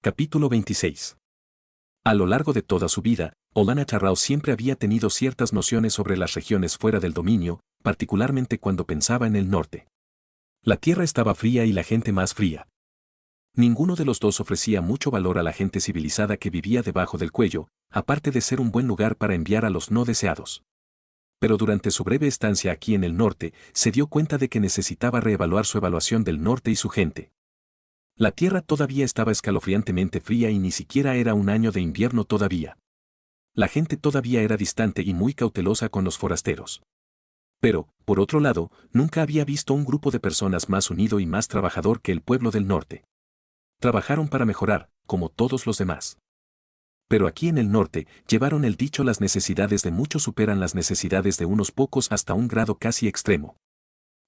Capítulo 26. A lo largo de toda su vida, Olenna Tyrell siempre había tenido ciertas nociones sobre las regiones fuera del dominio, particularmente cuando pensaba en el norte. La tierra estaba fría y la gente más fría. Ninguno de los dos ofrecía mucho valor a la gente civilizada que vivía debajo del cuello, aparte de ser un buen lugar para enviar a los no deseados. Pero durante su breve estancia aquí en el norte, se dio cuenta de que necesitaba reevaluar su evaluación del norte y su gente. La tierra todavía estaba escalofriantemente fría y ni siquiera era un año de invierno todavía. La gente todavía era distante y muy cautelosa con los forasteros. Pero, por otro lado, nunca había visto un grupo de personas más unido y más trabajador que el pueblo del norte. Trabajaron para mejorar, como todos los demás. Pero aquí en el norte, llevaron el dicho: las necesidades de muchos superan las necesidades de unos pocos hasta un grado casi extremo.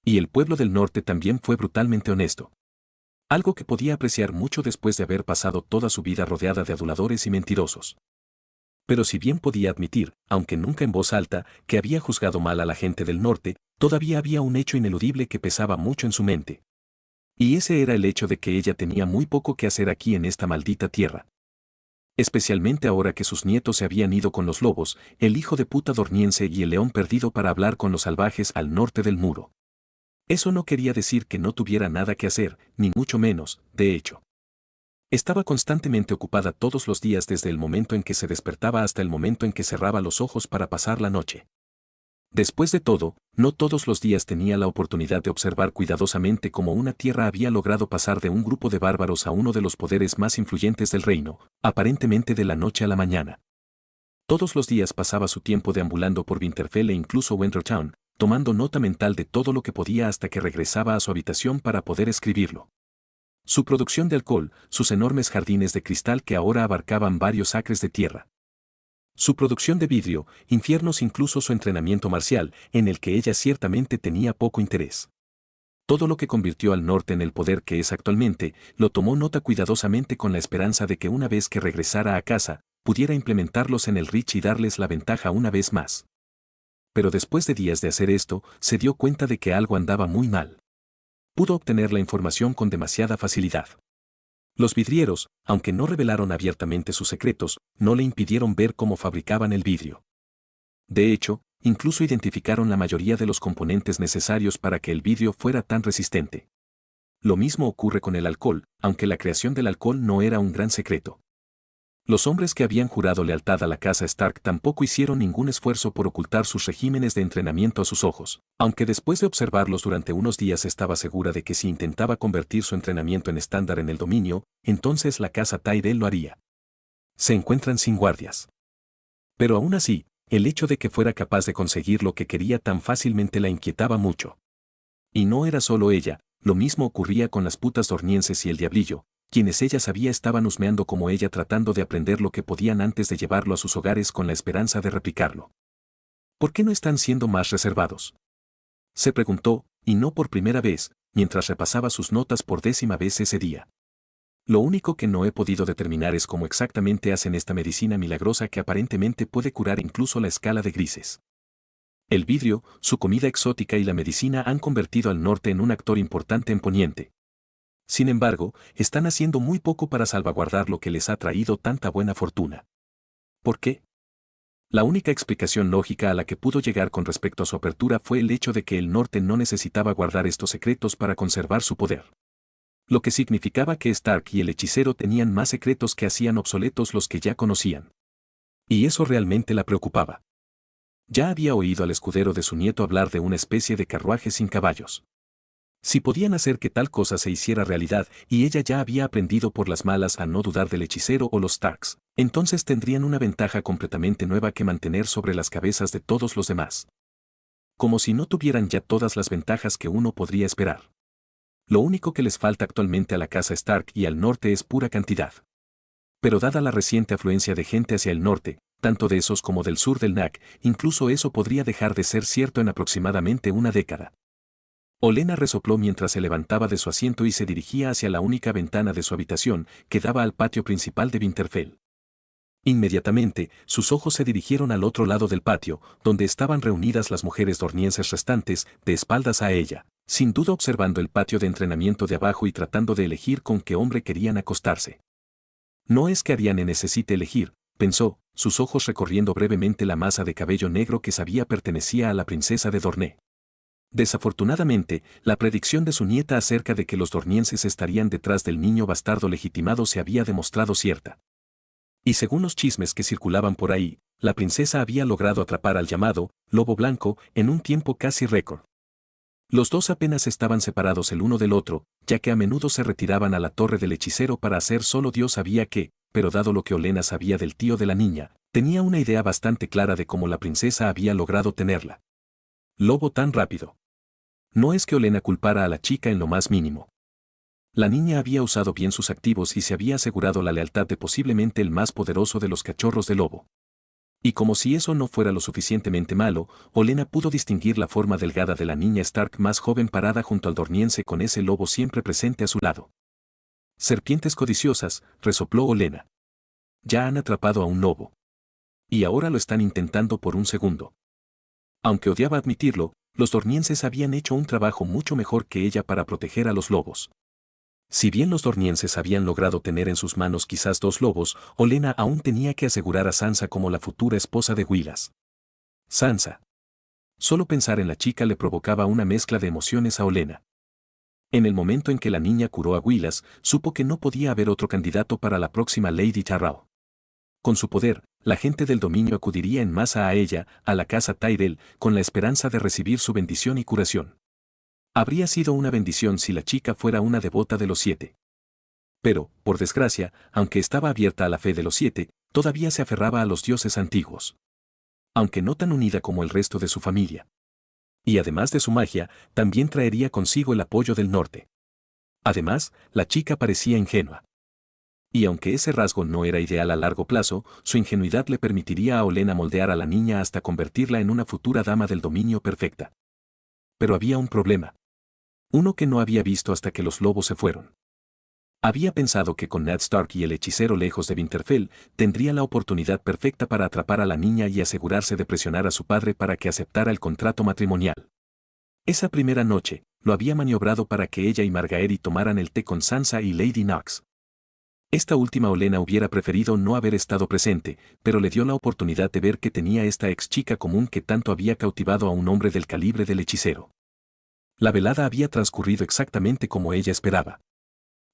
Y el pueblo del norte también fue brutalmente honesto. Algo que podía apreciar mucho después de haber pasado toda su vida rodeada de aduladores y mentirosos. Pero si bien podía admitir, aunque nunca en voz alta, que había juzgado mal a la gente del norte, todavía había un hecho ineludible que pesaba mucho en su mente. Y ese era el hecho de que ella tenía muy poco que hacer aquí en esta maldita tierra. Especialmente ahora que sus nietos se habían ido con los lobos, el hijo de puta dorniense y el león perdido para hablar con los salvajes al norte del muro. Eso no quería decir que no tuviera nada que hacer, ni mucho menos, de hecho. Estaba constantemente ocupada todos los días desde el momento en que se despertaba hasta el momento en que cerraba los ojos para pasar la noche. Después de todo, no todos los días tenía la oportunidad de observar cuidadosamente cómo una tierra había logrado pasar de un grupo de bárbaros a uno de los poderes más influyentes del reino, aparentemente de la noche a la mañana. Todos los días pasaba su tiempo deambulando por Winterfell e incluso Wintertown, tomando nota mental de todo lo que podía hasta que regresaba a su habitación para poder escribirlo. Su producción de alcohol, sus enormes jardines de cristal que ahora abarcaban varios acres de tierra. Su producción de vidrio, infiernos, incluso su entrenamiento marcial, en el que ella ciertamente tenía poco interés. Todo lo que convirtió al norte en el poder que es actualmente, lo tomó nota cuidadosamente con la esperanza de que una vez que regresara a casa, pudiera implementarlos en el Reach y darles la ventaja una vez más. Pero después de días de hacer esto, se dio cuenta de que algo andaba muy mal. Pudo obtener la información con demasiada facilidad. Los vidrieros, aunque no revelaron abiertamente sus secretos, no le impidieron ver cómo fabricaban el vidrio. De hecho, incluso identificaron la mayoría de los componentes necesarios para que el vidrio fuera tan resistente. Lo mismo ocurre con el alcohol, aunque la creación del alcohol no era un gran secreto. Los hombres que habían jurado lealtad a la casa Stark tampoco hicieron ningún esfuerzo por ocultar sus regímenes de entrenamiento a sus ojos, aunque después de observarlos durante unos días estaba segura de que si intentaba convertir su entrenamiento en estándar en el dominio, entonces la casa Tyrell lo haría. Se encuentran sin guardias. Pero aún así, el hecho de que fuera capaz de conseguir lo que quería tan fácilmente la inquietaba mucho. Y no era solo ella, lo mismo ocurría con las putas dornienses y el diablillo, quienes ella sabía estaban husmeando como ella tratando de aprender lo que podían antes de llevarlo a sus hogares con la esperanza de replicarlo. ¿Por qué no están siendo más reservados?, se preguntó, y no por primera vez, mientras repasaba sus notas por 10ª vez ese día. Lo único que no he podido determinar es cómo exactamente hacen esta medicina milagrosa que aparentemente puede curar incluso la escala de grises. El vidrio, su comida exótica y la medicina han convertido al norte en un actor importante en Poniente. Sin embargo, están haciendo muy poco para salvaguardar lo que les ha traído tanta buena fortuna. ¿Por qué? La única explicación lógica a la que pudo llegar con respecto a su apertura fue el hecho de que el norte no necesitaba guardar estos secretos para conservar su poder. Lo que significaba que Stark y el hechicero tenían más secretos que hacían obsoletos los que ya conocían. Y eso realmente la preocupaba. Ya había oído al escudero de su nieto hablar de una especie de carruaje sin caballos. Si podían hacer que tal cosa se hiciera realidad, y ella ya había aprendido por las malas a no dudar del hechicero o los Starks, entonces tendrían una ventaja completamente nueva que mantener sobre las cabezas de todos los demás. Como si no tuvieran ya todas las ventajas que uno podría esperar. Lo único que les falta actualmente a la casa Stark y al norte es pura cantidad. Pero dada la reciente afluencia de gente hacia el norte, tanto de esos como del sur del Nac, incluso eso podría dejar de ser cierto en aproximadamente una década. Olenna resopló mientras se levantaba de su asiento y se dirigía hacia la única ventana de su habitación, que daba al patio principal de Winterfell. Inmediatamente, sus ojos se dirigieron al otro lado del patio, donde estaban reunidas las mujeres dornienses restantes, de espaldas a ella, sin duda observando el patio de entrenamiento de abajo y tratando de elegir con qué hombre querían acostarse. No es que Ariane necesite elegir, pensó, sus ojos recorriendo brevemente la masa de cabello negro que sabía pertenecía a la princesa de Dorné. Desafortunadamente, la predicción de su nieta acerca de que los dornienses estarían detrás del niño bastardo legitimado se había demostrado cierta. Y según los chismes que circulaban por ahí, la princesa había logrado atrapar al llamado Lobo Blanco en un tiempo casi récord. Los dos apenas estaban separados el uno del otro, ya que a menudo se retiraban a la torre del hechicero para hacer solo Dios sabía qué, pero dado lo que Olenna sabía del tío de la niña, tenía una idea bastante clara de cómo la princesa había logrado tenerla. Lobo tan rápido. No es que Olenna culpara a la chica en lo más mínimo. La niña había usado bien sus activos y se había asegurado la lealtad de posiblemente el más poderoso de los cachorros de lobo. Y como si eso no fuera lo suficientemente malo, Olenna pudo distinguir la forma delgada de la niña Stark más joven parada junto al dorniense con ese lobo siempre presente a su lado. Serpientes codiciosas, resopló Olenna. Ya han atrapado a un lobo. Y ahora lo están intentando por un segundo. Aunque odiaba admitirlo, los dornienses habían hecho un trabajo mucho mejor que ella para proteger a los lobos. Si bien los dornienses habían logrado tener en sus manos quizás dos lobos, Olenna aún tenía que asegurar a Sansa como la futura esposa de Wylas. Sansa. Solo pensar en la chica le provocaba una mezcla de emociones a Olenna. En el momento en que la niña curó a Wylas, supo que no podía haber otro candidato para la próxima Lady Tyrell. Con su poder, la gente del dominio acudiría en masa a ella, a la casa Tyrell, con la esperanza de recibir su bendición y curación. Habría sido una bendición si la chica fuera una devota de los 7. Pero, por desgracia, aunque estaba abierta a la fe de los 7, todavía se aferraba a los dioses antiguos. Aunque no tan unida como el resto de su familia. Y además de su magia, también traería consigo el apoyo del norte. Además, la chica parecía ingenua. Y aunque ese rasgo no era ideal a largo plazo, su ingenuidad le permitiría a Olenna moldear a la niña hasta convertirla en una futura dama del dominio perfecta. Pero había un problema. Uno que no había visto hasta que los lobos se fueron. Había pensado que con Ned Stark y el hechicero lejos de Winterfell, tendría la oportunidad perfecta para atrapar a la niña y asegurarse de presionar a su padre para que aceptara el contrato matrimonial. Esa primera noche, lo había maniobrado para que ella y Margaery tomaran el té con Sansa y Lady Knox. Esta última Olenna hubiera preferido no haber estado presente, pero le dio la oportunidad de ver que tenía esta ex chica común que tanto había cautivado a un hombre del calibre del hechicero. La velada había transcurrido exactamente como ella esperaba.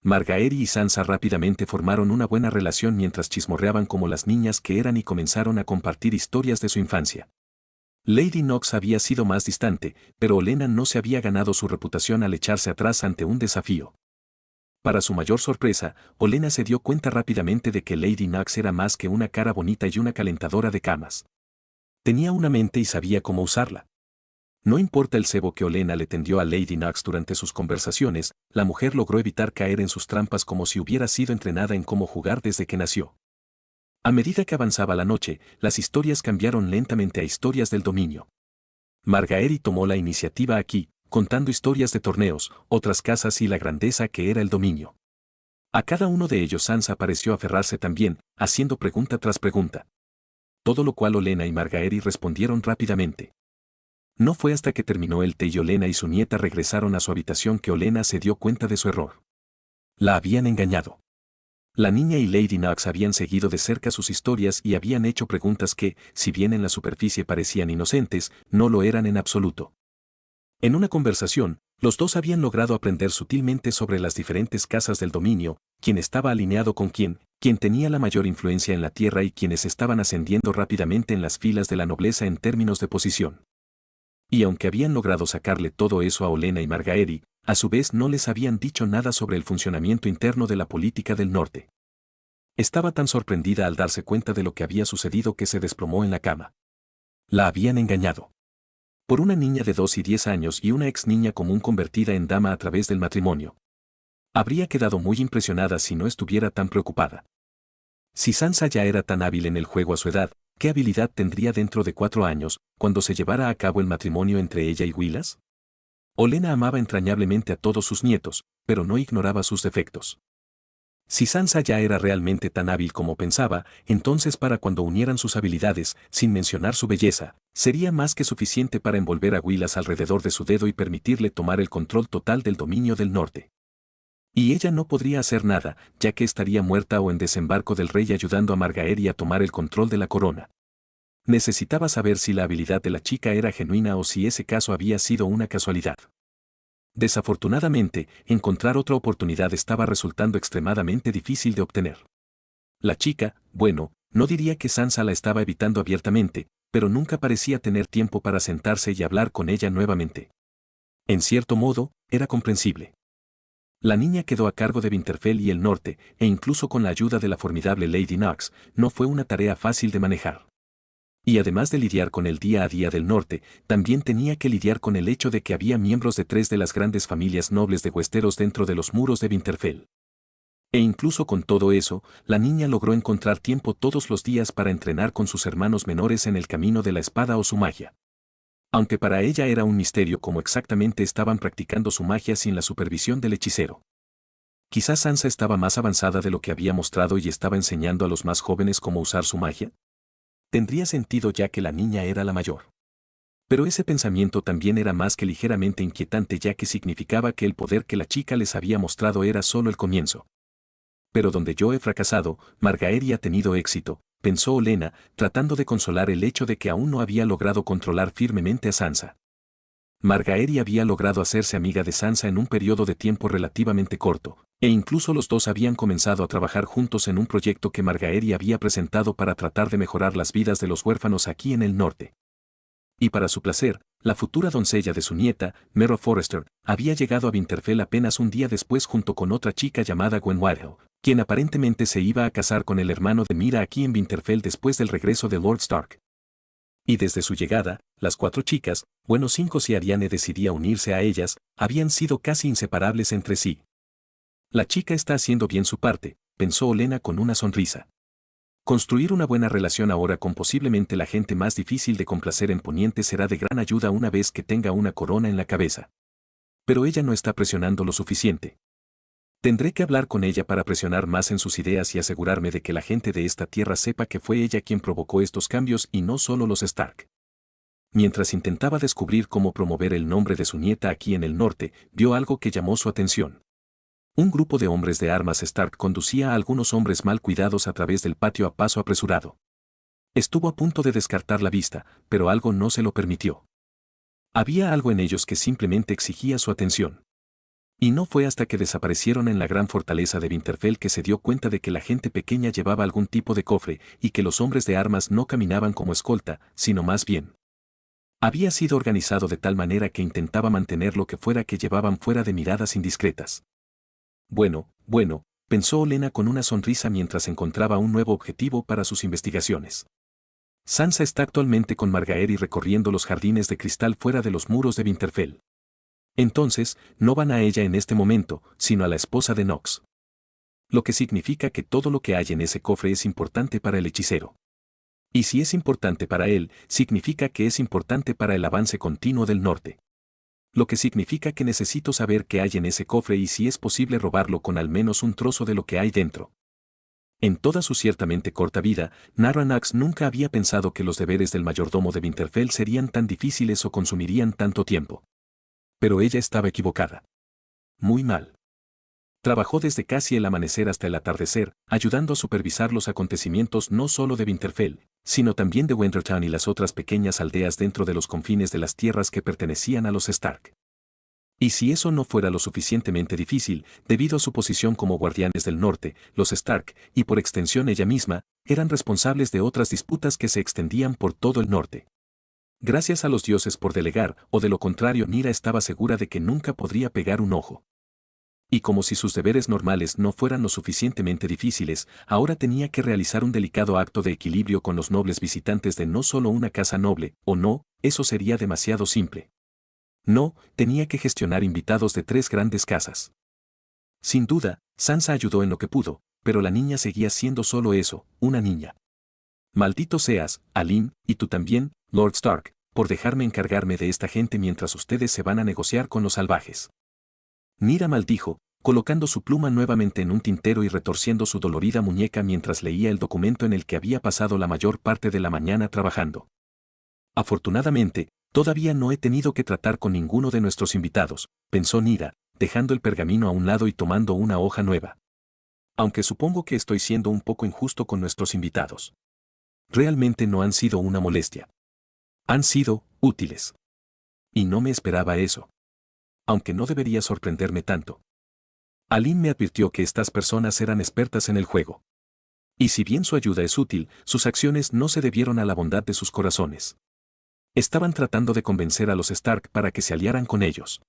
Margaery y Sansa rápidamente formaron una buena relación mientras chismorreaban como las niñas que eran y comenzaron a compartir historias de su infancia. Lady Knox había sido más distante, pero Olenna no se había ganado su reputación al echarse atrás ante un desafío. Para su mayor sorpresa, Olenna se dio cuenta rápidamente de que Lady Knox era más que una cara bonita y una calentadora de camas. Tenía una mente y sabía cómo usarla. No importa el cebo que Olenna le tendió a Lady Knox durante sus conversaciones, la mujer logró evitar caer en sus trampas como si hubiera sido entrenada en cómo jugar desde que nació. A medida que avanzaba la noche, las historias cambiaron lentamente a historias del dominio. Margaery tomó la iniciativa aquí, contando historias de torneos, otras casas y la grandeza que era el dominio. A cada uno de ellos Sansa pareció aferrarse también, haciendo pregunta tras pregunta. Todo lo cual Olenna y Margaery respondieron rápidamente. No fue hasta que terminó el té y Olenna y su nieta regresaron a su habitación que Olenna se dio cuenta de su error. La habían engañado. La niña y Lady Knox habían seguido de cerca sus historias y habían hecho preguntas que, si bien en la superficie parecían inocentes, no lo eran en absoluto. En una conversación, los dos habían logrado aprender sutilmente sobre las diferentes casas del dominio, quién estaba alineado con quién tenía la mayor influencia en la tierra y quienes estaban ascendiendo rápidamente en las filas de la nobleza en términos de posición. Y aunque habían logrado sacarle todo eso a Olenna y Margaery, a su vez no les habían dicho nada sobre el funcionamiento interno de la política del norte. Estaba tan sorprendida al darse cuenta de lo que había sucedido que se desplomó en la cama. La habían engañado. Por una niña de 2 y 10 años y una ex niña común convertida en dama a través del matrimonio. Habría quedado muy impresionada si no estuviera tan preocupada. Si Sansa ya era tan hábil en el juego a su edad, ¿qué habilidad tendría dentro de 4 años, cuando se llevara a cabo el matrimonio entre ella y Wylas? Olenna amaba entrañablemente a todos sus nietos, pero no ignoraba sus defectos. Si Sansa ya era realmente tan hábil como pensaba, entonces para cuando unieran sus habilidades, sin mencionar su belleza, sería más que suficiente para envolver a Wylas alrededor de su dedo y permitirle tomar el control total del dominio del norte. Y ella no podría hacer nada, ya que estaría muerta o en desembarco del rey ayudando a Margaery a tomar el control de la corona. Necesitaba saber si la habilidad de la chica era genuina o si ese caso había sido una casualidad. Desafortunadamente, encontrar otra oportunidad estaba resultando extremadamente difícil de obtener. La chica, bueno, no diría que Sansa la estaba evitando abiertamente, pero nunca parecía tener tiempo para sentarse y hablar con ella nuevamente. En cierto modo, era comprensible. La niña quedó a cargo de Winterfell y el norte, e incluso con la ayuda de la formidable Lady Knox, no fue una tarea fácil de manejar. Y además de lidiar con el día a día del norte, también tenía que lidiar con el hecho de que había miembros de 3 de las grandes familias nobles de Westeros dentro de los muros de Winterfell. E incluso con todo eso, la niña logró encontrar tiempo todos los días para entrenar con sus hermanos menores en el camino de la espada o su magia. Aunque para ella era un misterio cómo exactamente estaban practicando su magia sin la supervisión del hechicero. Quizás Sansa estaba más avanzada de lo que había mostrado y estaba enseñando a los más jóvenes cómo usar su magia. Tendría sentido ya que la niña era la mayor. Pero ese pensamiento también era más que ligeramente inquietante ya que significaba que el poder que la chica les había mostrado era solo el comienzo. Pero donde yo he fracasado, Margaery ha tenido éxito, pensó Olenna, tratando de consolar el hecho de que aún no había logrado controlar firmemente a Sansa. Margaery había logrado hacerse amiga de Sansa en un periodo de tiempo relativamente corto, e incluso los dos habían comenzado a trabajar juntos en un proyecto que Margaery había presentado para tratar de mejorar las vidas de los huérfanos aquí en el norte. Y para su placer, la futura doncella de su nieta, Mero Forrester, había llegado a Winterfell apenas un día después junto con otra chica llamada Gwen Whitehill, quien aparentemente se iba a casar con el hermano de Mira aquí en Winterfell después del regreso de Lord Stark. Y desde su llegada, las 4 chicas, bueno 5 si Arianne decidía unirse a ellas, habían sido casi inseparables entre sí. La chica está haciendo bien su parte, pensó Olenna con una sonrisa. Construir una buena relación ahora con posiblemente la gente más difícil de complacer en Poniente será de gran ayuda una vez que tenga una corona en la cabeza. Pero ella no está presionando lo suficiente. Tendré que hablar con ella para presionar más en sus ideas y asegurarme de que la gente de esta tierra sepa que fue ella quien provocó estos cambios y no solo los Stark. Mientras intentaba descubrir cómo promover el nombre de su nieta aquí en el norte, vio algo que llamó su atención. Un grupo de hombres de armas Stark conducía a algunos hombres mal cuidados a través del patio a paso apresurado. Estuvo a punto de descartar la vista, pero algo no se lo permitió. Había algo en ellos que simplemente exigía su atención. Y no fue hasta que desaparecieron en la gran fortaleza de Winterfell que se dio cuenta de que la gente pequeña llevaba algún tipo de cofre y que los hombres de armas no caminaban como escolta, sino más bien. Había sido organizado de tal manera que intentaba mantener lo que fuera que llevaban fuera de miradas indiscretas. Bueno, pensó Olenna con una sonrisa mientras encontraba un nuevo objetivo para sus investigaciones. Sansa está actualmente con Margaery recorriendo los jardines de cristal fuera de los muros de Winterfell. Entonces, no van a ella en este momento, sino a la esposa de Knox. Lo que significa que todo lo que hay en ese cofre es importante para el hechicero. Y si es importante para él, significa que es importante para el avance continuo del norte. Lo que significa que necesito saber qué hay en ese cofre y si es posible robarlo con al menos un trozo de lo que hay dentro. En toda su ciertamente corta vida, Narra Nax nunca había pensado que los deberes del mayordomo de Winterfell serían tan difíciles o consumirían tanto tiempo. Pero ella estaba equivocada. Muy mal. Trabajó desde casi el amanecer hasta el atardecer, ayudando a supervisar los acontecimientos no solo de Winterfell, sino también de Wintertown y las otras pequeñas aldeas dentro de los confines de las tierras que pertenecían a los Stark. Y si eso no fuera lo suficientemente difícil, debido a su posición como guardianes del norte, los Stark, y por extensión ella misma, eran responsables de otras disputas que se extendían por todo el norte. Gracias a los dioses por delegar, o de lo contrario Nyra estaba segura de que nunca podría pegar un ojo. Y como si sus deberes normales no fueran lo suficientemente difíciles, ahora tenía que realizar un delicado acto de equilibrio con los nobles visitantes de no solo una casa noble, o no, eso sería demasiado simple. No, tenía que gestionar invitados de 3 grandes casas. Sin duda, Sansa ayudó en lo que pudo, pero la niña seguía siendo solo eso, una niña. Maldito seas, Aline, y tú también, Lord Stark, por dejarme encargarme de esta gente mientras ustedes se van a negociar con los salvajes. Nyra maldijo, colocando su pluma nuevamente en un tintero y retorciendo su dolorida muñeca mientras leía el documento en el que había pasado la mayor parte de la mañana trabajando. Afortunadamente, todavía no he tenido que tratar con ninguno de nuestros invitados, pensó Nyra, dejando el pergamino a un lado y tomando una hoja nueva. Aunque supongo que estoy siendo un poco injusto con nuestros invitados. Realmente no han sido una molestia. Han sido útiles. Y no me esperaba eso. Aunque no debería sorprenderme tanto. Aline me advirtió que estas personas eran expertas en el juego. Y si bien su ayuda es útil, sus acciones no se debieron a la bondad de sus corazones. Estaban tratando de convencer a los Stark para que se aliaran con ellos.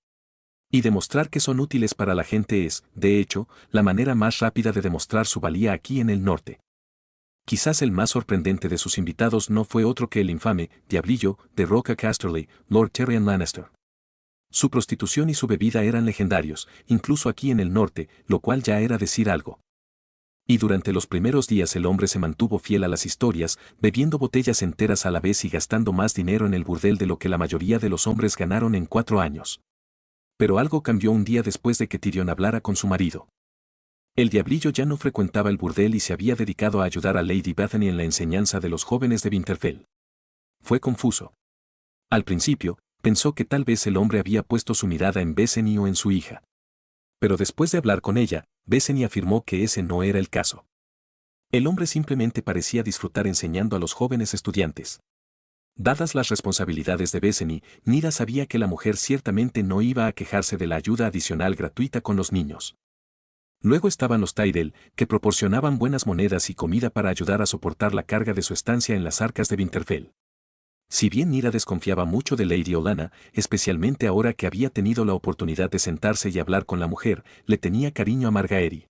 Y demostrar que son útiles para la gente es, de hecho, la manera más rápida de demostrar su valía aquí en el norte. Quizás el más sorprendente de sus invitados no fue otro que el infame Diablillo de Roca Casterly, Lord Tyrion Lannister. Su prostitución y su bebida eran legendarios, incluso aquí en el norte, lo cual ya era decir algo. Y durante los primeros días el hombre se mantuvo fiel a las historias, bebiendo botellas enteras a la vez y gastando más dinero en el burdel de lo que la mayoría de los hombres ganaron en 4 años. Pero algo cambió un día después de que Tyrion hablara con su marido. El diablillo ya no frecuentaba el burdel y se había dedicado a ayudar a Lady Bethany en la enseñanza de los jóvenes de Winterfell. Fue confuso. Al principio, pensó que tal vez el hombre había puesto su mirada en Bethany o en su hija. Pero después de hablar con ella, Bethany afirmó que ese no era el caso. El hombre simplemente parecía disfrutar enseñando a los jóvenes estudiantes. Dadas las responsabilidades de Bethany, Nyra sabía que la mujer ciertamente no iba a quejarse de la ayuda adicional gratuita con los niños. Luego estaban los Tyrell, que proporcionaban buenas monedas y comida para ayudar a soportar la carga de su estancia en las arcas de Winterfell. Si bien Nyra desconfiaba mucho de Lady Olenna, especialmente ahora que había tenido la oportunidad de sentarse y hablar con la mujer, le tenía cariño a Margaery.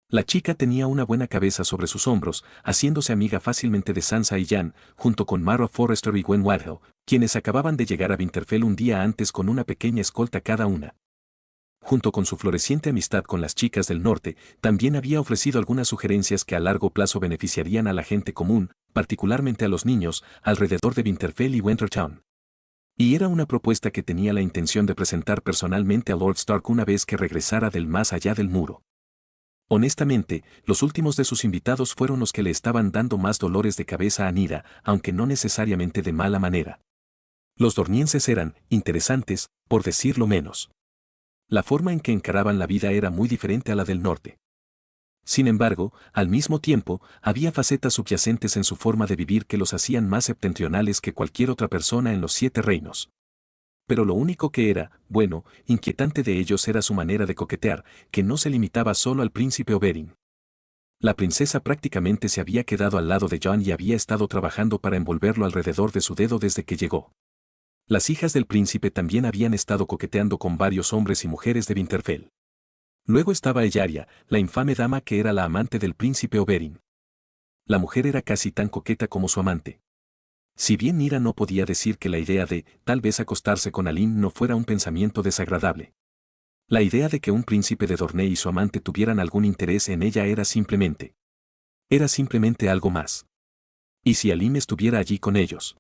La chica tenía una buena cabeza sobre sus hombros, haciéndose amiga fácilmente de Sansa y Jan, junto con Mara Forrester y Gwen Whitehall, quienes acababan de llegar a Winterfell un día antes con una pequeña escolta cada una. Junto con su floreciente amistad con las chicas del norte, también había ofrecido algunas sugerencias que a largo plazo beneficiarían a la gente común, particularmente a los niños, alrededor de Winterfell y Wintertown. Y era una propuesta que tenía la intención de presentar personalmente a Lord Stark una vez que regresara del más allá del muro. Honestamente, los últimos de sus invitados fueron los que le estaban dando más dolores de cabeza a Nyra, aunque no necesariamente de mala manera. Los dornienses eran interesantes, por decirlo menos. La forma en que encaraban la vida era muy diferente a la del norte. Sin embargo, al mismo tiempo, había facetas subyacentes en su forma de vivir que los hacían más septentrionales que cualquier otra persona en los 7 reinos. Pero lo único que era, bueno, inquietante de ellos era su manera de coquetear, que no se limitaba solo al príncipe Oberyn. La princesa prácticamente se había quedado al lado de Jon y había estado trabajando para envolverlo alrededor de su dedo desde que llegó. Las hijas del príncipe también habían estado coqueteando con varios hombres y mujeres de Winterfell. Luego estaba Ellaria, la infame dama que era la amante del príncipe Oberyn. La mujer era casi tan coqueta como su amante. Si bien Nyra no podía decir que la idea de, tal vez acostarse con Aline no fuera un pensamiento desagradable. La idea de que un príncipe de Dorne y su amante tuvieran algún interés en ella era simplemente algo más. ¿Y si Aline estuviera allí con ellos?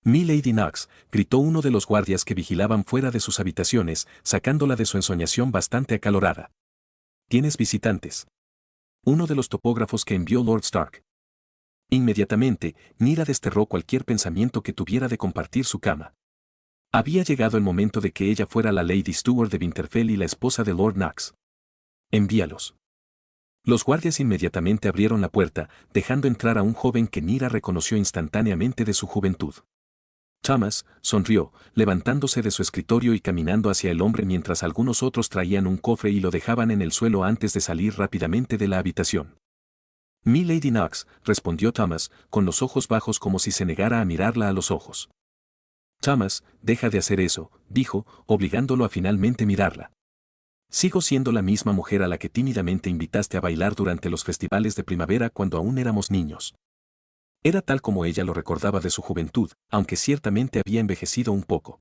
«Mi Lady Knox», gritó uno de los guardias que vigilaban fuera de sus habitaciones, sacándola de su ensoñación bastante acalorada. «Tienes visitantes». Uno de los topógrafos que envió Lord Stark. Inmediatamente, Nyra desterró cualquier pensamiento que tuviera de compartir su cama. Había llegado el momento de que ella fuera la Lady Steward de Winterfell y la esposa de Lord Knox. «Envíalos». Los guardias inmediatamente abrieron la puerta, dejando entrar a un joven que Nyra reconoció instantáneamente de su juventud. Thomas sonrió, levantándose de su escritorio y caminando hacia el hombre mientras algunos otros traían un cofre y lo dejaban en el suelo antes de salir rápidamente de la habitación. «Mi Lady Knox», respondió Thomas, con los ojos bajos como si se negara a mirarla a los ojos. «Thomas, deja de hacer eso», dijo, obligándolo a finalmente mirarla. «Sigo siendo la misma mujer a la que tímidamente invitaste a bailar durante los festivales de primavera cuando aún éramos niños». Era tal como ella lo recordaba de su juventud, aunque ciertamente había envejecido un poco.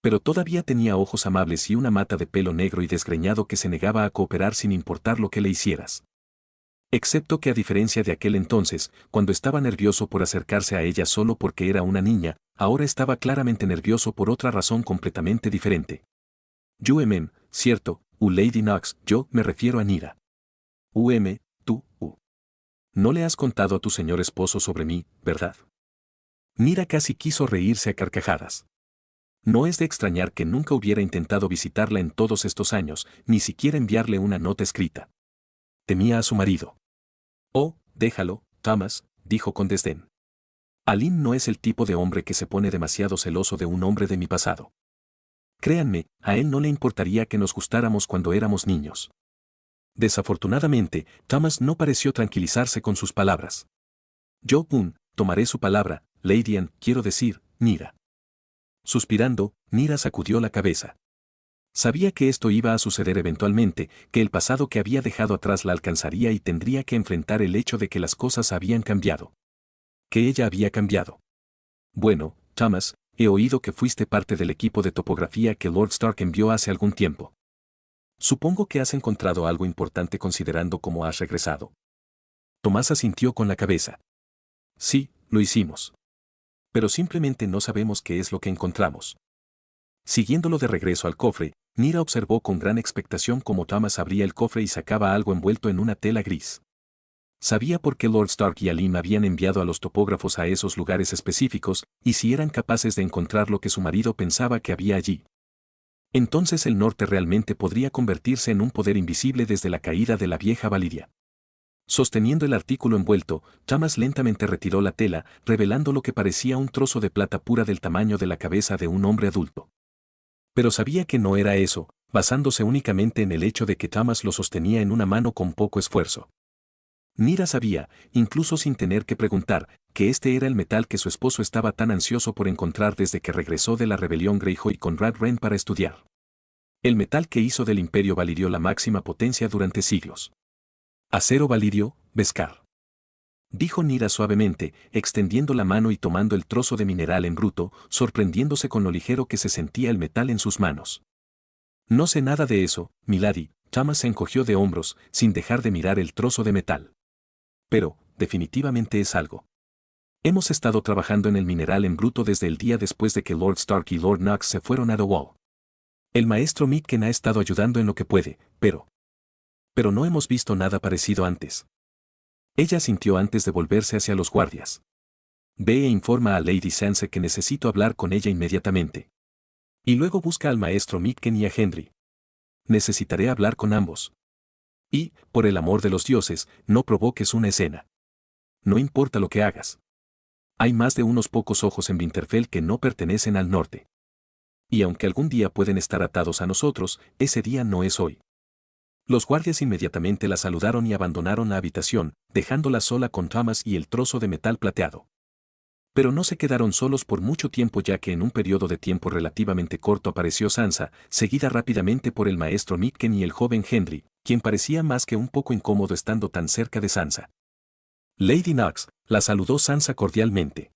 Pero todavía tenía ojos amables y una mata de pelo negro y desgreñado que se negaba a cooperar sin importar lo que le hicieras. Excepto que a diferencia de aquel entonces, cuando estaba nervioso por acercarse a ella solo porque era una niña, ahora estaba claramente nervioso por otra razón completamente diferente. Cierto, Lady Knox, yo me refiero a Nyra. Tú. No le has contado a tu señor esposo sobre mí, ¿verdad? Nyra casi quiso reírse a carcajadas. No es de extrañar que nunca hubiera intentado visitarla en todos estos años, ni siquiera enviarle una nota escrita. Temía a su marido. Oh, déjalo, Thomas, dijo con desdén. Aline no es el tipo de hombre que se pone demasiado celoso de un hombre de mi pasado. Créanme, a él no le importaría que nos gustáramos cuando éramos niños. Desafortunadamente, Thomas no pareció tranquilizarse con sus palabras. Yo, tomaré su palabra, Lady Anne, quiero decir, Nyra. Suspirando, Nyra sacudió la cabeza. Sabía que esto iba a suceder eventualmente, que el pasado que había dejado atrás la alcanzaría y tendría que enfrentar el hecho de que las cosas habían cambiado. Que ella había cambiado. Bueno, Thomas, he oído que fuiste parte del equipo de topografía que Lord Stark envió hace algún tiempo. Supongo que has encontrado algo importante considerando cómo has regresado. Tomás asintió con la cabeza. Sí, lo hicimos. Pero simplemente no sabemos qué es lo que encontramos. Siguiéndolo de regreso al cofre, Nyra observó con gran expectación cómo Thomas abría el cofre y sacaba algo envuelto en una tela gris. Sabía por qué Lord Stark y Aline habían enviado a los topógrafos a esos lugares específicos, y si eran capaces de encontrar lo que su marido pensaba que había allí. Entonces el norte realmente podría convertirse en un poder invisible desde la caída de la vieja Valiria. Sosteniendo el artículo envuelto, Thomas lentamente retiró la tela, revelando lo que parecía un trozo de plata pura del tamaño de la cabeza de un hombre adulto. Pero sabía que no era eso, basándose únicamente en el hecho de que Thomas lo sostenía en una mano con poco esfuerzo. Nyra sabía, incluso sin tener que preguntar, que este era el metal que su esposo estaba tan ansioso por encontrar desde que regresó de la rebelión Greyjoy con Rad Wren para estudiar. El metal que hizo del Imperio Valirio la máxima potencia durante siglos. Acero Valirio, Beskar. Dijo Nyra suavemente, extendiendo la mano y tomando el trozo de mineral en bruto, sorprendiéndose con lo ligero que se sentía el metal en sus manos. No sé nada de eso, milady. Thomas se encogió de hombros, sin dejar de mirar el trozo de metal. Pero, definitivamente es algo. Hemos estado trabajando en el mineral en bruto desde el día después de que Lord Stark y Lord Knox se fueron a The Wall. El maestro Mitken ha estado ayudando en lo que puede, pero no hemos visto nada parecido antes. Ella sintió antes de volverse hacia los guardias. Ve e informa a Lady Sansa que necesito hablar con ella inmediatamente. Y luego busca al maestro Mitken y a Henry. Necesitaré hablar con ambos. Y, por el amor de los dioses, no provoques una escena. No importa lo que hagas. Hay más de unos pocos ojos en Winterfell que no pertenecen al norte. Y aunque algún día pueden estar atados a nosotros, ese día no es hoy. Los guardias inmediatamente la saludaron y abandonaron la habitación, dejándola sola con Thomas y el trozo de metal plateado. Pero no se quedaron solos por mucho tiempo, ya que en un periodo de tiempo relativamente corto apareció Sansa, seguida rápidamente por el maestro Mitken y el joven Henry, quien parecía más que un poco incómodo estando tan cerca de Sansa. Lady Knox, la saludó Sansa cordialmente.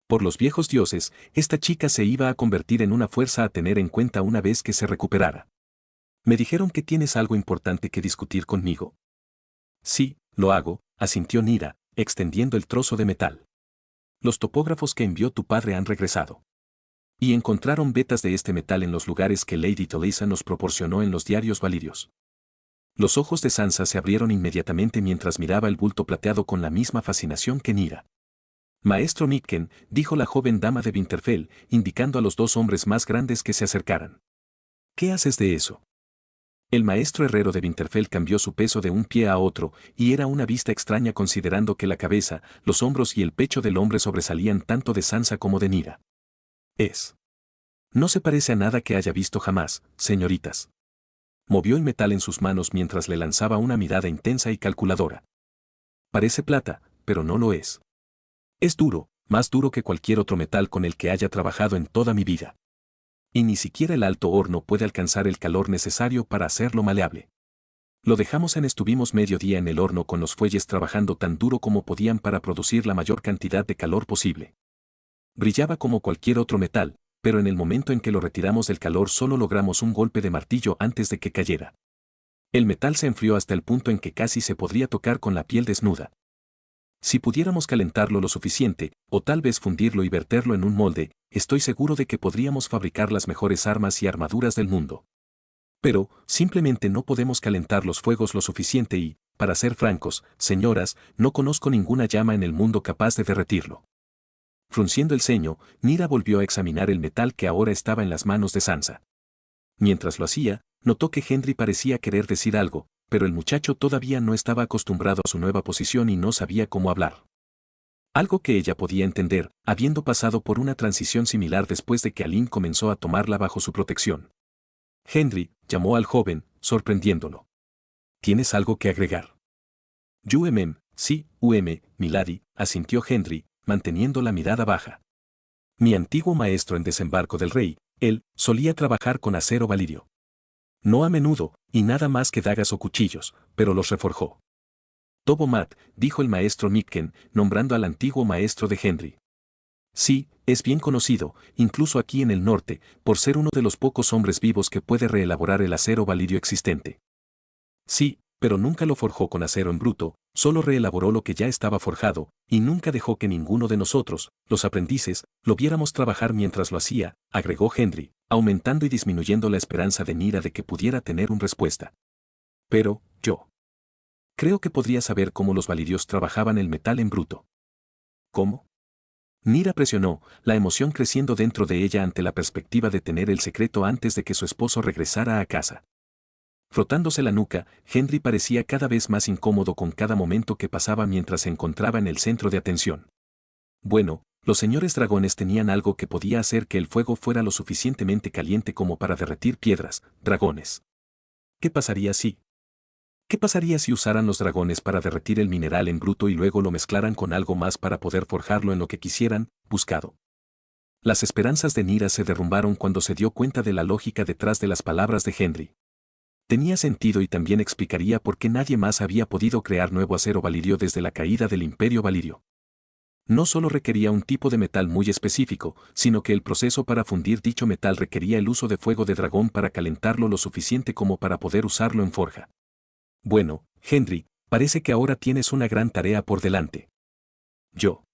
Por los viejos dioses, esta chica se iba a convertir en una fuerza a tener en cuenta una vez que se recuperara. Me dijeron que tienes algo importante que discutir conmigo. Sí, lo hago, asintió Nyra, extendiendo el trozo de metal. Los topógrafos que envió tu padre han regresado. Y encontraron vetas de este metal en los lugares que Lady Talisa nos proporcionó en los diarios valirios. Los ojos de Sansa se abrieron inmediatamente mientras miraba el bulto plateado con la misma fascinación que Nyra. Maestro Mitken, dijo la joven dama de Winterfell, indicando a los dos hombres más grandes que se acercaran. ¿Qué haces de eso? El maestro herrero de Winterfell cambió su peso de un pie a otro, y era una vista extraña considerando que la cabeza, los hombros y el pecho del hombre sobresalían tanto de Sansa como de Nyra. No se parece a nada que haya visto jamás, señoritas. Movió el metal en sus manos mientras le lanzaba una mirada intensa y calculadora. Parece plata, pero no lo es. Es duro, más duro que cualquier otro metal con el que haya trabajado en toda mi vida. Y ni siquiera el alto horno puede alcanzar el calor necesario para hacerlo maleable. Lo dejamos estuvimos medio día en el horno con los fuelles trabajando tan duro como podían para producir la mayor cantidad de calor posible. Brillaba como cualquier otro metal, pero en el momento en que lo retiramos del calor solo logramos un golpe de martillo antes de que cayera. El metal se enfrió hasta el punto en que casi se podría tocar con la piel desnuda. Si pudiéramos calentarlo lo suficiente, o tal vez fundirlo y verterlo en un molde, estoy seguro de que podríamos fabricar las mejores armas y armaduras del mundo. Pero, simplemente no podemos calentar los fuegos lo suficiente y, para ser francos, señoras, no conozco ninguna llama en el mundo capaz de derretirlo. Frunciendo el ceño, Nira volvió a examinar el metal que ahora estaba en las manos de Sansa. Mientras lo hacía, notó que Gendry parecía querer decir algo, pero el muchacho todavía no estaba acostumbrado a su nueva posición y no sabía cómo hablar. Algo que ella podía entender, habiendo pasado por una transición similar después de que Aline comenzó a tomarla bajo su protección. Gendry llamó al joven, sorprendiéndolo. ¿Tienes algo que agregar? Sí, milady, asintió Gendry, manteniendo la mirada baja. Mi antiguo maestro en Desembarco del Rey, él, solía trabajar con acero valirio. No a menudo, y nada más que dagas o cuchillos, pero los reforjó. Tobomat, dijo el maestro Mitken, nombrando al antiguo maestro de Gendry. Sí, es bien conocido, incluso aquí en el norte, por ser uno de los pocos hombres vivos que puede reelaborar el acero valirio existente. Sí, pero nunca lo forjó con acero en bruto, solo reelaboró lo que ya estaba forjado, y nunca dejó que ninguno de nosotros, los aprendices, lo viéramos trabajar mientras lo hacía, agregó Gendry, aumentando y disminuyendo la esperanza de Nira de que pudiera tener una respuesta. Pero, yo creo que podría saber cómo los valirios trabajaban el metal en bruto. ¿Cómo? Nira presionó, la emoción creciendo dentro de ella ante la perspectiva de tener el secreto antes de que su esposo regresara a casa. Frotándose la nuca, Gendry parecía cada vez más incómodo con cada momento que pasaba mientras se encontraba en el centro de atención. Bueno, los señores dragones tenían algo que podía hacer que el fuego fuera lo suficientemente caliente como para derretir piedras, dragones. ¿Qué pasaría si? ¿Qué pasaría si usaran los dragones para derretir el mineral en bruto y luego lo mezclaran con algo más para poder forjarlo en lo que quisieran, buscado? Las esperanzas de Nira se derrumbaron cuando se dio cuenta de la lógica detrás de las palabras de Gendry. Tenía sentido y también explicaría por qué nadie más había podido crear nuevo acero valirio desde la caída del Imperio Valirio. No solo requería un tipo de metal muy específico, sino que el proceso para fundir dicho metal requería el uso de fuego de dragón para calentarlo lo suficiente como para poder usarlo en forja. Bueno, Gendry, parece que ahora tienes una gran tarea por delante. ¿Yo?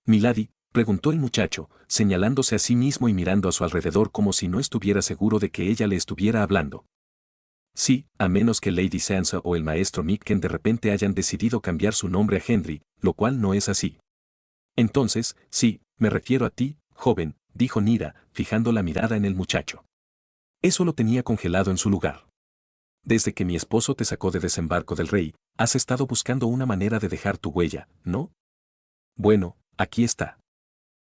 Milady, preguntó el muchacho, señalándose a sí mismo y mirando a su alrededor como si no estuviera seguro de que ella le estuviera hablando. Sí, a menos que Lady Sansa o el maestro Mitken de repente hayan decidido cambiar su nombre a Gendry, lo cual no es así. Entonces, sí, me refiero a ti, joven, dijo Nira, fijando la mirada en el muchacho. Eso lo tenía congelado en su lugar. Desde que mi esposo te sacó de Desembarco del Rey, has estado buscando una manera de dejar tu huella, ¿no? Bueno, aquí está.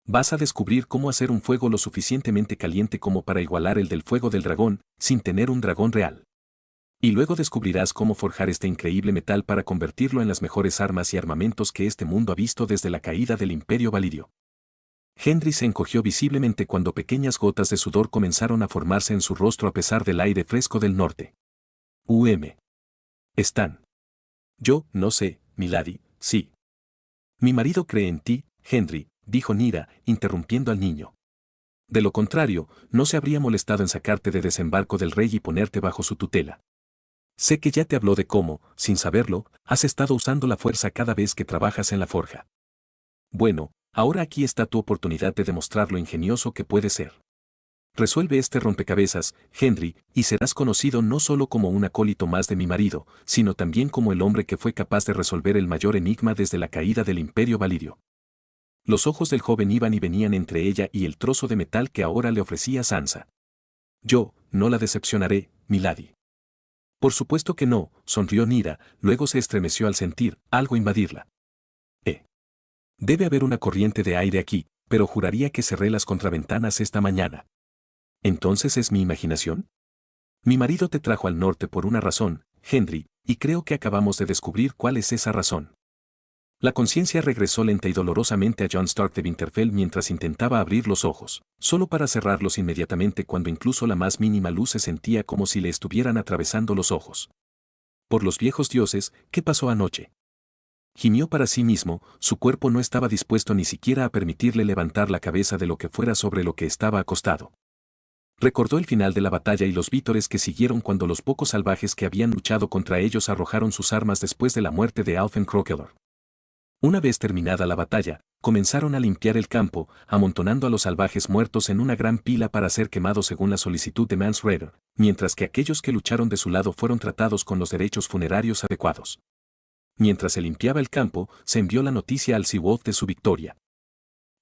Vas a descubrir cómo hacer un fuego lo suficientemente caliente como para igualar el del fuego del dragón, sin tener un dragón real. Y luego descubrirás cómo forjar este increíble metal para convertirlo en las mejores armas y armamentos que este mundo ha visto desde la caída del Imperio Valirio. Gendry se encogió visiblemente cuando pequeñas gotas de sudor comenzaron a formarse en su rostro a pesar del aire fresco del norte. Están. Yo, no sé, milady, sí. Mi marido cree en ti, Gendry, dijo Nira, interrumpiendo al niño. De lo contrario, no se habría molestado en sacarte de Desembarco del Rey y ponerte bajo su tutela. Sé que ya te habló de cómo, sin saberlo, has estado usando la fuerza cada vez que trabajas en la forja. Bueno, ahora aquí está tu oportunidad de demostrar lo ingenioso que puede ser. Resuelve este rompecabezas, Gendry, y serás conocido no solo como un acólito más de mi marido, sino también como el hombre que fue capaz de resolver el mayor enigma desde la caída del Imperio Valirio. Los ojos del joven iban y venían entre ella y el trozo de metal que ahora le ofrecía Sansa. Yo, no la decepcionaré, milady. Por supuesto que no, sonrió Nira, luego se estremeció al sentir algo invadirla. Debe haber una corriente de aire aquí, pero juraría que cerré las contraventanas esta mañana. ¿Entonces es mi imaginación? Mi marido te trajo al norte por una razón, Gendry, y creo que acabamos de descubrir cuál es esa razón. La conciencia regresó lenta y dolorosamente a Jon Stark de Winterfell mientras intentaba abrir los ojos, solo para cerrarlos inmediatamente cuando incluso la más mínima luz se sentía como si le estuvieran atravesando los ojos. Por los viejos dioses, ¿qué pasó anoche? Gimió para sí mismo, su cuerpo no estaba dispuesto ni siquiera a permitirle levantar la cabeza de lo que fuera sobre lo que estaba acostado. Recordó el final de la batalla y los vítores que siguieron cuando los pocos salvajes que habían luchado contra ellos arrojaron sus armas después de la muerte de Alfen Crokelor. Una vez terminada la batalla, comenzaron a limpiar el campo, amontonando a los salvajes muertos en una gran pila para ser quemados según la solicitud de Mance Rayder, mientras que aquellos que lucharon de su lado fueron tratados con los derechos funerarios adecuados. Mientras se limpiaba el campo, se envió la noticia al Seaworth de su victoria.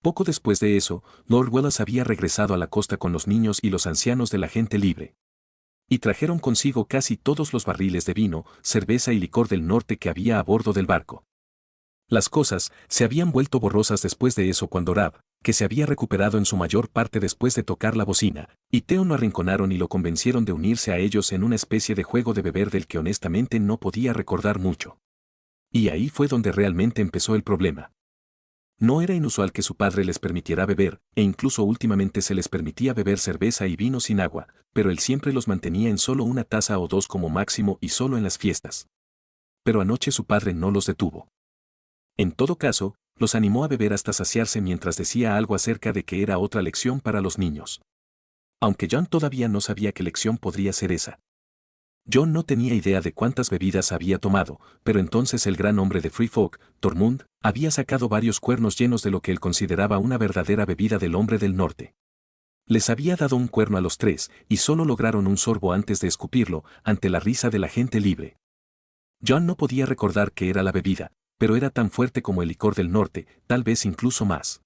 Poco después de eso, Lord Wellas había regresado a la costa con los niños y los ancianos de la gente libre. Y trajeron consigo casi todos los barriles de vino, cerveza y licor del norte que había a bordo del barco. Las cosas se habían vuelto borrosas después de eso cuando Rab, que se había recuperado en su mayor parte después de tocar la bocina, y Theo lo arrinconaron y lo convencieron de unirse a ellos en una especie de juego de beber del que honestamente no podía recordar mucho. Y ahí fue donde realmente empezó el problema. No era inusual que su padre les permitiera beber, e incluso últimamente se les permitía beber cerveza y vino sin agua, pero él siempre los mantenía en solo una taza o dos como máximo y solo en las fiestas. Pero anoche su padre no los detuvo. En todo caso, los animó a beber hasta saciarse mientras decía algo acerca de que era otra lección para los niños. Aunque John todavía no sabía qué lección podría ser esa. John no tenía idea de cuántas bebidas había tomado, pero entonces el gran hombre de Free Folk, Tormund, había sacado varios cuernos llenos de lo que él consideraba una verdadera bebida del hombre del norte. Les había dado un cuerno a los tres, y solo lograron un sorbo antes de escupirlo, ante la risa de la gente libre. John no podía recordar qué era la bebida, pero era tan fuerte como el licor del norte, tal vez incluso más.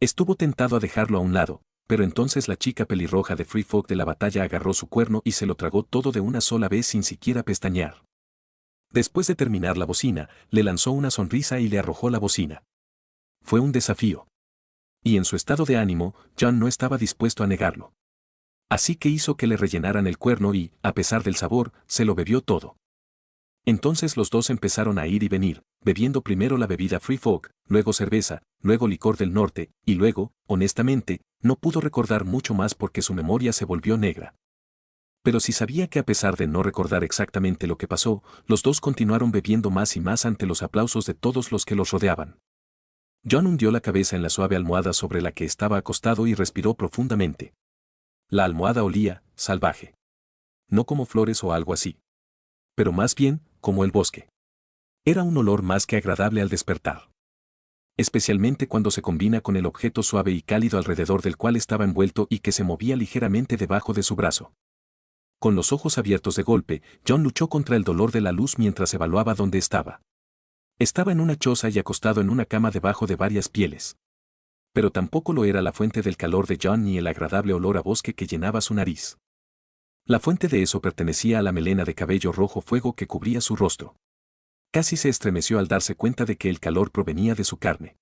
Estuvo tentado a dejarlo a un lado, pero entonces la chica pelirroja de Free Folk de la batalla agarró su cuerno y se lo tragó todo de una sola vez sin siquiera pestañear. Después de terminar la bocina, le lanzó una sonrisa y le arrojó la bocina. Fue un desafío. Y en su estado de ánimo, John no estaba dispuesto a negarlo. Así que hizo que le rellenaran el cuerno y, a pesar del sabor, se lo bebió todo. Entonces los dos empezaron a ir y venir, bebiendo primero la bebida Free Folk, luego cerveza, luego licor del norte, y luego, honestamente, no pudo recordar mucho más porque su memoria se volvió negra. Pero sí sabía que a pesar de no recordar exactamente lo que pasó, los dos continuaron bebiendo más y más ante los aplausos de todos los que los rodeaban. John hundió la cabeza en la suave almohada sobre la que estaba acostado y respiró profundamente. La almohada olía, salvaje. No como flores o algo así. Pero más bien, como el bosque. Era un olor más que agradable al despertar. Especialmente cuando se combina con el objeto suave y cálido alrededor del cual estaba envuelto y que se movía ligeramente debajo de su brazo. Con los ojos abiertos de golpe, John luchó contra el dolor de la luz mientras evaluaba dónde estaba. Estaba en una choza y acostado en una cama debajo de varias pieles. Pero tampoco lo era la fuente del calor de John ni el agradable olor a bosque que llenaba su nariz. La fuente de eso pertenecía a la melena de cabello rojo fuego que cubría su rostro. Casi se estremeció al darse cuenta de que el calor provenía de su carne.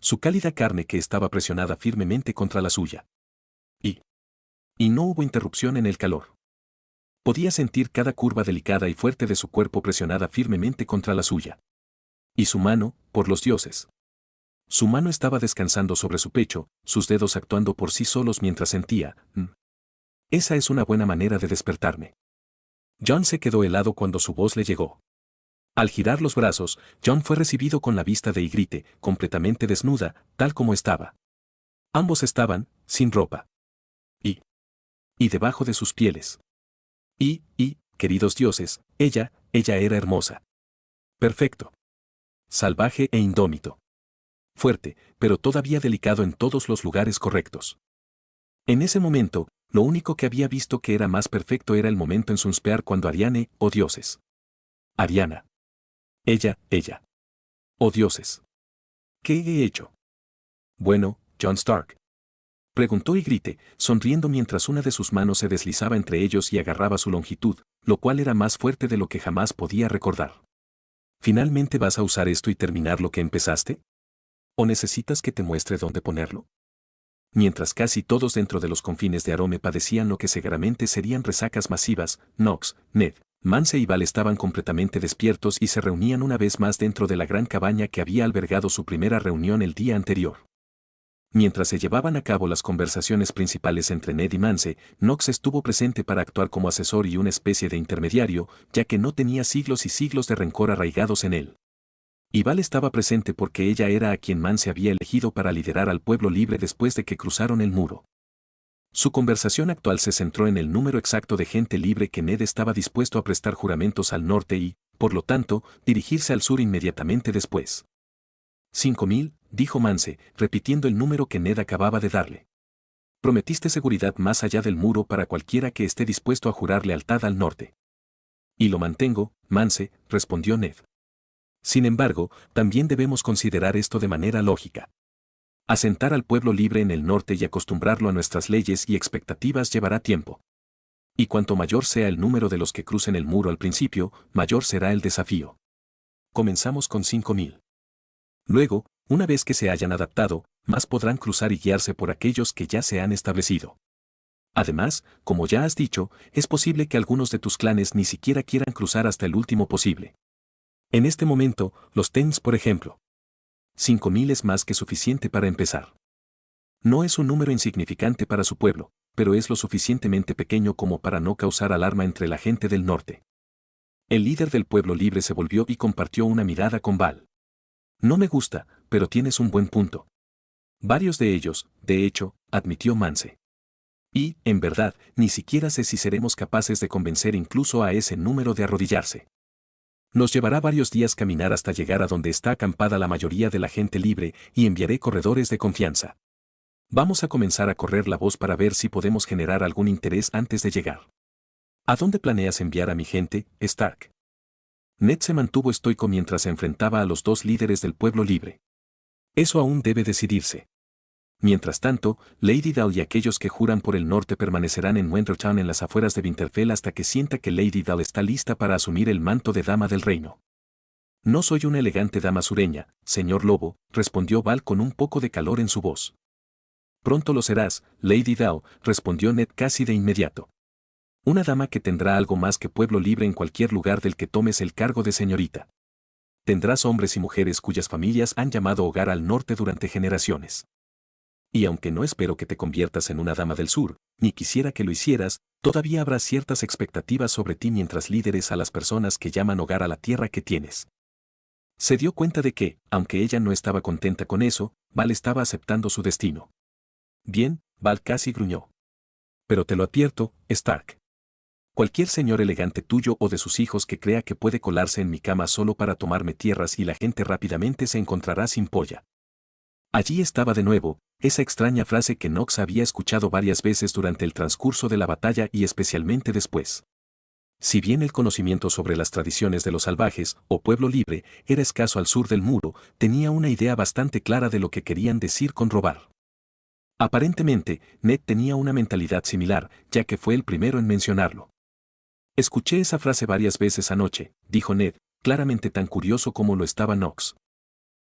Su cálida carne que estaba presionada firmemente contra la suya. Y no hubo interrupción en el calor. Podía sentir cada curva delicada y fuerte de su cuerpo presionada firmemente contra la suya. Y su mano, por los dioses. Su mano estaba descansando sobre su pecho, sus dedos actuando por sí solos mientras sentía. Esa es una buena manera de despertarme. John se quedó helado cuando su voz le llegó. Al girar los brazos, John fue recibido con la vista de Ygritte, completamente desnuda, tal como estaba. Ambos estaban, sin ropa. Y debajo de sus pieles. Queridos dioses, ella era hermosa. Perfecto. Salvaje e indómito. Fuerte, pero todavía delicado en todos los lugares correctos. En ese momento, lo único que había visto que era más perfecto era el momento en Sunspear cuando Ariane, oh dioses. Ariana. Ella. Oh dioses. ¿Qué he hecho? Bueno, John Stark. Preguntó Ygritte, sonriendo mientras una de sus manos se deslizaba entre ellos y agarraba su longitud, lo cual era más fuerte de lo que jamás podía recordar. ¿Finalmente vas a usar esto y terminar lo que empezaste? ¿O necesitas que te muestre dónde ponerlo? Mientras casi todos dentro de los confines de Arome padecían lo que seguramente serían resacas masivas, Nox, Ned, Mance y Val estaban completamente despiertos y se reunían una vez más dentro de la gran cabaña que había albergado su primera reunión el día anterior. Mientras se llevaban a cabo las conversaciones principales entre Ned y Mance, Nox estuvo presente para actuar como asesor y una especie de intermediario, ya que no tenía siglos y siglos de rencor arraigados en él. Y Val estaba presente porque ella era a quien Mance había elegido para liderar al pueblo libre después de que cruzaron el muro. Su conversación actual se centró en el número exacto de gente libre que Ned estaba dispuesto a prestar juramentos al norte y, por lo tanto, dirigirse al sur inmediatamente después. 5.000, dijo Mance, repitiendo el número que Ned acababa de darle. Prometiste seguridad más allá del muro para cualquiera que esté dispuesto a jurar lealtad al norte. Y lo mantengo, Mance, respondió Ned. Sin embargo, también debemos considerar esto de manera lógica. Asentar al pueblo libre en el norte y acostumbrarlo a nuestras leyes y expectativas llevará tiempo. Y cuanto mayor sea el número de los que crucen el muro al principio, mayor será el desafío. Comenzamos con 5.000. Luego, una vez que se hayan adaptado, más podrán cruzar y guiarse por aquellos que ya se han establecido. Además, como ya has dicho, es posible que algunos de tus clanes ni siquiera quieran cruzar hasta el último posible. En este momento, los Tens, por ejemplo. 5.000 es más que suficiente para empezar. No es un número insignificante para su pueblo, pero es lo suficientemente pequeño como para no causar alarma entre la gente del norte. El líder del pueblo libre se volvió y compartió una mirada con Val. No me gusta, pero tienes un buen punto. Varios de ellos, de hecho, admitió Mance. Y, en verdad, ni siquiera sé si seremos capaces de convencer incluso a ese número de arrodillarse. Nos llevará varios días caminar hasta llegar a donde está acampada la mayoría de la gente libre y enviaré corredores de confianza. Vamos a comenzar a correr la voz para ver si podemos generar algún interés antes de llegar. ¿A dónde planeas enviar a mi gente, Stark? Ned se mantuvo estoico mientras se enfrentaba a los dos líderes del pueblo libre. Eso aún debe decidirse. Mientras tanto, Lady Dal y aquellos que juran por el norte permanecerán en Wintertown en las afueras de Winterfell hasta que sienta que Lady Dal está lista para asumir el manto de dama del reino. No soy una elegante dama sureña, señor Lobo, respondió Val con un poco de calor en su voz. Pronto lo serás, Lady Dal, respondió Ned casi de inmediato. Una dama que tendrá algo más que pueblo libre en cualquier lugar del que tomes el cargo de señorita. Tendrás hombres y mujeres cuyas familias han llamado hogar al norte durante generaciones. Y aunque no espero que te conviertas en una dama del sur, ni quisiera que lo hicieras, todavía habrá ciertas expectativas sobre ti mientras líderes a las personas que llaman hogar a la tierra que tienes. Se dio cuenta de que, aunque ella no estaba contenta con eso, Val estaba aceptando su destino. Bien, Val casi gruñó. Pero te lo advierto, Stark. Cualquier señor elegante tuyo o de sus hijos que crea que puede colarse en mi cama solo para tomarme tierras y la gente rápidamente se encontrará sin polla. Allí estaba de nuevo, esa extraña frase que Knox había escuchado varias veces durante el transcurso de la batalla y especialmente después. Si bien el conocimiento sobre las tradiciones de los salvajes, o pueblo libre, era escaso al sur del muro, tenía una idea bastante clara de lo que querían decir con robar. Aparentemente, Ned tenía una mentalidad similar, ya que fue el primero en mencionarlo. Escuché esa frase varias veces anoche, dijo Ned, claramente tan curioso como lo estaba Knox.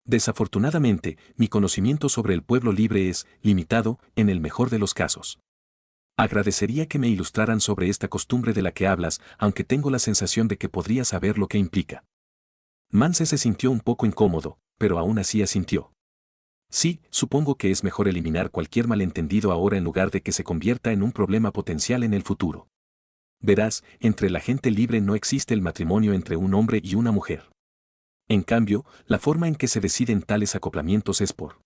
Desafortunadamente, mi conocimiento sobre el pueblo libre es limitado, en el mejor de los casos. Agradecería que me ilustraran sobre esta costumbre de la que hablas, aunque tengo la sensación de que podría saber lo que implica. Mance se sintió un poco incómodo, pero aún así asintió. Sí, supongo que es mejor eliminar cualquier malentendido ahora en lugar de que se convierta en un problema potencial en el futuro. Verás, entre la gente libre no existe el matrimonio entre un hombre y una mujer. En cambio, la forma en que se deciden tales acoplamientos es por.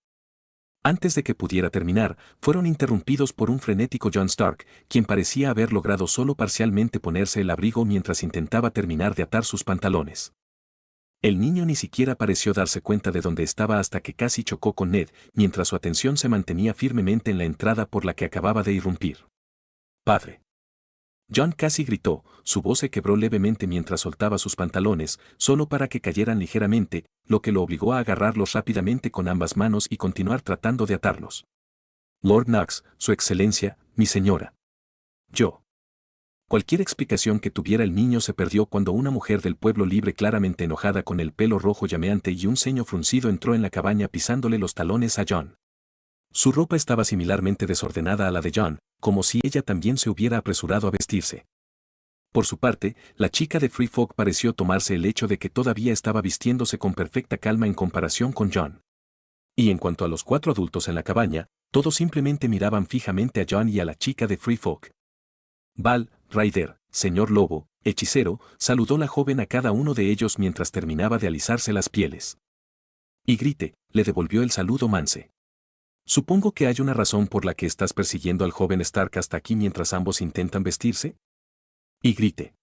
Antes de que pudiera terminar, fueron interrumpidos por un frenético Jon Stark, quien parecía haber logrado solo parcialmente ponerse el abrigo mientras intentaba terminar de atar sus pantalones. El niño ni siquiera pareció darse cuenta de dónde estaba hasta que casi chocó con Ned, mientras su atención se mantenía firmemente en la entrada por la que acababa de irrumpir. «Padre». Jon casi gritó, su voz se quebró levemente mientras soltaba sus pantalones, solo para que cayeran ligeramente, lo que lo obligó a agarrarlos rápidamente con ambas manos y continuar tratando de atarlos. «Lord Knox, su excelencia, mi señora». Yo. Cualquier explicación que tuviera el niño se perdió cuando una mujer del pueblo libre claramente enojada con el pelo rojo llameante y un ceño fruncido entró en la cabaña pisándole los talones a Jon. Su ropa estaba similarmente desordenada a la de Jon, como si ella también se hubiera apresurado a vestirse. Por su parte, la chica de Free Folk pareció tomarse el hecho de que todavía estaba vistiéndose con perfecta calma en comparación con Jon. Y en cuanto a los 4 adultos en la cabaña, todos simplemente miraban fijamente a Jon y a la chica de Free Folk. Val, Ryder, señor Lobo, hechicero, saludó la joven a cada uno de ellos mientras terminaba de alisarse las pieles. Y grite, le devolvió el saludo Mance. Supongo que hay una razón por la que estás persiguiendo al joven Stark hasta aquí mientras ambos intentan vestirse. Y grite.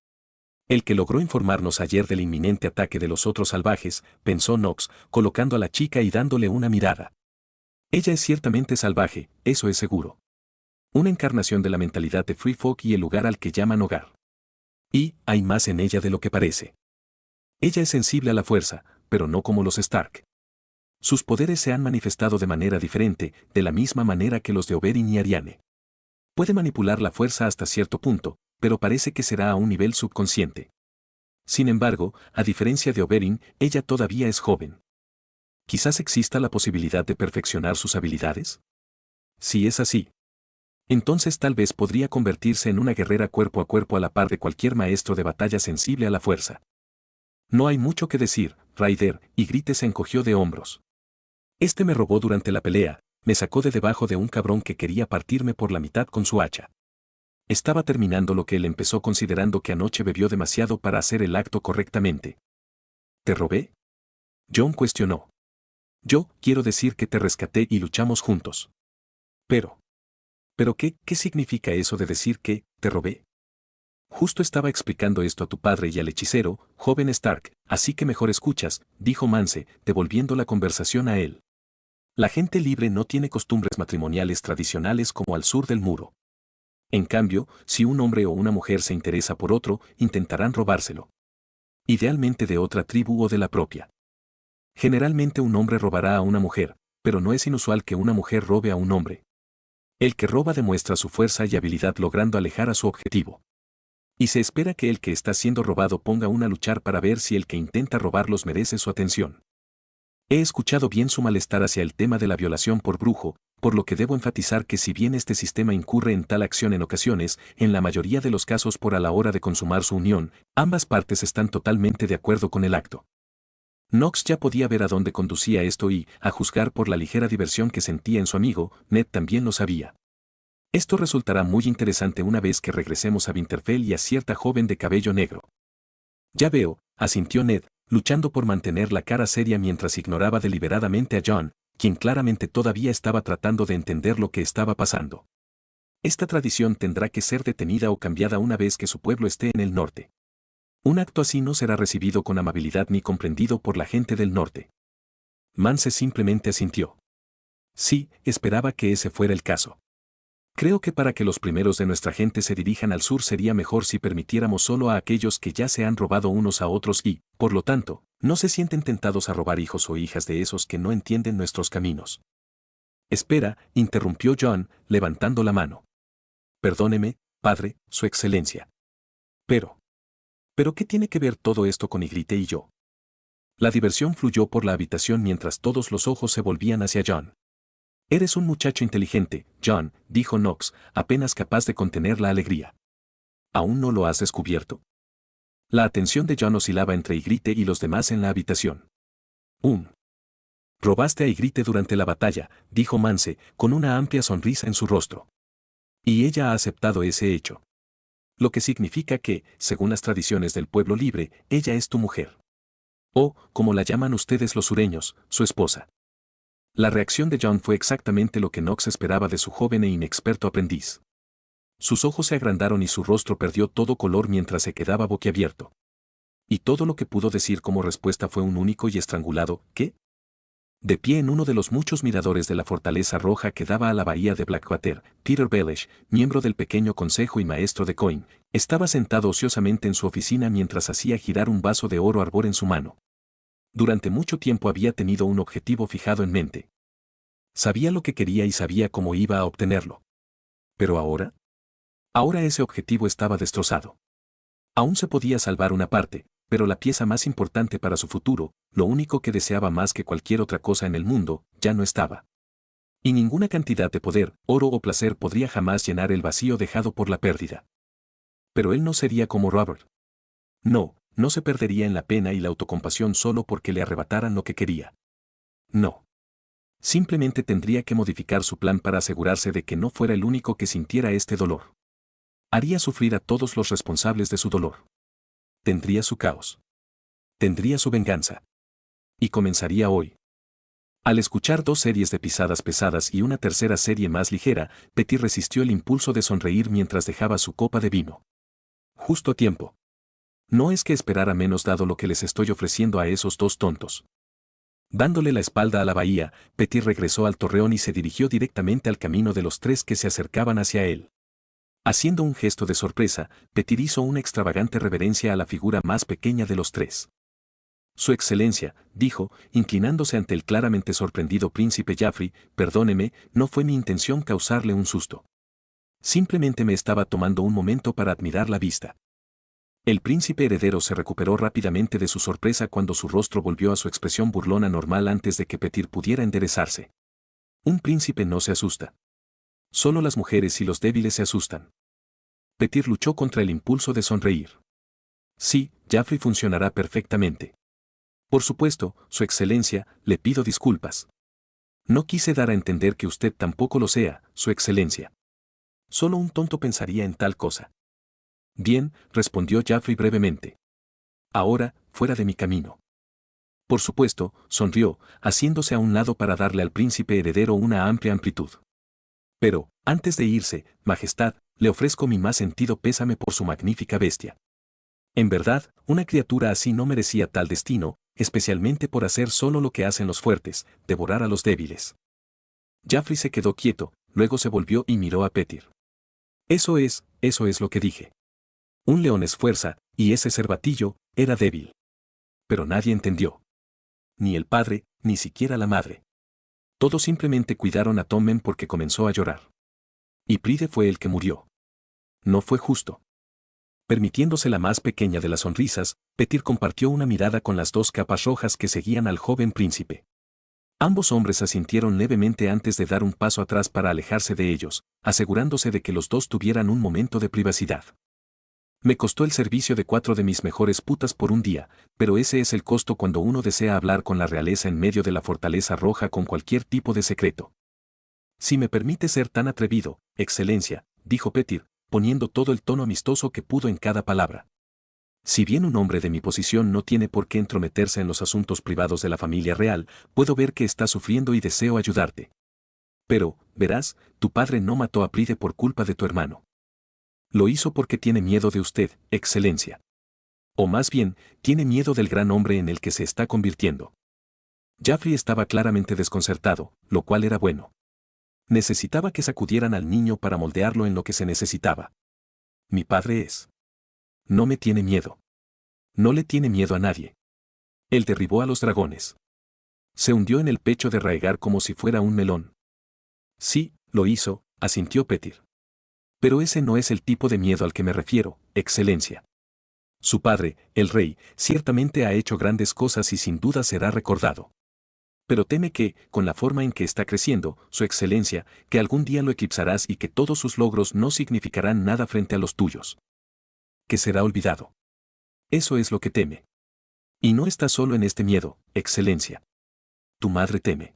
El que logró informarnos ayer del inminente ataque de los otros salvajes, pensó Knox, colocando a la chica y dándole una mirada. Ella es ciertamente salvaje, eso es seguro. Una encarnación de la mentalidad de Free Folk y el lugar al que llaman hogar. Y hay más en ella de lo que parece. Ella es sensible a la fuerza, pero no como los Stark. Sus poderes se han manifestado de manera diferente, de la misma manera que los de Oberyn y Arianne. Puede manipular la fuerza hasta cierto punto, pero parece que será a un nivel subconsciente. Sin embargo, a diferencia de Oberyn, ella todavía es joven. Quizás exista la posibilidad de perfeccionar sus habilidades. Si es así, entonces tal vez podría convertirse en una guerrera cuerpo a cuerpo a la par de cualquier maestro de batalla sensible a la fuerza. No hay mucho que decir, Ryder, y Ygritte se encogió de hombros. Este me robó durante la pelea, me sacó de debajo de un cabrón que quería partirme por la mitad con su hacha. Estaba terminando lo que él empezó considerando que anoche bebió demasiado para hacer el acto correctamente. ¿Te robé? Jon cuestionó. Yo, quiero decir que te rescaté y luchamos juntos. ¿Pero qué significa eso de decir que, te robé? Justo estaba explicando esto a tu padre y al hechicero, joven Stark, así que mejor escuchas, dijo Mance, devolviendo la conversación a él. La gente libre no tiene costumbres matrimoniales tradicionales como al sur del muro. En cambio, si un hombre o una mujer se interesa por otro, intentarán robárselo. Idealmente de otra tribu o de la propia. Generalmente un hombre robará a una mujer, pero no es inusual que una mujer robe a un hombre. El que roba demuestra su fuerza y habilidad logrando alejar a su objetivo. Y se espera que el que está siendo robado ponga una luchar para ver si el que intenta robarlos merece su atención. He escuchado bien su malestar hacia el tema de la violación por brujo, por lo que debo enfatizar que si bien este sistema incurre en tal acción en ocasiones, en la mayoría de los casos por a la hora de consumar su unión, ambas partes están totalmente de acuerdo con el acto. Knox ya podía ver a dónde conducía esto y, a juzgar por la ligera diversión que sentía en su amigo, Ned también lo sabía. Esto resultará muy interesante una vez que regresemos a Winterfell y a cierta joven de cabello negro. Ya veo, asintió Ned, luchando por mantener la cara seria mientras ignoraba deliberadamente a Jon, quien claramente todavía estaba tratando de entender lo que estaba pasando. Esta tradición tendrá que ser detenida o cambiada una vez que su pueblo esté en el norte. Un acto así no será recibido con amabilidad ni comprendido por la gente del norte. Mance simplemente asintió. Sí, esperaba que ese fuera el caso. Creo que para que los primeros de nuestra gente se dirijan al sur sería mejor si permitiéramos solo a aquellos que ya se han robado unos a otros y, por lo tanto, no se sienten tentados a robar hijos o hijas de esos que no entienden nuestros caminos. Espera, interrumpió Jon, levantando la mano. Perdóneme, padre, su excelencia. ¿Pero qué tiene que ver todo esto con Ygritte y yo? La diversión fluyó por la habitación mientras todos los ojos se volvían hacia Jon. Eres un muchacho inteligente, Jon, dijo Knox, apenas capaz de contener la alegría. ¿Aún no lo has descubierto? La atención de Jon oscilaba entre Ygritte y los demás en la habitación. Robaste a Ygritte durante la batalla, dijo Mance, con una amplia sonrisa en su rostro. Y ella ha aceptado ese hecho. Lo que significa que, según las tradiciones del pueblo libre, ella es tu mujer. O, como la llaman ustedes los sureños, su esposa. La reacción de Jon fue exactamente lo que Knox esperaba de su joven e inexperto aprendiz. Sus ojos se agrandaron y su rostro perdió todo color mientras se quedaba boquiabierto. Y todo lo que pudo decir como respuesta fue un único y estrangulado ¿qué? De pie en uno de los muchos miradores de la fortaleza roja que daba a la bahía de Blackwater, Peter Baelish, miembro del pequeño consejo y maestro de Coin, estaba sentado ociosamente en su oficina mientras hacía girar un vaso de oro arbor en su mano. Durante mucho tiempo había tenido un objetivo fijado en mente. Sabía lo que quería y sabía cómo iba a obtenerlo. Pero ahora ese objetivo estaba destrozado. Aún se podía salvar una parte, pero la pieza más importante para su futuro, lo único que deseaba más que cualquier otra cosa en el mundo, ya no estaba. Y ninguna cantidad de poder, oro o placer podría jamás llenar el vacío dejado por la pérdida. Pero él no sería como Robert. No se perdería en la pena y la autocompasión solo porque le arrebataran lo que quería. No. Simplemente tendría que modificar su plan para asegurarse de que no fuera el único que sintiera este dolor. Haría sufrir a todos los responsables de su dolor. Tendría su caos. Tendría su venganza. Y comenzaría hoy. Al escuchar 2 series de pisadas pesadas y una tercera serie más ligera, Petty resistió el impulso de sonreír mientras dejaba su copa de vino. Justo a tiempo. No es que esperara menos dado lo que les estoy ofreciendo a esos 2 tontos. Dándole la espalda a la bahía, Petty regresó al torreón y se dirigió directamente al camino de los 3 que se acercaban hacia él. Haciendo un gesto de sorpresa, Petty hizo una extravagante reverencia a la figura más pequeña de los 3. Su excelencia, dijo, inclinándose ante el claramente sorprendido príncipe Jaffrey, perdóneme, no fue mi intención causarle un susto. Simplemente me estaba tomando un momento para admirar la vista. El príncipe heredero se recuperó rápidamente de su sorpresa cuando su rostro volvió a su expresión burlona normal antes de que Petyr pudiera enderezarse. Un príncipe no se asusta. Solo las mujeres y los débiles se asustan. Petyr luchó contra el impulso de sonreír. Sí, Jaffrey funcionará perfectamente. Por supuesto, Su Excelencia, le pido disculpas. No quise dar a entender que usted tampoco lo sea, Su Excelencia. Solo un tonto pensaría en tal cosa. Bien, respondió Jaffrey brevemente. Ahora, fuera de mi camino. Por supuesto, sonrió, haciéndose a un lado para darle al príncipe heredero una amplia amplitud. Pero, antes de irse, Majestad, le ofrezco mi más sentido pésame por su magnífica bestia. En verdad, una criatura así no merecía tal destino, especialmente por hacer solo lo que hacen los fuertes, devorar a los débiles. Jaffrey se quedó quieto, luego se volvió y miró a Petyr. Eso es lo que dije. Un león es fuerza, y ese cervatillo era débil. Pero nadie entendió. Ni el padre, ni siquiera la madre. Todos simplemente cuidaron a Tommen porque comenzó a llorar. Y Pride fue el que murió. No fue justo. Permitiéndose la más pequeña de las sonrisas, Petyr compartió una mirada con las dos capas rojas que seguían al joven príncipe. Ambos hombres asintieron levemente antes de dar un paso atrás para alejarse de ellos, asegurándose de que los dos tuvieran un momento de privacidad. Me costó el servicio de 4 de mis mejores putas por un día, pero ese es el costo cuando uno desea hablar con la realeza en medio de la fortaleza roja con cualquier tipo de secreto. Si me permite ser tan atrevido, Excelencia, dijo Petyr, poniendo todo el tono amistoso que pudo en cada palabra. Si bien un hombre de mi posición no tiene por qué entrometerse en los asuntos privados de la familia real, puedo ver que estás sufriendo y deseo ayudarte. Pero, verás, tu padre no mató a Pride por culpa de tu hermano. Lo hizo porque tiene miedo de usted, Excelencia. O más bien, tiene miedo del gran hombre en el que se está convirtiendo. Jaffrey estaba claramente desconcertado, lo cual era bueno. Necesitaba que sacudieran al niño para moldearlo en lo que se necesitaba. Mi padre es. No me tiene miedo. No le tiene miedo a nadie. Él derribó a los dragones. Se hundió en el pecho de Raegar como si fuera un melón. Sí, lo hizo, asintió Petyr. Pero ese no es el tipo de miedo al que me refiero, Excelencia. Su padre, el rey, ciertamente ha hecho grandes cosas y sin duda será recordado. Pero teme que, con la forma en que está creciendo, Su Excelencia, que algún día lo eclipsarás y que todos sus logros no significarán nada frente a los tuyos. Que será olvidado. Eso es lo que teme. Y no está solo en este miedo, Excelencia. Tu madre teme.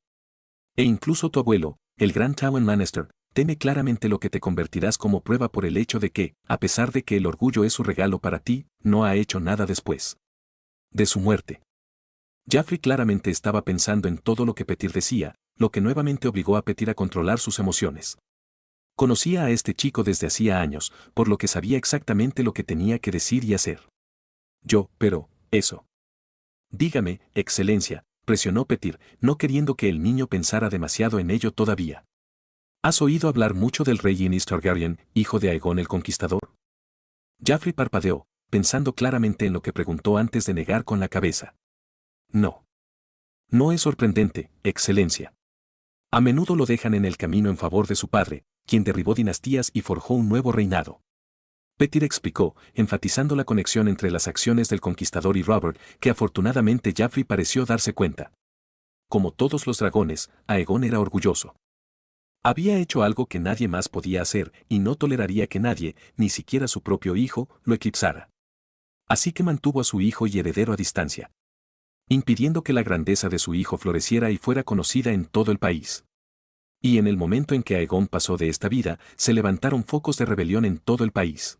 E incluso tu abuelo, el gran Tywin Lannister, teme claramente lo que te convertirás como prueba por el hecho de que, a pesar de que el orgullo es su regalo para ti, no ha hecho nada después de su muerte. Jaffrey claramente estaba pensando en todo lo que Petyr decía, lo que nuevamente obligó a Petyr a controlar sus emociones. Conocía a este chico desde hacía años, por lo que sabía exactamente lo que tenía que decir y hacer. Pero, eso. Dígame, Excelencia, presionó Petyr, no queriendo que el niño pensara demasiado en ello todavía. ¿Has oído hablar mucho del rey Ynys Targaryen, hijo de Aegon el Conquistador? Jaffrey parpadeó, pensando claramente en lo que preguntó antes de negar con la cabeza. No. No es sorprendente, Excelencia. A menudo lo dejan en el camino en favor de su padre, quien derribó dinastías y forjó un nuevo reinado. Petyr explicó, enfatizando la conexión entre las acciones del conquistador y Robert, que afortunadamente Jaffrey pareció darse cuenta. Como todos los dragones, Aegon era orgulloso. Había hecho algo que nadie más podía hacer, y no toleraría que nadie, ni siquiera su propio hijo, lo eclipsara. Así que mantuvo a su hijo y heredero a distancia, impidiendo que la grandeza de su hijo floreciera y fuera conocida en todo el país. Y en el momento en que Aegon pasó de esta vida, se levantaron focos de rebelión en todo el país.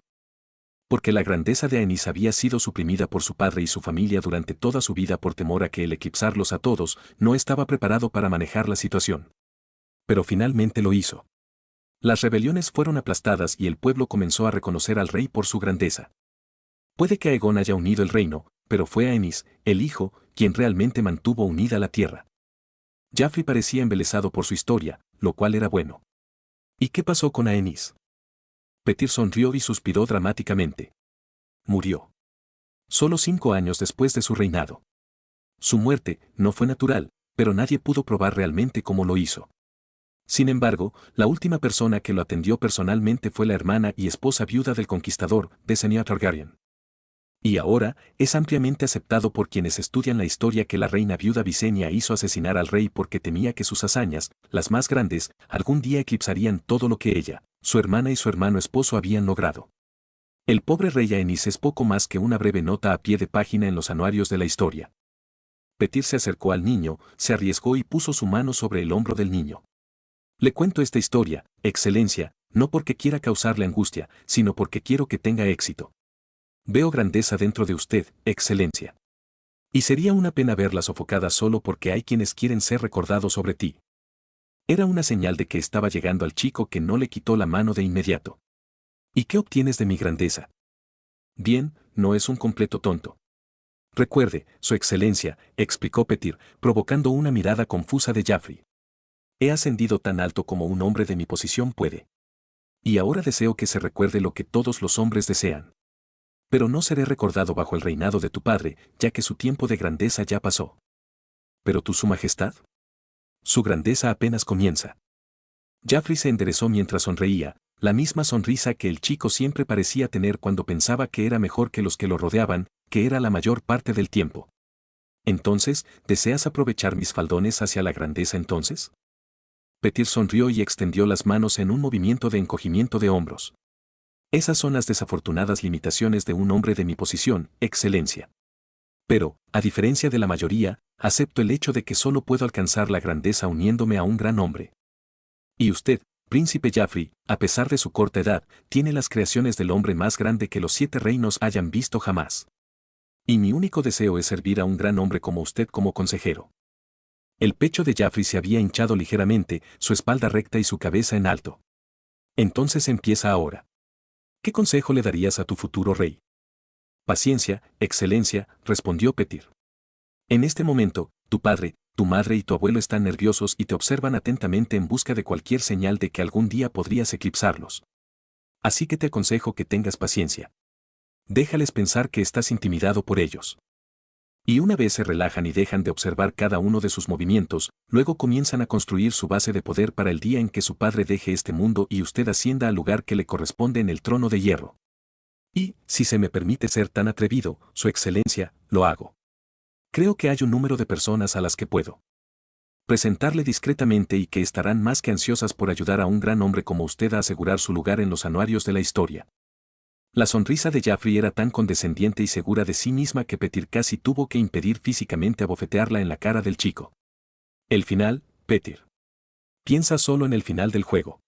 Porque la grandeza de Aenys había sido suprimida por su padre y su familia durante toda su vida por temor a que el eclipsarlos a todos, no estaba preparado para manejar la situación. Pero finalmente lo hizo. Las rebeliones fueron aplastadas y el pueblo comenzó a reconocer al rey por su grandeza. Puede que Aegon haya unido el reino, pero fue Aenys, el hijo, quien realmente mantuvo unida la tierra. Jaffrey parecía embelesado por su historia, lo cual era bueno. ¿Y qué pasó con Aenys? Petyr sonrió y suspiró dramáticamente. Murió. Solo 5 años después de su reinado. Su muerte no fue natural, pero nadie pudo probar realmente cómo lo hizo. Sin embargo, la última persona que lo atendió personalmente fue la hermana y esposa viuda del conquistador, Visenya Targaryen. Y ahora, es ampliamente aceptado por quienes estudian la historia que la reina viuda Visenya hizo asesinar al rey porque temía que sus hazañas, las más grandes, algún día eclipsarían todo lo que ella, su hermana y su hermano esposo habían logrado. El pobre rey Aenys es poco más que una breve nota a pie de página en los anuarios de la historia. Petyr se acercó al niño, se arriesgó y puso su mano sobre el hombro del niño. Le cuento esta historia, Excelencia, no porque quiera causarle angustia, sino porque quiero que tenga éxito. Veo grandeza dentro de usted, Excelencia. Y sería una pena verla sofocada solo porque hay quienes quieren ser recordados sobre ti. Era una señal de que estaba llegando al chico que no le quitó la mano de inmediato. ¿Y qué obtienes de mi grandeza? Bien, no es un completo tonto. Recuerde, Su Excelencia, explicó Petyr, provocando una mirada confusa de Joffrey. He ascendido tan alto como un hombre de mi posición puede. Y ahora deseo que se recuerde lo que todos los hombres desean. Pero no seré recordado bajo el reinado de tu padre, ya que su tiempo de grandeza ya pasó. ¿Pero tú, Su Majestad? Su grandeza apenas comienza. Joffrey se enderezó mientras sonreía, la misma sonrisa que el chico siempre parecía tener cuando pensaba que era mejor que los que lo rodeaban, que era la mayor parte del tiempo. Entonces, ¿deseas aprovechar mis faldones hacia la grandeza entonces? Petyr sonrió y extendió las manos en un movimiento de encogimiento de hombros. Esas son las desafortunadas limitaciones de un hombre de mi posición, Excelencia. Pero, a diferencia de la mayoría, acepto el hecho de que solo puedo alcanzar la grandeza uniéndome a un gran hombre. Y usted, Príncipe Joffrey, a pesar de su corta edad, tiene las creaciones del hombre más grande que los 7 reinos hayan visto jamás. Y mi único deseo es servir a un gran hombre como usted como consejero. El pecho de Joffrey se había hinchado ligeramente, su espalda recta y su cabeza en alto. Entonces empieza ahora. ¿Qué consejo le darías a tu futuro rey? Paciencia, Excelencia, respondió Petyr. En este momento, tu padre, tu madre y tu abuelo están nerviosos y te observan atentamente en busca de cualquier señal de que algún día podrías eclipsarlos. Así que te aconsejo que tengas paciencia. Déjales pensar que estás intimidado por ellos. Y una vez se relajan y dejan de observar cada uno de sus movimientos, luego comienzan a construir su base de poder para el día en que su padre deje este mundo y usted ascienda al lugar que le corresponde en el trono de hierro. Y, si se me permite ser tan atrevido, Su Excelencia, lo hago. Creo que hay un número de personas a las que puedo presentarle discretamente y que estarán más que ansiosas por ayudar a un gran hombre como usted a asegurar su lugar en los anuarios de la historia. La sonrisa de Joffrey era tan condescendiente y segura de sí misma que Petyr casi tuvo que impedir físicamente abofetearla en la cara del chico. El final, Petyr. Piensa solo en el final del juego.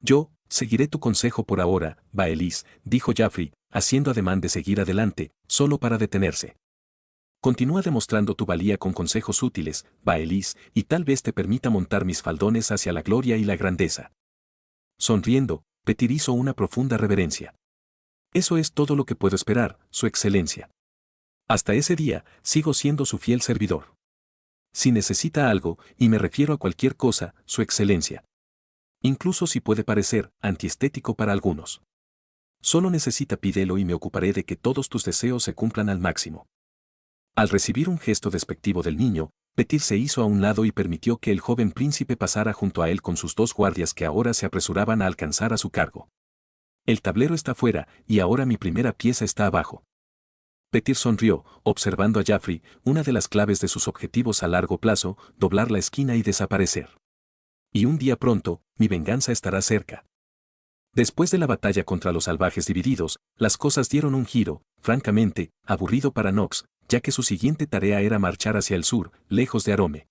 Yo, seguiré tu consejo por ahora, Baelys, dijo Joffrey, haciendo ademán de seguir adelante, solo para detenerse. Continúa demostrando tu valía con consejos útiles, Baelys, y tal vez te permita montar mis faldones hacia la gloria y la grandeza. Sonriendo, Petyr hizo una profunda reverencia. Eso es todo lo que puedo esperar, Su Excelencia. Hasta ese día, sigo siendo su fiel servidor. Si necesita algo, y me refiero a cualquier cosa, Su Excelencia. Incluso si puede parecer antiestético para algunos. Solo pídelo y me ocuparé de que todos tus deseos se cumplan al máximo. Al recibir un gesto despectivo del niño, Petyr se hizo a un lado y permitió que el joven príncipe pasara junto a él con sus 2 guardias que ahora se apresuraban a alcanzar a su cargo. El tablero está fuera, y ahora mi primera pieza está abajo. Petyr sonrió, observando a Joffrey, una de las claves de sus objetivos a largo plazo, doblar la esquina y desaparecer. Y un día pronto, mi venganza estará cerca. Después de la batalla contra los salvajes divididos, las cosas dieron un giro, francamente, aburrido para Nox, ya que su siguiente tarea era marchar hacia el sur, lejos de Arome,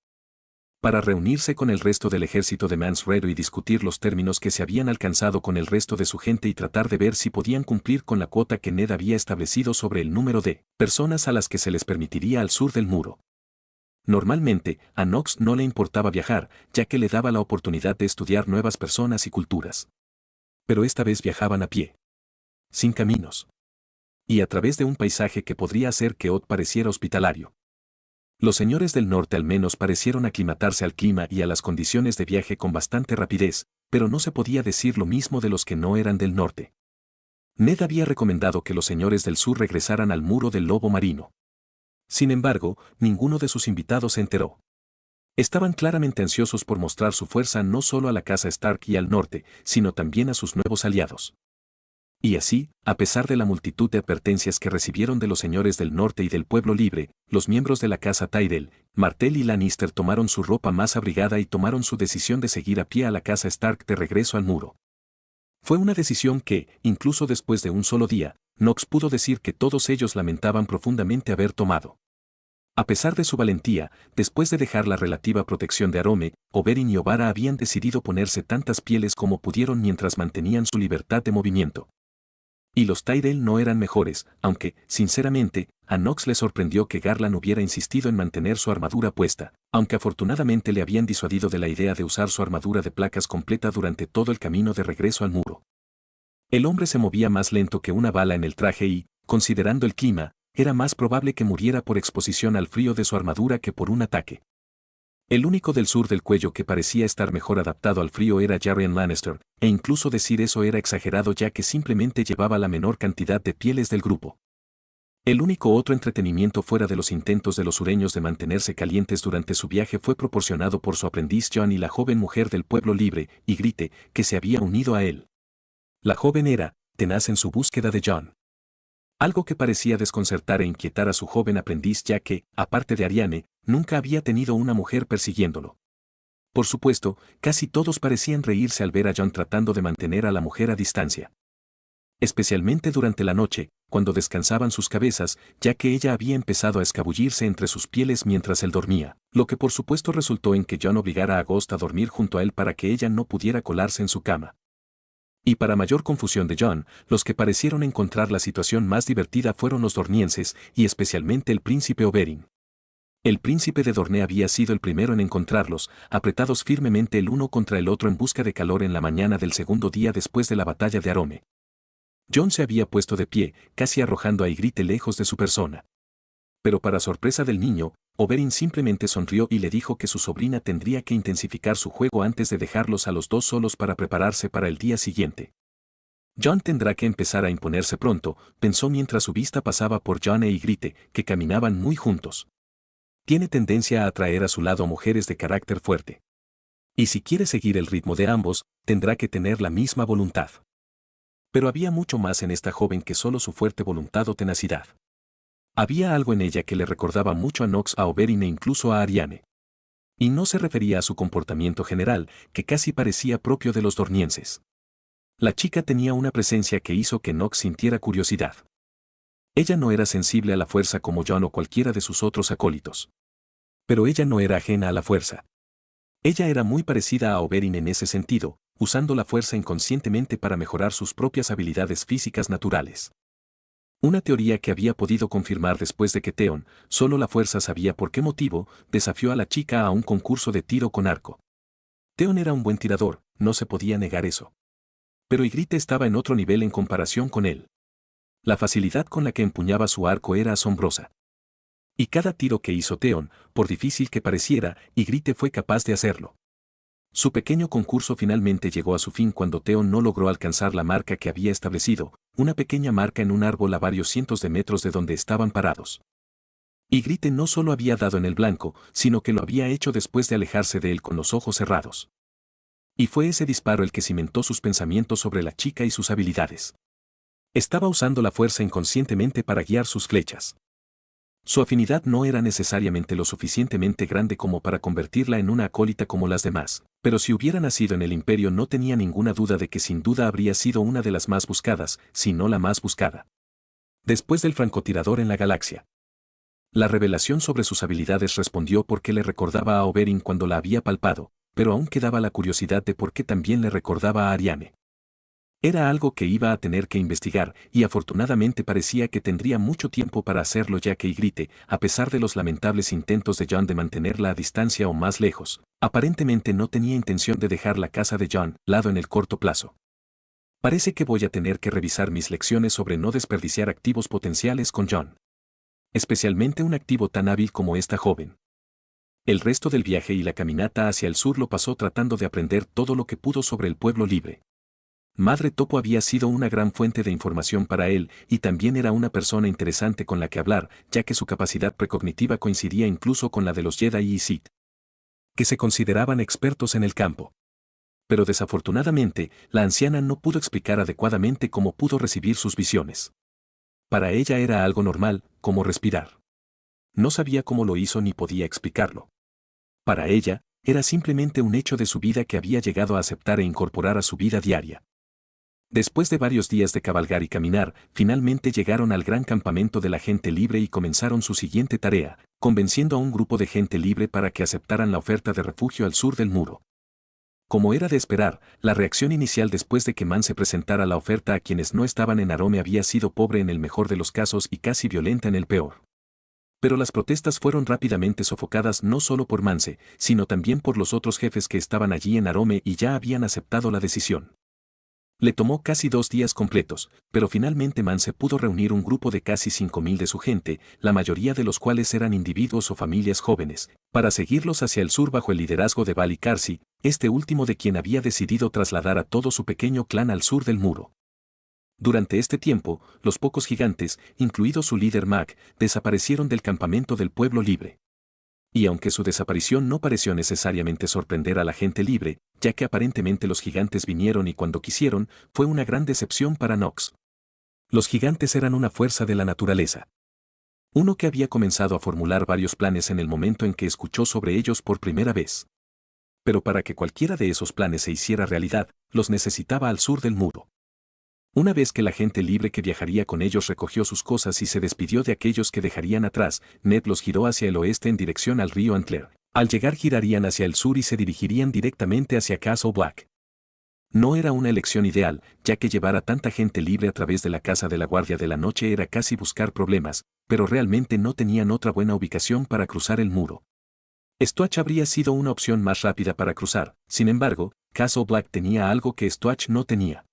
para reunirse con el resto del ejército de Mance Rayder y discutir los términos que se habían alcanzado con el resto de su gente y tratar de ver si podían cumplir con la cuota que Ned había establecido sobre el número de personas a las que se les permitiría al sur del muro. Normalmente, a Nox no le importaba viajar, ya que le daba la oportunidad de estudiar nuevas personas y culturas. Pero esta vez viajaban a pie, sin caminos, y a través de un paisaje que podría hacer que Od pareciera hospitalario. Los señores del norte al menos parecieron aclimatarse al clima y a las condiciones de viaje con bastante rapidez, pero no se podía decir lo mismo de los que no eran del norte. Ned había recomendado que los señores del sur regresaran al muro del lobo marino. Sin embargo, ninguno de sus invitados se enteró. Estaban claramente ansiosos por mostrar su fuerza no solo a la casa Stark y al norte, sino también a sus nuevos aliados. Y así, a pesar de la multitud de advertencias que recibieron de los señores del norte y del pueblo libre, los miembros de la casa Tyrell, Martell y Lannister tomaron su ropa más abrigada y tomaron su decisión de seguir a pie a la casa Stark de regreso al muro. Fue una decisión que, incluso después de un solo día, Knox pudo decir que todos ellos lamentaban profundamente haber tomado. A pesar de su valentía, después de dejar la relativa protección de Arome, Oberyn y Obara habían decidido ponerse tantas pieles como pudieron mientras mantenían su libertad de movimiento. Y los Tyrell no eran mejores, aunque, sinceramente, a Knox le sorprendió que Garland hubiera insistido en mantener su armadura puesta, aunque afortunadamente le habían disuadido de la idea de usar su armadura de placas completa durante todo el camino de regreso al muro. El hombre se movía más lento que una bala en el traje y, considerando el clima, era más probable que muriera por exposición al frío de su armadura que por un ataque. El único del sur del cuello que parecía estar mejor adaptado al frío era Jarryn Lannister, e incluso decir eso era exagerado ya que simplemente llevaba la menor cantidad de pieles del grupo. El único otro entretenimiento fuera de los intentos de los sureños de mantenerse calientes durante su viaje fue proporcionado por su aprendiz Jon y la joven mujer del pueblo libre, Ygritte, que se había unido a él. La joven era, tenaz en su búsqueda de Jon. Algo que parecía desconcertar e inquietar a su joven aprendiz ya que, aparte de Arianne, nunca había tenido una mujer persiguiéndolo. Por supuesto, casi todos parecían reírse al ver a Jon tratando de mantener a la mujer a distancia. Especialmente durante la noche, cuando descansaban sus cabezas, ya que ella había empezado a escabullirse entre sus pieles mientras él dormía, lo que por supuesto resultó en que Jon obligara a Ghost a dormir junto a él para que ella no pudiera colarse en su cama. Y para mayor confusión de Jon, los que parecieron encontrar la situación más divertida fueron los dornienses, y especialmente el príncipe Oberyn. El príncipe de Dorne había sido el primero en encontrarlos, apretados firmemente el uno contra el otro en busca de calor en la mañana del segundo día después de la batalla de Arome. Jon se había puesto de pie, casi arrojando a Ygritte lejos de su persona. Pero para sorpresa del niño, Oberyn simplemente sonrió y le dijo que su sobrina tendría que intensificar su juego antes de dejarlos a los dos solos para prepararse para el día siguiente. Jon tendrá que empezar a imponerse pronto, pensó mientras su vista pasaba por Jon e Ygritte, que caminaban muy juntos. Tiene tendencia a atraer a su lado mujeres de carácter fuerte. Y si quiere seguir el ritmo de ambos, tendrá que tener la misma voluntad. Pero había mucho más en esta joven que solo su fuerte voluntad o tenacidad. Había algo en ella que le recordaba mucho a Knox, a Oberyn e incluso a Arianne. Y no se refería a su comportamiento general, que casi parecía propio de los dornienses. La chica tenía una presencia que hizo que Knox sintiera curiosidad. Ella no era sensible a la fuerza como Jon o cualquiera de sus otros acólitos. Pero ella no era ajena a la fuerza. Ella era muy parecida a Oberyn en ese sentido, usando la fuerza inconscientemente para mejorar sus propias habilidades físicas naturales. Una teoría que había podido confirmar después de que Theon, solo la fuerza sabía por qué motivo, desafió a la chica a un concurso de tiro con arco. Theon era un buen tirador, no se podía negar eso. Pero Ygritte estaba en otro nivel en comparación con él. La facilidad con la que empuñaba su arco era asombrosa. Y cada tiro que hizo Theon, por difícil que pareciera, Ygritte fue capaz de hacerlo. Su pequeño concurso finalmente llegó a su fin cuando Theon no logró alcanzar la marca que había establecido, una pequeña marca en un árbol a varios cientos de metros de donde estaban parados. Ygritte no solo había dado en el blanco, sino que lo había hecho después de alejarse de él con los ojos cerrados. Y fue ese disparo el que cimentó sus pensamientos sobre la chica y sus habilidades. Estaba usando la fuerza inconscientemente para guiar sus flechas. Su afinidad no era necesariamente lo suficientemente grande como para convertirla en una acólita como las demás, pero si hubiera nacido en el Imperio no tenía ninguna duda de que sin duda habría sido una de las más buscadas, si no la más buscada. Después del francotirador en la galaxia. La revelación sobre sus habilidades respondió porque le recordaba a Oberyn cuando la había palpado, pero aún quedaba la curiosidad de por qué también le recordaba a Arianne. Era algo que iba a tener que investigar, y afortunadamente parecía que tendría mucho tiempo para hacerlo ya que Ygritte, a pesar de los lamentables intentos de Jon de mantenerla a distancia o más lejos, aparentemente no tenía intención de dejar la casa de Jon lado en el corto plazo. Parece que voy a tener que revisar mis lecciones sobre no desperdiciar activos potenciales con Jon. Especialmente un activo tan hábil como esta joven. El resto del viaje y la caminata hacia el sur lo pasó tratando de aprender todo lo que pudo sobre el pueblo libre. Madre Topo había sido una gran fuente de información para él y también era una persona interesante con la que hablar, ya que su capacidad precognitiva coincidía incluso con la de los Jedi y Sith, que se consideraban expertos en el campo. Pero desafortunadamente, la anciana no pudo explicar adecuadamente cómo pudo recibir sus visiones. Para ella era algo normal, como respirar. No sabía cómo lo hizo ni podía explicarlo. Para ella, era simplemente un hecho de su vida que había llegado a aceptar e incorporar a su vida diaria. Después de varios días de cabalgar y caminar, finalmente llegaron al gran campamento de la gente libre y comenzaron su siguiente tarea, convenciendo a un grupo de gente libre para que aceptaran la oferta de refugio al sur del muro. Como era de esperar, la reacción inicial después de que Mance presentara la oferta a quienes no estaban en Arome había sido pobre en el mejor de los casos y casi violenta en el peor. Pero las protestas fueron rápidamente sofocadas no solo por Mance, sino también por los otros jefes que estaban allí en Arome y ya habían aceptado la decisión. Le tomó casi 2 días completos, pero finalmente Mance pudo reunir un grupo de casi 5.000 de su gente, la mayoría de los cuales eran individuos o familias jóvenes, para seguirlos hacia el sur bajo el liderazgo de Val Icarsi, este último de quien había decidido trasladar a todo su pequeño clan al sur del muro. Durante este tiempo, los pocos gigantes, incluido su líder Mag, desaparecieron del campamento del pueblo libre. Y aunque su desaparición no pareció necesariamente sorprender a la gente libre, ya que aparentemente los gigantes vinieron y cuando quisieron, fue una gran decepción para Nox. Los gigantes eran una fuerza de la naturaleza. Uno que había comenzado a formular varios planes en el momento en que escuchó sobre ellos por primera vez. Pero para que cualquiera de esos planes se hiciera realidad, los necesitaba al sur del muro. Una vez que la gente libre que viajaría con ellos recogió sus cosas y se despidió de aquellos que dejarían atrás, Ned los giró hacia el oeste en dirección al río Antler. Al llegar girarían hacia el sur y se dirigirían directamente hacia Castle Black. No era una elección ideal, ya que llevar a tanta gente libre a través de la casa de la Guardia de la Noche era casi buscar problemas, pero realmente no tenían otra buena ubicación para cruzar el muro. Stoach habría sido una opción más rápida para cruzar, sin embargo, Castle Black tenía algo que Stoach no tenía.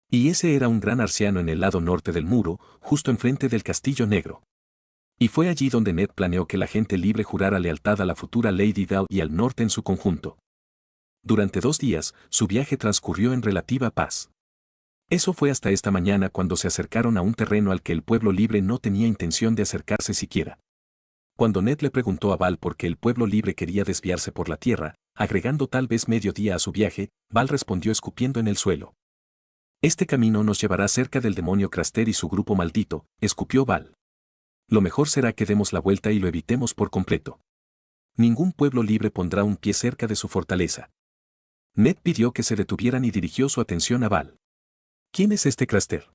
Y ese era un gran arciano en el lado norte del muro, justo enfrente del Castillo Negro. Y fue allí donde Ned planeó que la gente libre jurara lealtad a la futura Lady Val y al norte en su conjunto. Durante 2 días, su viaje transcurrió en relativa paz. Eso fue hasta esta mañana cuando se acercaron a un terreno al que el pueblo libre no tenía intención de acercarse siquiera. Cuando Ned le preguntó a Val por qué el pueblo libre quería desviarse por la tierra, agregando tal vez medio día a su viaje, Val respondió escupiendo en el suelo. Este camino nos llevará cerca del demonio Craster y su grupo maldito, escupió Val. Lo mejor será que demos la vuelta y lo evitemos por completo. Ningún pueblo libre pondrá un pie cerca de su fortaleza. Ned pidió que se detuvieran y dirigió su atención a Val. ¿Quién es este Craster?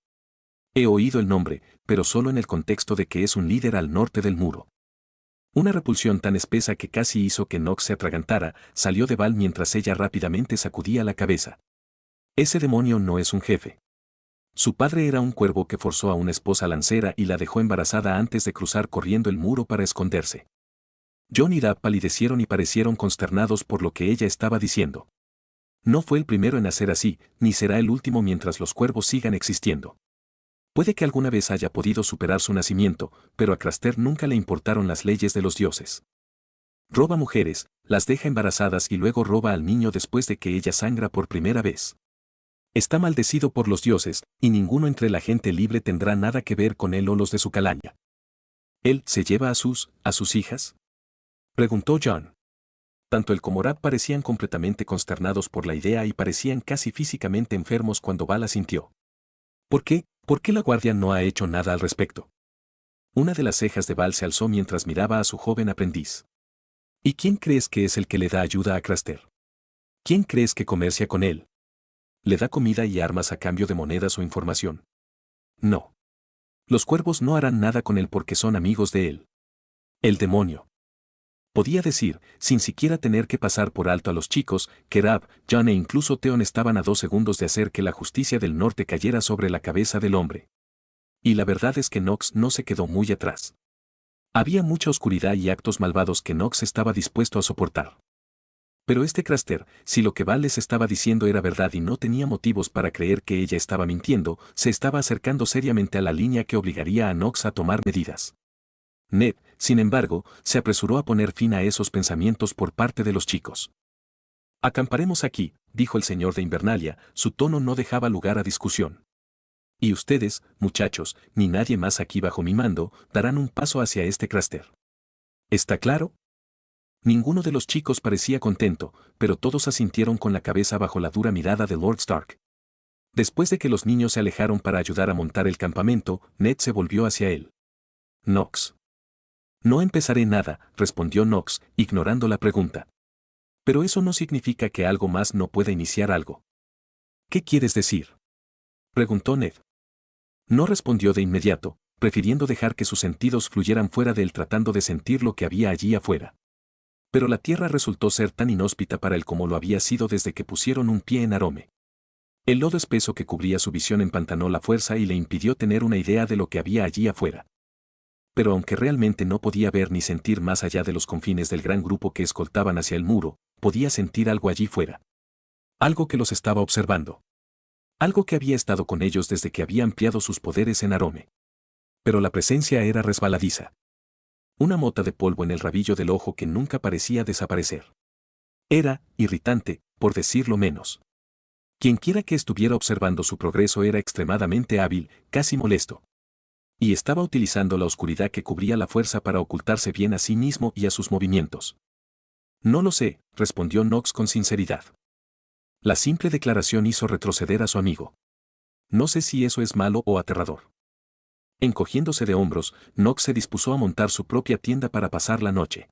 He oído el nombre, pero solo en el contexto de que es un líder al norte del muro. Una repulsión tan espesa que casi hizo que Nox se atragantara, salió de Val mientras ella rápidamente sacudía la cabeza. Ese demonio no es un jefe. Su padre era un cuervo que forzó a una esposa lancera y la dejó embarazada antes de cruzar corriendo el muro para esconderse. Jon y Dab palidecieron y parecieron consternados por lo que ella estaba diciendo. No fue el primero en hacer así, ni será el último mientras los cuervos sigan existiendo. Puede que alguna vez haya podido superar su nacimiento, pero a Craster nunca le importaron las leyes de los dioses. Roba mujeres, las deja embarazadas y luego roba al niño después de que ella sangra por primera vez. Está maldecido por los dioses, y ninguno entre la gente libre tendrá nada que ver con él o los de su calaña. ¿Él se lleva a sus hijas? Preguntó Jon. Tanto él como Rab parecían completamente consternados por la idea y parecían casi físicamente enfermos cuando Val asintió. ¿Por qué? ¿Por qué la guardia no ha hecho nada al respecto? Una de las cejas de Val se alzó mientras miraba a su joven aprendiz. ¿Y quién crees que es el que le da ayuda a Craster? ¿Quién crees que comercia con él? ¿Le da comida y armas a cambio de monedas o información? No. Los cuervos no harán nada con él porque son amigos de él. El demonio. Podía decir, sin siquiera tener que pasar por alto a los chicos, que Rab, Jon e incluso Theon estaban a 2 segundos de hacer que la justicia del norte cayera sobre la cabeza del hombre. Y la verdad es que Nox no se quedó muy atrás. Había mucha oscuridad y actos malvados que Nox estaba dispuesto a soportar. Pero este Craster, si lo que Val les estaba diciendo era verdad y no tenía motivos para creer que ella estaba mintiendo, se estaba acercando seriamente a la línea que obligaría a Nox a tomar medidas. Ned, sin embargo, se apresuró a poner fin a esos pensamientos por parte de los chicos. Acamparemos aquí, dijo el señor de Invernalia, su tono no dejaba lugar a discusión. Y ustedes, muchachos, ni nadie más aquí bajo mi mando, darán un paso hacia este cráter. ¿Está claro? Ninguno de los chicos parecía contento, pero todos asintieron con la cabeza bajo la dura mirada de Lord Stark. Después de que los niños se alejaron para ayudar a montar el campamento, Ned se volvió hacia él. Knox. No empezaré nada, respondió Knox, ignorando la pregunta. Pero eso no significa que algo más no pueda iniciar algo. ¿Qué quieres decir? Preguntó Ned. No respondió de inmediato, prefiriendo dejar que sus sentidos fluyeran fuera de él tratando de sentir lo que había allí afuera. Pero la tierra resultó ser tan inhóspita para él como lo había sido desde que pusieron un pie en Arome. El lodo espeso que cubría su visión empantanó la fuerza y le impidió tener una idea de lo que había allí afuera. Pero aunque realmente no podía ver ni sentir más allá de los confines del gran grupo que escoltaban hacia el muro, podía sentir algo allí fuera. Algo que los estaba observando. Algo que había estado con ellos desde que había ampliado sus poderes en Arome. Pero la presencia era resbaladiza. Una mota de polvo en el rabillo del ojo que nunca parecía desaparecer. Era irritante, por decirlo menos. Quienquiera que estuviera observando su progreso era extremadamente hábil, casi molesto. Y estaba utilizando la oscuridad que cubría la fuerza para ocultarse bien a sí mismo y a sus movimientos. No lo sé, respondió Knox con sinceridad. La simple declaración hizo retroceder a su amigo. No sé si eso es malo o aterrador. Encogiéndose de hombros, Knox se dispuso a montar su propia tienda para pasar la noche.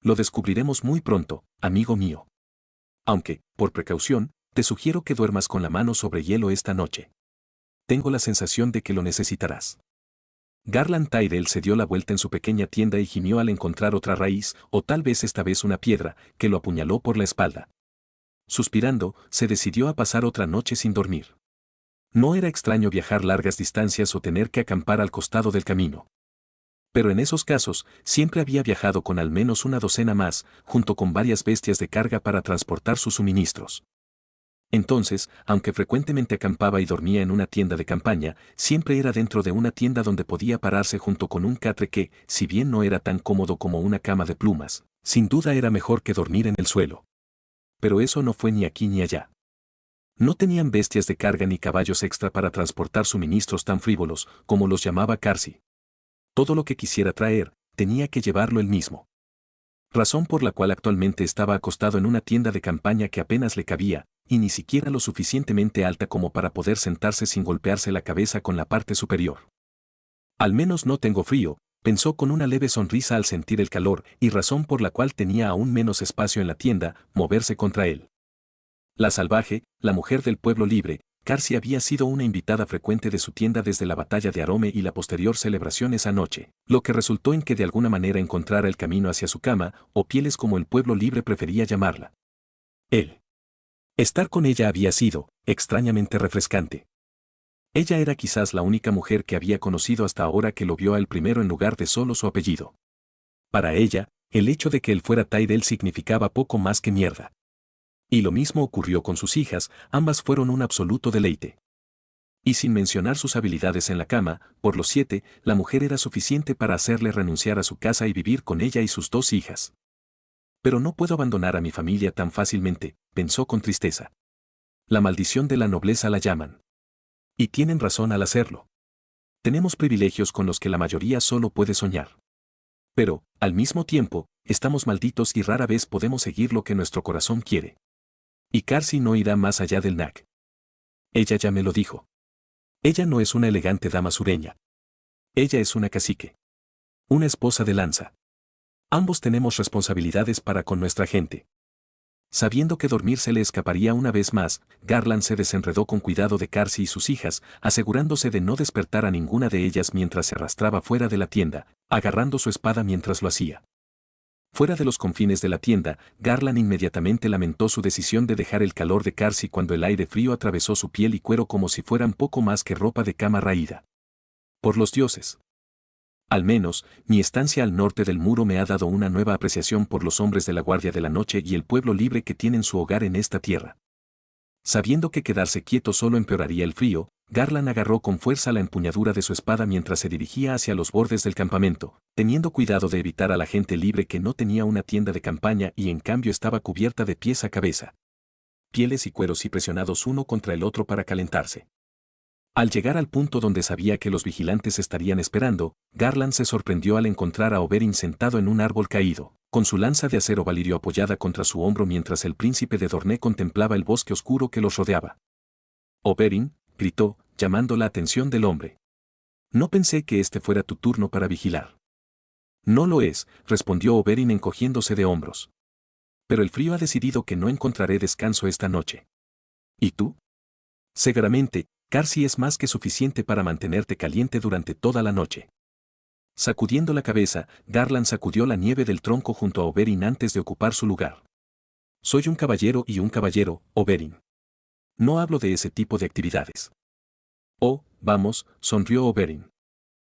Lo descubriremos muy pronto, amigo mío. Aunque, por precaución, te sugiero que duermas con la mano sobre hielo esta noche. Tengo la sensación de que lo necesitarás. Garland Tyrell se dio la vuelta en su pequeña tienda y gimió al encontrar otra raíz, o tal vez esta vez una piedra, que lo apuñaló por la espalda. Suspirando, se decidió a pasar otra noche sin dormir. No era extraño viajar largas distancias o tener que acampar al costado del camino. Pero en esos casos, siempre había viajado con al menos una docena más, junto con varias bestias de carga para transportar sus suministros. Entonces, aunque frecuentemente acampaba y dormía en una tienda de campaña, siempre era dentro de una tienda donde podía pararse junto con un catre que, si bien no era tan cómodo como una cama de plumas, sin duda era mejor que dormir en el suelo. Pero eso no fue ni aquí ni allá. No tenían bestias de carga ni caballos extra para transportar suministros tan frívolos, como los llamaba Carsi. Todo lo que quisiera traer, tenía que llevarlo él mismo. Razón por la cual actualmente estaba acostado en una tienda de campaña que apenas le cabía, y ni siquiera lo suficientemente alta como para poder sentarse sin golpearse la cabeza con la parte superior. Al menos no tengo frío, pensó con una leve sonrisa al sentir el calor, y razón por la cual tenía aún menos espacio en la tienda, moverse contra él. La salvaje, la mujer del pueblo libre, Carsi había sido una invitada frecuente de su tienda desde la batalla de Arome y la posterior celebración esa noche, lo que resultó en que de alguna manera encontrara el camino hacia su cama, o pieles como el pueblo libre prefería llamarla. Él. Estar con ella había sido, extrañamente refrescante. Ella era quizás la única mujer que había conocido hasta ahora que lo vio a él primero en lugar de solo su apellido. Para ella, el hecho de que él fuera Tyrell significaba poco más que mierda. Y lo mismo ocurrió con sus hijas, ambas fueron un absoluto deleite. Y sin mencionar sus habilidades en la cama, por los 7, la mujer era suficiente para hacerle renunciar a su casa y vivir con ella y sus 2 hijas. Pero no puedo abandonar a mi familia tan fácilmente, pensó con tristeza. La maldición de la nobleza la llaman. Y tienen razón al hacerlo. Tenemos privilegios con los que la mayoría solo puede soñar. Pero, al mismo tiempo, estamos malditos y rara vez podemos seguir lo que nuestro corazón quiere. Y Carsi no irá más allá del Nac. Ella ya me lo dijo. Ella no es una elegante dama sureña. Ella es una cacique. Una esposa de lanza. Ambos tenemos responsabilidades para con nuestra gente. Sabiendo que dormir se le escaparía una vez más, Garland se desenredó con cuidado de Carsi y sus hijas, asegurándose de no despertar a ninguna de ellas mientras se arrastraba fuera de la tienda, agarrando su espada mientras lo hacía. Fuera de los confines de la tienda, Garland inmediatamente lamentó su decisión de dejar el calor de Carsi cuando el aire frío atravesó su piel y cuero como si fueran poco más que ropa de cama raída. Por los dioses. Al menos, mi estancia al norte del muro me ha dado una nueva apreciación por los hombres de la Guardia de la Noche y el pueblo libre que tienen su hogar en esta tierra. Sabiendo que quedarse quieto solo empeoraría el frío, Garland agarró con fuerza la empuñadura de su espada mientras se dirigía hacia los bordes del campamento, teniendo cuidado de evitar a la gente libre que no tenía una tienda de campaña y en cambio estaba cubierta de pies a cabeza, pieles y cueros y presionados uno contra el otro para calentarse. Al llegar al punto donde sabía que los vigilantes estarían esperando, Garland se sorprendió al encontrar a Oberyn sentado en un árbol caído, con su lanza de acero valirio apoyada contra su hombro mientras el príncipe de Dorné contemplaba el bosque oscuro que los rodeaba. «Oberyn», gritó, llamando la atención del hombre. «No pensé que este fuera tu turno para vigilar». «No lo es», respondió Oberyn encogiéndose de hombros. «Pero el frío ha decidido que no encontraré descanso esta noche». «¿Y tú?» «Seguramente, Cersei es más que suficiente para mantenerte caliente durante toda la noche». Sacudiendo la cabeza, Garland sacudió la nieve del tronco junto a Oberyn antes de ocupar su lugar. «Soy un caballero y un caballero, Oberyn. No hablo de ese tipo de actividades». «Oh, vamos», sonrió Oberyn.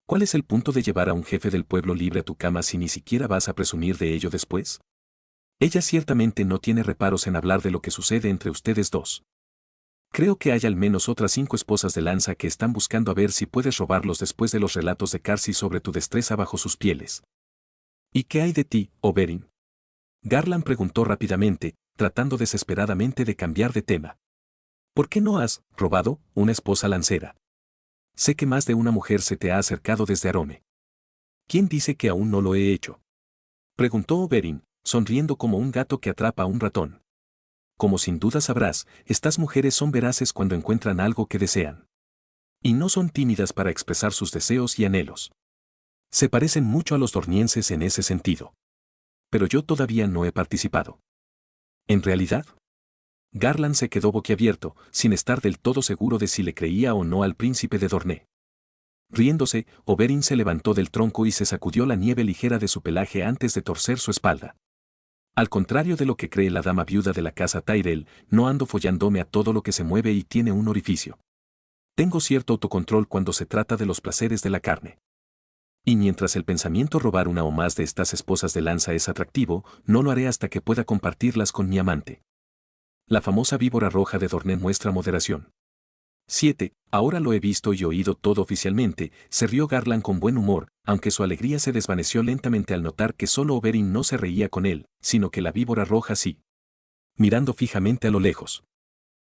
«¿Cuál es el punto de llevar a un jefe del pueblo libre a tu cama si ni siquiera vas a presumir de ello después?» Ella ciertamente no tiene reparos en hablar de lo que sucede entre ustedes dos. Creo que hay al menos otras 5 esposas de lanza que están buscando a ver si puedes robarlos después de los relatos de Cersei sobre tu destreza bajo sus pieles. ¿Y qué hay de ti, Oberyn?». Garland preguntó rápidamente, tratando desesperadamente de cambiar de tema. «¿Por qué no has robado una esposa lancera? Sé que más de una mujer se te ha acercado desde Arome». «¿Quién dice que aún no lo he hecho?», preguntó Oberyn, sonriendo como un gato que atrapa a un ratón. «Como sin duda sabrás, estas mujeres son veraces cuando encuentran algo que desean. Y no son tímidas para expresar sus deseos y anhelos. Se parecen mucho a los dornienses en ese sentido. Pero yo todavía no he participado». «¿En realidad?». Garland se quedó boquiabierto, sin estar del todo seguro de si le creía o no al príncipe de Dorné. Riéndose, Oberyn se levantó del tronco y se sacudió la nieve ligera de su pelaje antes de torcer su espalda. «Al contrario de lo que cree la dama viuda de la casa Tyrell, no ando follándome a todo lo que se mueve y tiene un orificio. Tengo cierto autocontrol cuando se trata de los placeres de la carne. Y mientras el pensamiento robar una o más de estas esposas de lanza es atractivo, no lo haré hasta que pueda compartirlas con mi amante». La famosa víbora roja de Dorné muestra moderación. 7. Ahora lo he visto y oído todo oficialmente, se rió Garland con buen humor, aunque su alegría se desvaneció lentamente al notar que solo Oberyn no se reía con él, sino que la víbora roja sí. Mirando fijamente a lo lejos.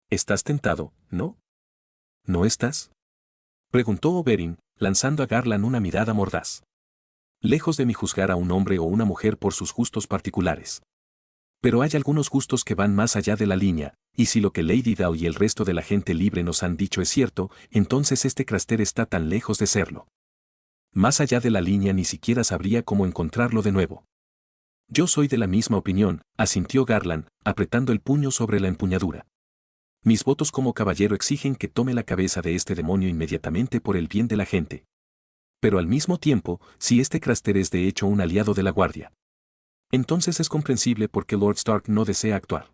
«¿Estás tentado, no?». «¿No estás?», preguntó Oberyn, lanzando a Garland una mirada mordaz. «Lejos de mí juzgar a un hombre o una mujer por sus gustos particulares. Pero hay algunos gustos que van más allá de la línea, y si lo que Lady Dow y el resto de la gente libre nos han dicho es cierto, entonces este Craster está tan lejos de serlo. Más allá de la línea ni siquiera sabría cómo encontrarlo de nuevo». «Yo soy de la misma opinión», asintió Garland, apretando el puño sobre la empuñadura. «Mis votos como caballero exigen que tome la cabeza de este demonio inmediatamente por el bien de la gente. Pero al mismo tiempo, si este Craster es de hecho un aliado de la guardia, entonces es comprensible por qué Lord Stark no desea actuar.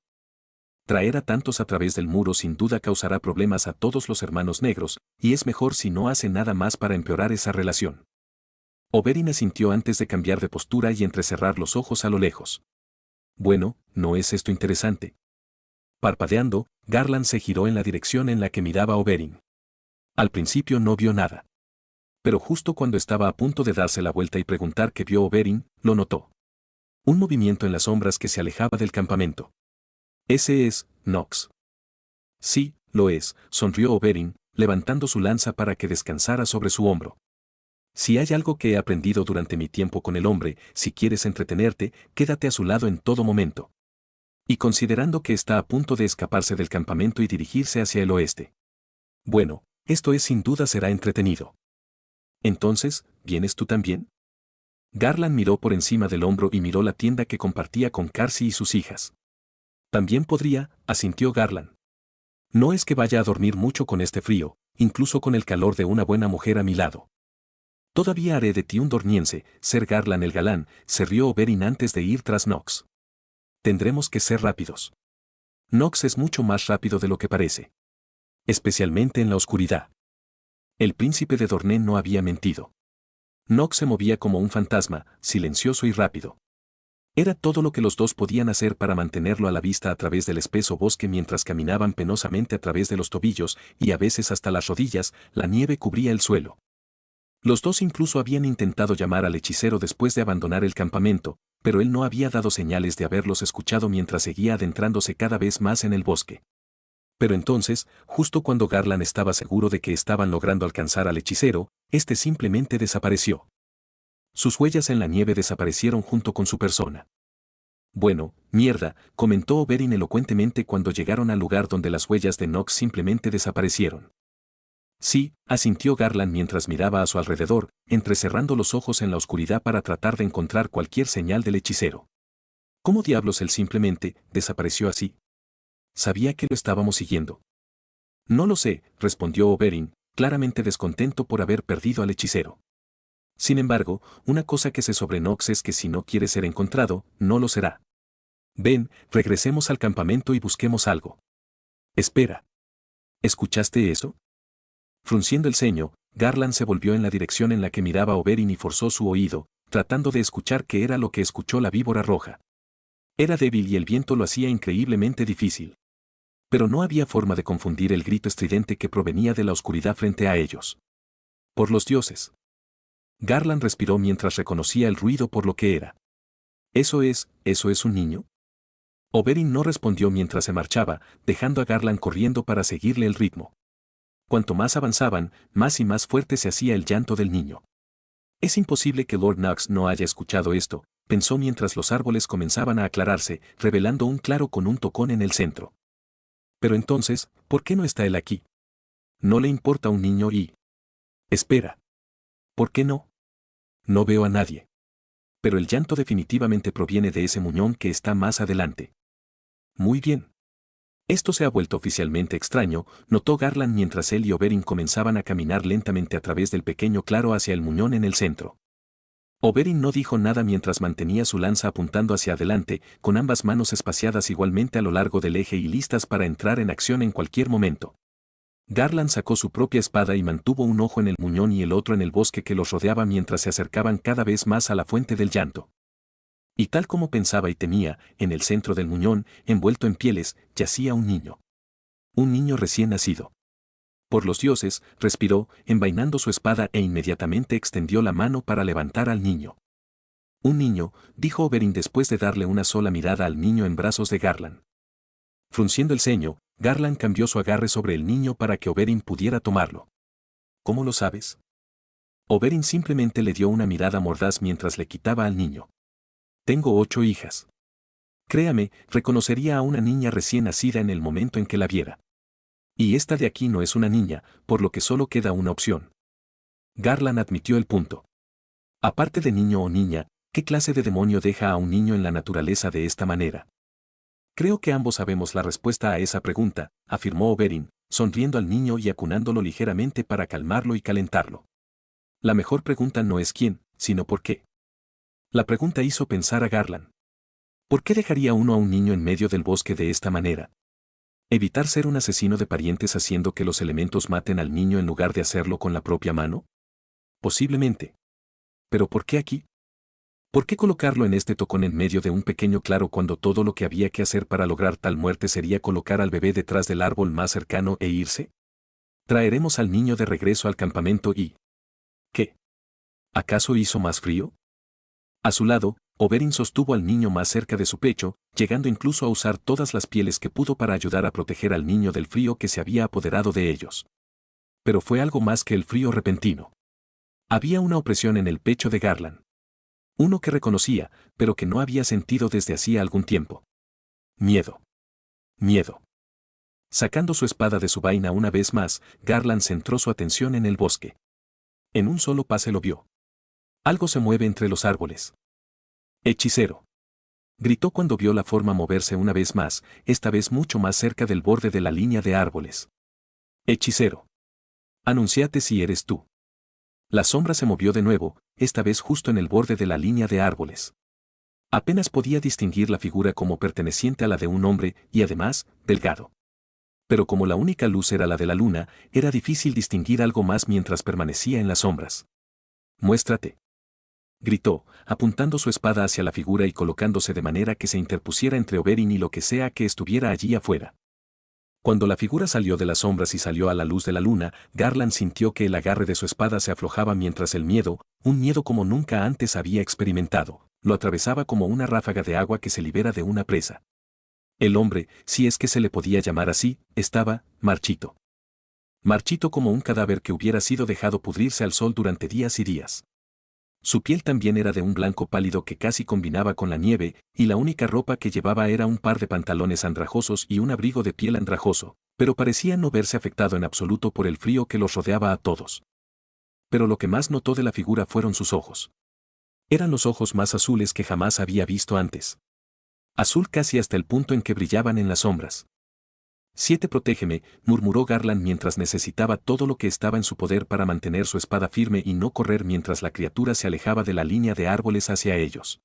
Traer a tantos a través del muro sin duda causará problemas a todos los hermanos negros, y es mejor si no hace nada más para empeorar esa relación». Oberyn asintió antes de cambiar de postura y entrecerrar los ojos a lo lejos. «Bueno, ¿no es esto interesante?». Parpadeando, Garland se giró en la dirección en la que miraba Oberyn. Al principio no vio nada. Pero justo cuando estaba a punto de darse la vuelta y preguntar qué vio Oberyn, lo notó. Un movimiento en las sombras que se alejaba del campamento. «Ese es Nox». «Sí, lo es», sonrió Oberyn, levantando su lanza para que descansara sobre su hombro. «Si hay algo que he aprendido durante mi tiempo con el hombre, si quieres entretenerte, quédate a su lado en todo momento». Y considerando que está a punto de escaparse del campamento y dirigirse hacia el oeste. «Bueno, esto es sin duda será entretenido». «Entonces, ¿vienes tú también?». Garland miró por encima del hombro y miró la tienda que compartía con Cersei y sus hijas. «También podría», asintió Garland. «No es que vaya a dormir mucho con este frío, incluso con el calor de una buena mujer a mi lado». «Todavía haré de ti un dorniense, Ser Garland el galán», se rió Oberyn antes de ir tras Nox. «Tendremos que ser rápidos. Nox es mucho más rápido de lo que parece. Especialmente en la oscuridad». El príncipe de Dorné no había mentido. Nox se movía como un fantasma, silencioso y rápido. Era todo lo que los dos podían hacer para mantenerlo a la vista a través del espeso bosque mientras caminaban penosamente a través de los tobillos y a veces hasta las rodillas. La nieve cubría el suelo. Los dos incluso habían intentado llamar al hechicero después de abandonar el campamento, pero él no había dado señales de haberlos escuchado mientras seguía adentrándose cada vez más en el bosque. Pero entonces, justo cuando Garland estaba seguro de que estaban logrando alcanzar al hechicero, este simplemente desapareció. Sus huellas en la nieve desaparecieron junto con su persona. Bueno, mierda, comentó Oberyn elocuentemente cuando llegaron al lugar donde las huellas de Nox simplemente desaparecieron. Sí, asintió Garland mientras miraba a su alrededor, entrecerrando los ojos en la oscuridad para tratar de encontrar cualquier señal del hechicero. ¿Cómo diablos él simplemente desapareció así? Sabía que lo estábamos siguiendo. No lo sé, respondió Oberyn, claramente descontento por haber perdido al hechicero. Sin embargo, una cosa que sé sobre Nox es que si no quiere ser encontrado, no lo será. Ven, regresemos al campamento y busquemos algo. Espera. ¿Escuchaste eso? Frunciendo el ceño, Garland se volvió en la dirección en la que miraba Oberyn y forzó su oído, tratando de escuchar qué era lo que escuchó la víbora roja. Era débil y el viento lo hacía increíblemente difícil. Pero no había forma de confundir el grito estridente que provenía de la oscuridad frente a ellos. Por los dioses. Garland respiró mientras reconocía el ruido por lo que era. ¿Eso es un niño? Oberyn no respondió mientras se marchaba, dejando a Garland corriendo para seguirle el ritmo. Cuanto más avanzaban, más y más fuerte se hacía el llanto del niño. Es imposible que Lord Knox no haya escuchado esto, pensó mientras los árboles comenzaban a aclararse, revelando un claro con un tocón en el centro. Pero entonces, ¿por qué no está él aquí? No le importa un niño y... Espera. ¿Por qué no? No veo a nadie. Pero el llanto definitivamente proviene de ese muñón que está más adelante. Muy bien. Esto se ha vuelto oficialmente extraño, notó Garland mientras él y Oberyn comenzaban a caminar lentamente a través del pequeño claro hacia el muñón en el centro. Oberyn no dijo nada mientras mantenía su lanza apuntando hacia adelante, con ambas manos espaciadas igualmente a lo largo del eje y listas para entrar en acción en cualquier momento. Garland sacó su propia espada y mantuvo un ojo en el muñón y el otro en el bosque que los rodeaba mientras se acercaban cada vez más a la fuente del llanto. Y tal como pensaba y temía, en el centro del muñón, envuelto en pieles, yacía un niño. Un niño recién nacido. Por los dioses, respiró, envainando su espada e inmediatamente extendió la mano para levantar al niño. Un niño, dijo Oberyn después de darle una sola mirada al niño en brazos de Garland. Frunciendo el ceño, Garland cambió su agarre sobre el niño para que Oberyn pudiera tomarlo. ¿Cómo lo sabes? Oberyn simplemente le dio una mirada mordaz mientras le quitaba al niño. Tengo 8 hijas. Créame, reconocería a una niña recién nacida en el momento en que la viera. Y esta de aquí no es una niña, por lo que solo queda una opción. Garland admitió el punto. Aparte de niño o niña, ¿qué clase de demonio deja a un niño en la naturaleza de esta manera? Creo que ambos sabemos la respuesta a esa pregunta, afirmó Oberyn, sonriendo al niño y acunándolo ligeramente para calmarlo y calentarlo. La mejor pregunta no es quién, sino por qué. La pregunta hizo pensar a Garland. ¿Por qué dejaría uno a un niño en medio del bosque de esta manera? ¿Evitar ser un asesino de parientes haciendo que los elementos maten al niño en lugar de hacerlo con la propia mano? Posiblemente. ¿Pero por qué aquí? ¿Por qué colocarlo en este tocón en medio de un pequeño claro cuando todo lo que había que hacer para lograr tal muerte sería colocar al bebé detrás del árbol más cercano e irse? Traeremos al niño de regreso al campamento y... ¿Qué? ¿Acaso hizo más frío? A su lado, Oberyn sostuvo al niño más cerca de su pecho, llegando incluso a usar todas las pieles que pudo para ayudar a proteger al niño del frío que se había apoderado de ellos. Pero fue algo más que el frío repentino. Había una opresión en el pecho de Garland. Uno que reconocía, pero que no había sentido desde hacía algún tiempo. Miedo. Miedo. Sacando su espada de su vaina una vez más, Garland centró su atención en el bosque. En un solo pase lo vio. Algo se mueve entre los árboles. ¡Hechicero! Gritó cuando vio la forma moverse una vez más, esta vez mucho más cerca del borde de la línea de árboles. ¡Hechicero! Anunciate si eres tú. La sombra se movió de nuevo, esta vez justo en el borde de la línea de árboles. Apenas podía distinguir la figura como perteneciente a la de un hombre y además, delgado. Pero como la única luz era la de la luna, era difícil distinguir algo más mientras permanecía en las sombras. Muéstrate. gritó, apuntando su espada hacia la figura y colocándose de manera que se interpusiera entre Oberyn y lo que sea que estuviera allí afuera. Cuando la figura salió de las sombras y salió a la luz de la luna, Garland sintió que el agarre de su espada se aflojaba mientras el miedo, un miedo como nunca antes había experimentado, lo atravesaba como una ráfaga de agua que se libera de una presa. El hombre, si es que se le podía llamar así, estaba marchito. Marchito como un cadáver que hubiera sido dejado pudrirse al sol durante días y días. Su piel también era de un blanco pálido que casi combinaba con la nieve, y la única ropa que llevaba era un par de pantalones andrajosos y un abrigo de piel andrajoso, pero parecía no verse afectado en absoluto por el frío que los rodeaba a todos. Pero lo que más notó de la figura fueron sus ojos. Eran los ojos más azules que jamás había visto antes. Azul casi hasta el punto en que brillaban en las sombras. Protégeme, murmuró Garland mientras necesitaba todo lo que estaba en su poder para mantener su espada firme y no correr mientras la criatura se alejaba de la línea de árboles hacia ellos.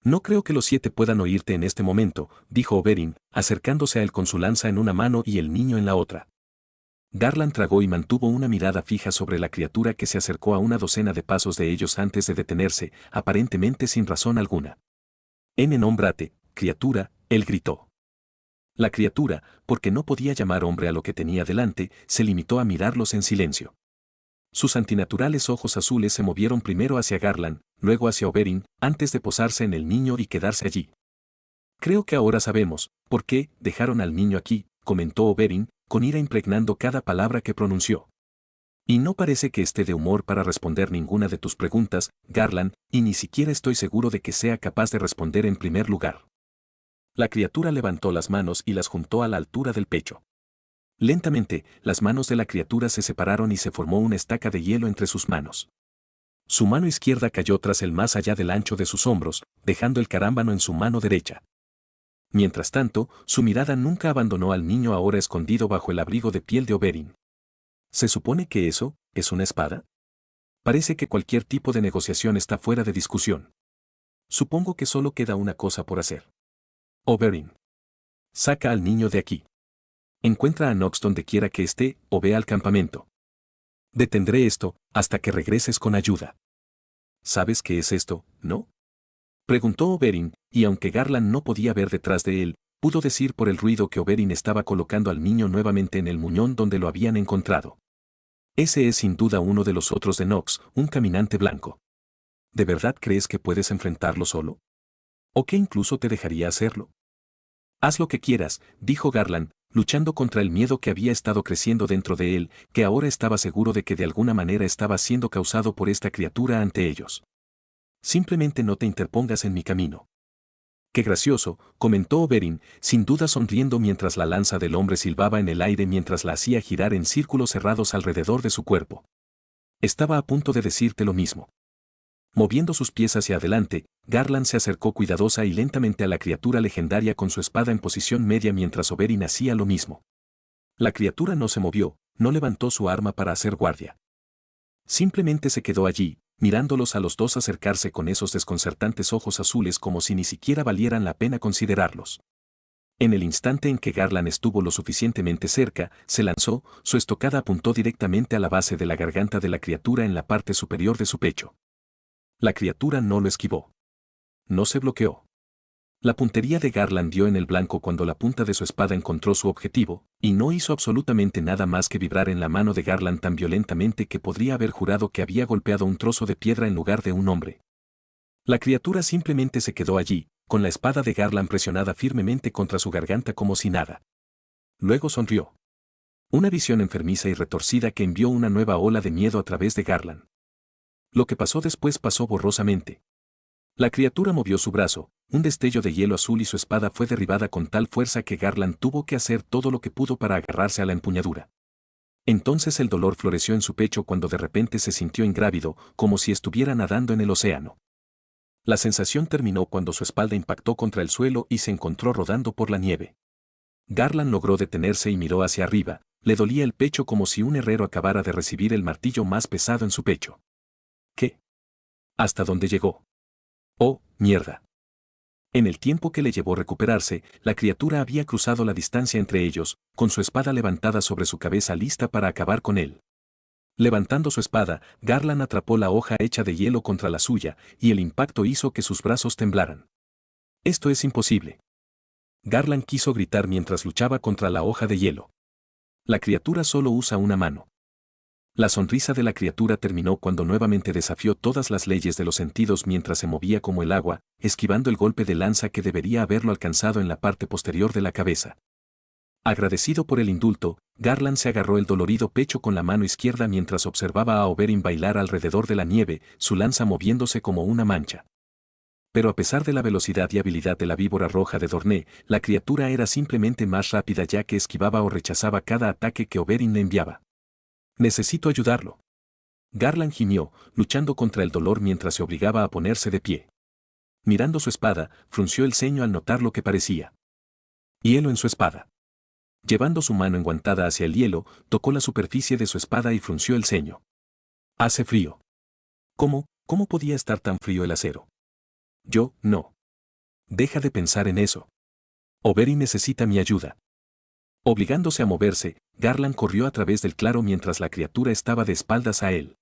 No creo que los 7 puedan oírte en este momento, dijo Oberyn, acercándose a él con su lanza en una mano y el niño en la otra. Garland tragó y mantuvo una mirada fija sobre la criatura que se acercó a una docena de pasos de ellos antes de detenerse, aparentemente sin razón alguna. Nómbrate, criatura, él gritó. La criatura, porque no podía llamar hombre a lo que tenía delante, se limitó a mirarlos en silencio. Sus antinaturales ojos azules se movieron primero hacia Garland, luego hacia Oberyn, antes de posarse en el niño y quedarse allí. Creo que ahora sabemos por qué dejaron al niño aquí, comentó Oberyn, con ira impregnando cada palabra que pronunció. Y no parece que esté de humor para responder ninguna de tus preguntas, Garland, y ni siquiera estoy seguro de que sea capaz de responder en primer lugar. La criatura levantó las manos y las juntó a la altura del pecho. Lentamente, las manos de la criatura se separaron y se formó una estaca de hielo entre sus manos. Su mano izquierda cayó tras el más allá del ancho de sus hombros, dejando el carámbano en su mano derecha. Mientras tanto, su mirada nunca abandonó al niño ahora escondido bajo el abrigo de piel de Oberyn. ¿Se supone que eso es una espada? Parece que cualquier tipo de negociación está fuera de discusión. Supongo que solo queda una cosa por hacer. Oberyn. Saca al niño de aquí. Encuentra a Nox donde quiera que esté, o ve al campamento. Detendré esto, hasta que regreses con ayuda. ¿Sabes qué es esto, no? Preguntó Oberyn, y aunque Garland no podía ver detrás de él, pudo decir por el ruido que Oberyn estaba colocando al niño nuevamente en el muñón donde lo habían encontrado. Ese es sin duda uno de los otros de Nox, un caminante blanco. ¿De verdad crees que puedes enfrentarlo solo? ¿O que incluso te dejaría hacerlo? Haz lo que quieras, dijo Garland, luchando contra el miedo que había estado creciendo dentro de él, que ahora estaba seguro de que de alguna manera estaba siendo causado por esta criatura ante ellos. Simplemente no te interpongas en mi camino. Qué gracioso, comentó Oberyn, sin duda sonriendo mientras la lanza del hombre silbaba en el aire mientras la hacía girar en círculos cerrados alrededor de su cuerpo. Estaba a punto de decirte lo mismo. Moviendo sus pies hacia adelante, Garland se acercó cuidadosa y lentamente a la criatura legendaria con su espada en posición media mientras Oberyn hacía lo mismo. La criatura no se movió, no levantó su arma para hacer guardia. Simplemente se quedó allí, mirándolos a los dos acercarse con esos desconcertantes ojos azules como si ni siquiera valieran la pena considerarlos. En el instante en que Garland estuvo lo suficientemente cerca, se lanzó, su estocada apuntó directamente a la base de la garganta de la criatura en la parte superior de su pecho. La criatura no lo esquivó. No se bloqueó. La puntería de Garland dio en el blanco cuando la punta de su espada encontró su objetivo, y no hizo absolutamente nada más que vibrar en la mano de Garland tan violentamente que podría haber jurado que había golpeado un trozo de piedra en lugar de un hombre. La criatura simplemente se quedó allí, con la espada de Garland presionada firmemente contra su garganta como si nada. Luego sonrió. Una visión enfermiza y retorcida que envió una nueva ola de miedo a través de Garland. Lo que pasó después pasó borrosamente. La criatura movió su brazo, un destello de hielo azul y su espada fue derribada con tal fuerza que Garland tuvo que hacer todo lo que pudo para agarrarse a la empuñadura. Entonces el dolor floreció en su pecho cuando de repente se sintió ingrávido, como si estuviera nadando en el océano. La sensación terminó cuando su espalda impactó contra el suelo y se encontró rodando por la nieve. Garland logró detenerse y miró hacia arriba, le dolía el pecho como si un herrero acabara de recibir el martillo más pesado en su pecho. ¿Qué? ¿Hasta dónde llegó? ¡Oh, mierda! En el tiempo que le llevó recuperarse, la criatura había cruzado la distancia entre ellos, con su espada levantada sobre su cabeza lista para acabar con él. Levantando su espada, Garland atrapó la hoja hecha de hielo contra la suya, y el impacto hizo que sus brazos temblaran. «Esto es imposible». Garland quiso gritar mientras luchaba contra la hoja de hielo. La criatura solo usa una mano. La sonrisa de la criatura terminó cuando nuevamente desafió todas las leyes de los sentidos mientras se movía como el agua, esquivando el golpe de lanza que debería haberlo alcanzado en la parte posterior de la cabeza. Agradecido por el indulto, Garland se agarró el dolorido pecho con la mano izquierda mientras observaba a Oberyn bailar alrededor de la nieve, su lanza moviéndose como una mancha. Pero a pesar de la velocidad y habilidad de la víbora roja de Dorné, la criatura era simplemente más rápida ya que esquivaba o rechazaba cada ataque que Oberyn le enviaba. «Necesito ayudarlo». Garland gimió, luchando contra el dolor mientras se obligaba a ponerse de pie. Mirando su espada, frunció el ceño al notar lo que parecía hielo en su espada. Llevando su mano enguantada hacia el hielo, tocó la superficie de su espada y frunció el ceño. «Hace frío». ¿Cómo podía estar tan frío el acero? Yo, no. Deja de pensar en eso. Oberyn necesita mi ayuda. Obligándose a moverse, Garland corrió a través del claro mientras la criatura estaba de espaldas a él.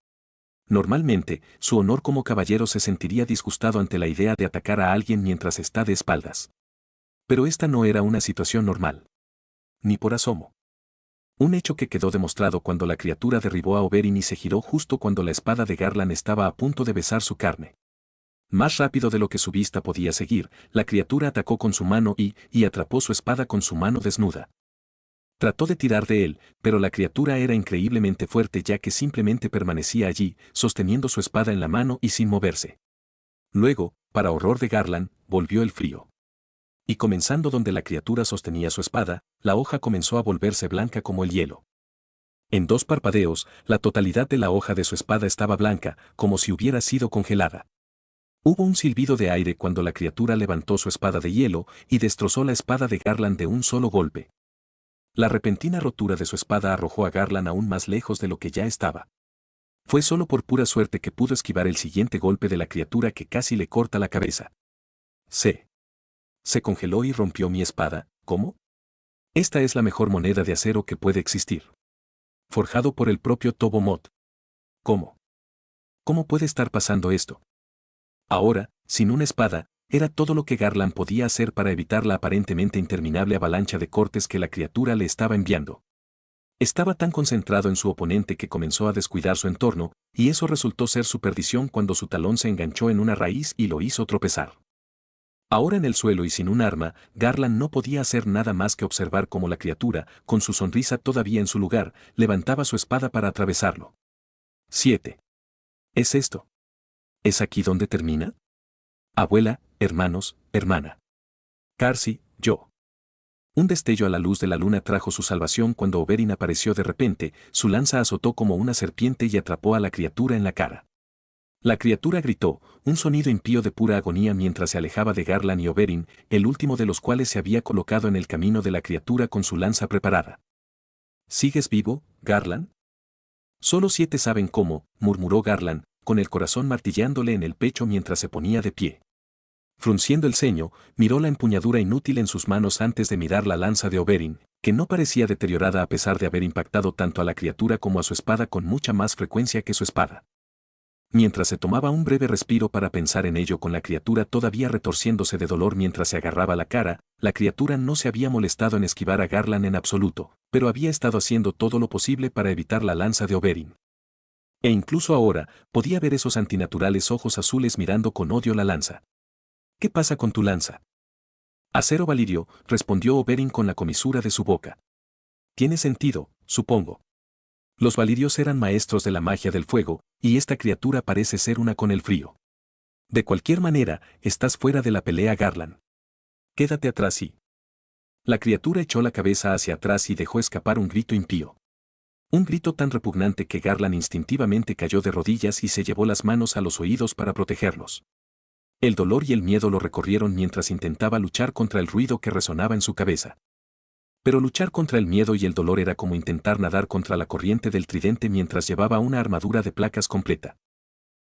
Normalmente, su honor como caballero se sentiría disgustado ante la idea de atacar a alguien mientras está de espaldas. Pero esta no era una situación normal. Ni por asomo. Un hecho que quedó demostrado cuando la criatura derribó a Oberyn y se giró justo cuando la espada de Garland estaba a punto de besar su carne. Más rápido de lo que su vista podía seguir, la criatura atacó con su mano y atrapó su espada con su mano desnuda. Trató de tirar de él, pero la criatura era increíblemente fuerte ya que simplemente permanecía allí, sosteniendo su espada en la mano y sin moverse. Luego, para horror de Garland, volvió el frío. Y comenzando donde la criatura sostenía su espada, la hoja comenzó a volverse blanca como el hielo. En 2 parpadeos, la totalidad de la hoja de su espada estaba blanca, como si hubiera sido congelada. Hubo un silbido de aire cuando la criatura levantó su espada de hielo y destrozó la espada de Garland de un solo golpe. La repentina rotura de su espada arrojó a Garland aún más lejos de lo que ya estaba. Fue solo por pura suerte que pudo esquivar el siguiente golpe de la criatura que casi le corta la cabeza. Se congeló y rompió mi espada. ¿Cómo? Esta es la mejor moneda de acero que puede existir. Forjado por el propio Tobomot. ¿Cómo? ¿Cómo puede estar pasando esto? Ahora, sin una espada, era todo lo que Garland podía hacer para evitar la aparentemente interminable avalancha de cortes que la criatura le estaba enviando. Estaba tan concentrado en su oponente que comenzó a descuidar su entorno, y eso resultó ser su perdición cuando su talón se enganchó en una raíz y lo hizo tropezar. Ahora en el suelo y sin un arma, Garland no podía hacer nada más que observar cómo la criatura, con su sonrisa todavía en su lugar, levantaba su espada para atravesarlo. 7. ¿Es esto? ¿Es aquí donde termina? Abuela, hermanos, hermana. Carcy, yo. Un destello a la luz de la luna trajo su salvación cuando Oberyn apareció de repente, su lanza azotó como una serpiente y atrapó a la criatura en la cara. La criatura gritó, un sonido impío de pura agonía mientras se alejaba de Garland y Oberyn, el último de los cuales se había colocado en el camino de la criatura con su lanza preparada. ¿Sigues vivo, Garland? Solo 7 saben cómo, murmuró Garland, con el corazón martillándole en el pecho mientras se ponía de pie. Frunciendo el ceño, miró la empuñadura inútil en sus manos antes de mirar la lanza de Oberyn, que no parecía deteriorada a pesar de haber impactado tanto a la criatura como a su espada con mucha más frecuencia que su espada. Mientras se tomaba un breve respiro para pensar en ello con la criatura todavía retorciéndose de dolor mientras se agarraba la cara, la criatura no se había molestado en esquivar a Garland en absoluto, pero había estado haciendo todo lo posible para evitar la lanza de Oberyn. E incluso ahora, podía ver esos antinaturales ojos azules mirando con odio la lanza. ¿Qué pasa con tu lanza? Acero valirio, respondió Oberyn con la comisura de su boca. Tiene sentido, supongo. Los valirios eran maestros de la magia del fuego, y esta criatura parece ser una con el frío. De cualquier manera, estás fuera de la pelea, Garland. Quédate atrás y... La criatura echó la cabeza hacia atrás y dejó escapar un grito impío. Un grito tan repugnante que Garland instintivamente cayó de rodillas y se llevó las manos a los oídos para protegerlos. El dolor y el miedo lo recorrieron mientras intentaba luchar contra el ruido que resonaba en su cabeza. Pero luchar contra el miedo y el dolor era como intentar nadar contra la corriente del tridente mientras llevaba una armadura de placas completa.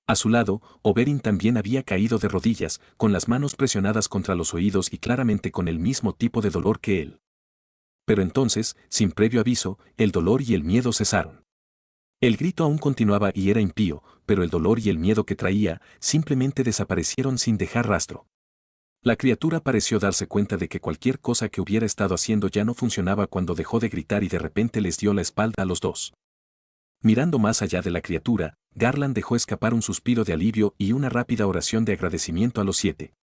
A su lado, Oberyn también había caído de rodillas, con las manos presionadas contra los oídos y claramente con el mismo tipo de dolor que él. Pero entonces, sin previo aviso, el dolor y el miedo cesaron. El grito aún continuaba y era impío, pero el dolor y el miedo que traía simplemente desaparecieron sin dejar rastro. La criatura pareció darse cuenta de que cualquier cosa que hubiera estado haciendo ya no funcionaba cuando dejó de gritar y de repente les dio la espalda a los dos. Mirando más allá de la criatura, Garland dejó escapar un suspiro de alivio y una rápida oración de agradecimiento a los 7.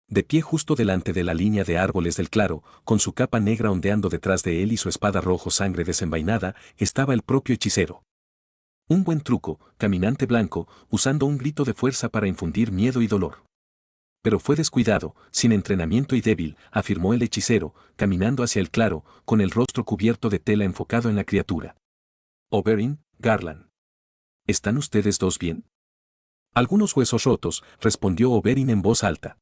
De pie justo delante de la línea de árboles del claro, con su capa negra ondeando detrás de él y su espada rojo sangre desenvainada, estaba el propio hechicero. Un buen truco, caminante blanco, usando un grito de fuerza para infundir miedo y dolor. Pero fue descuidado, sin entrenamiento y débil, afirmó el hechicero, caminando hacia el claro, con el rostro cubierto de tela enfocado en la criatura. Oberyn, Garland. ¿Están ustedes dos bien? Algunos huesos rotos, respondió Oberyn en voz alta.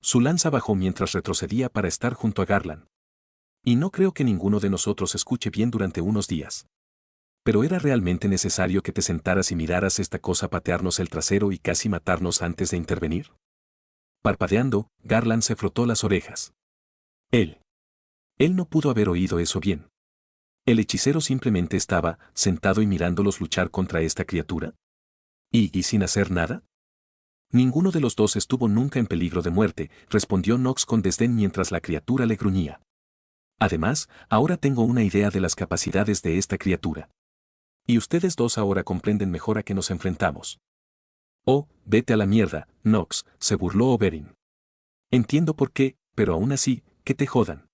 Su lanza bajó mientras retrocedía para estar junto a Garland. Y no creo que ninguno de nosotros escuche bien durante unos días. Pero ¿era realmente necesario que te sentaras y miraras esta cosa patearnos el trasero y casi matarnos antes de intervenir? Parpadeando, Garland se frotó las orejas. Él no pudo haber oído eso bien. El hechicero simplemente estaba, sentado y mirándolos luchar contra esta criatura. ¿Y sin hacer nada? Ninguno de los dos estuvo nunca en peligro de muerte, respondió Knox con desdén mientras la criatura le gruñía. Además, ahora tengo una idea de las capacidades de esta criatura. Y ustedes dos ahora comprenden mejor a qué nos enfrentamos. Oh, vete a la mierda, Knox, se burló Oberyn. Entiendo por qué, pero aún así, que te jodan.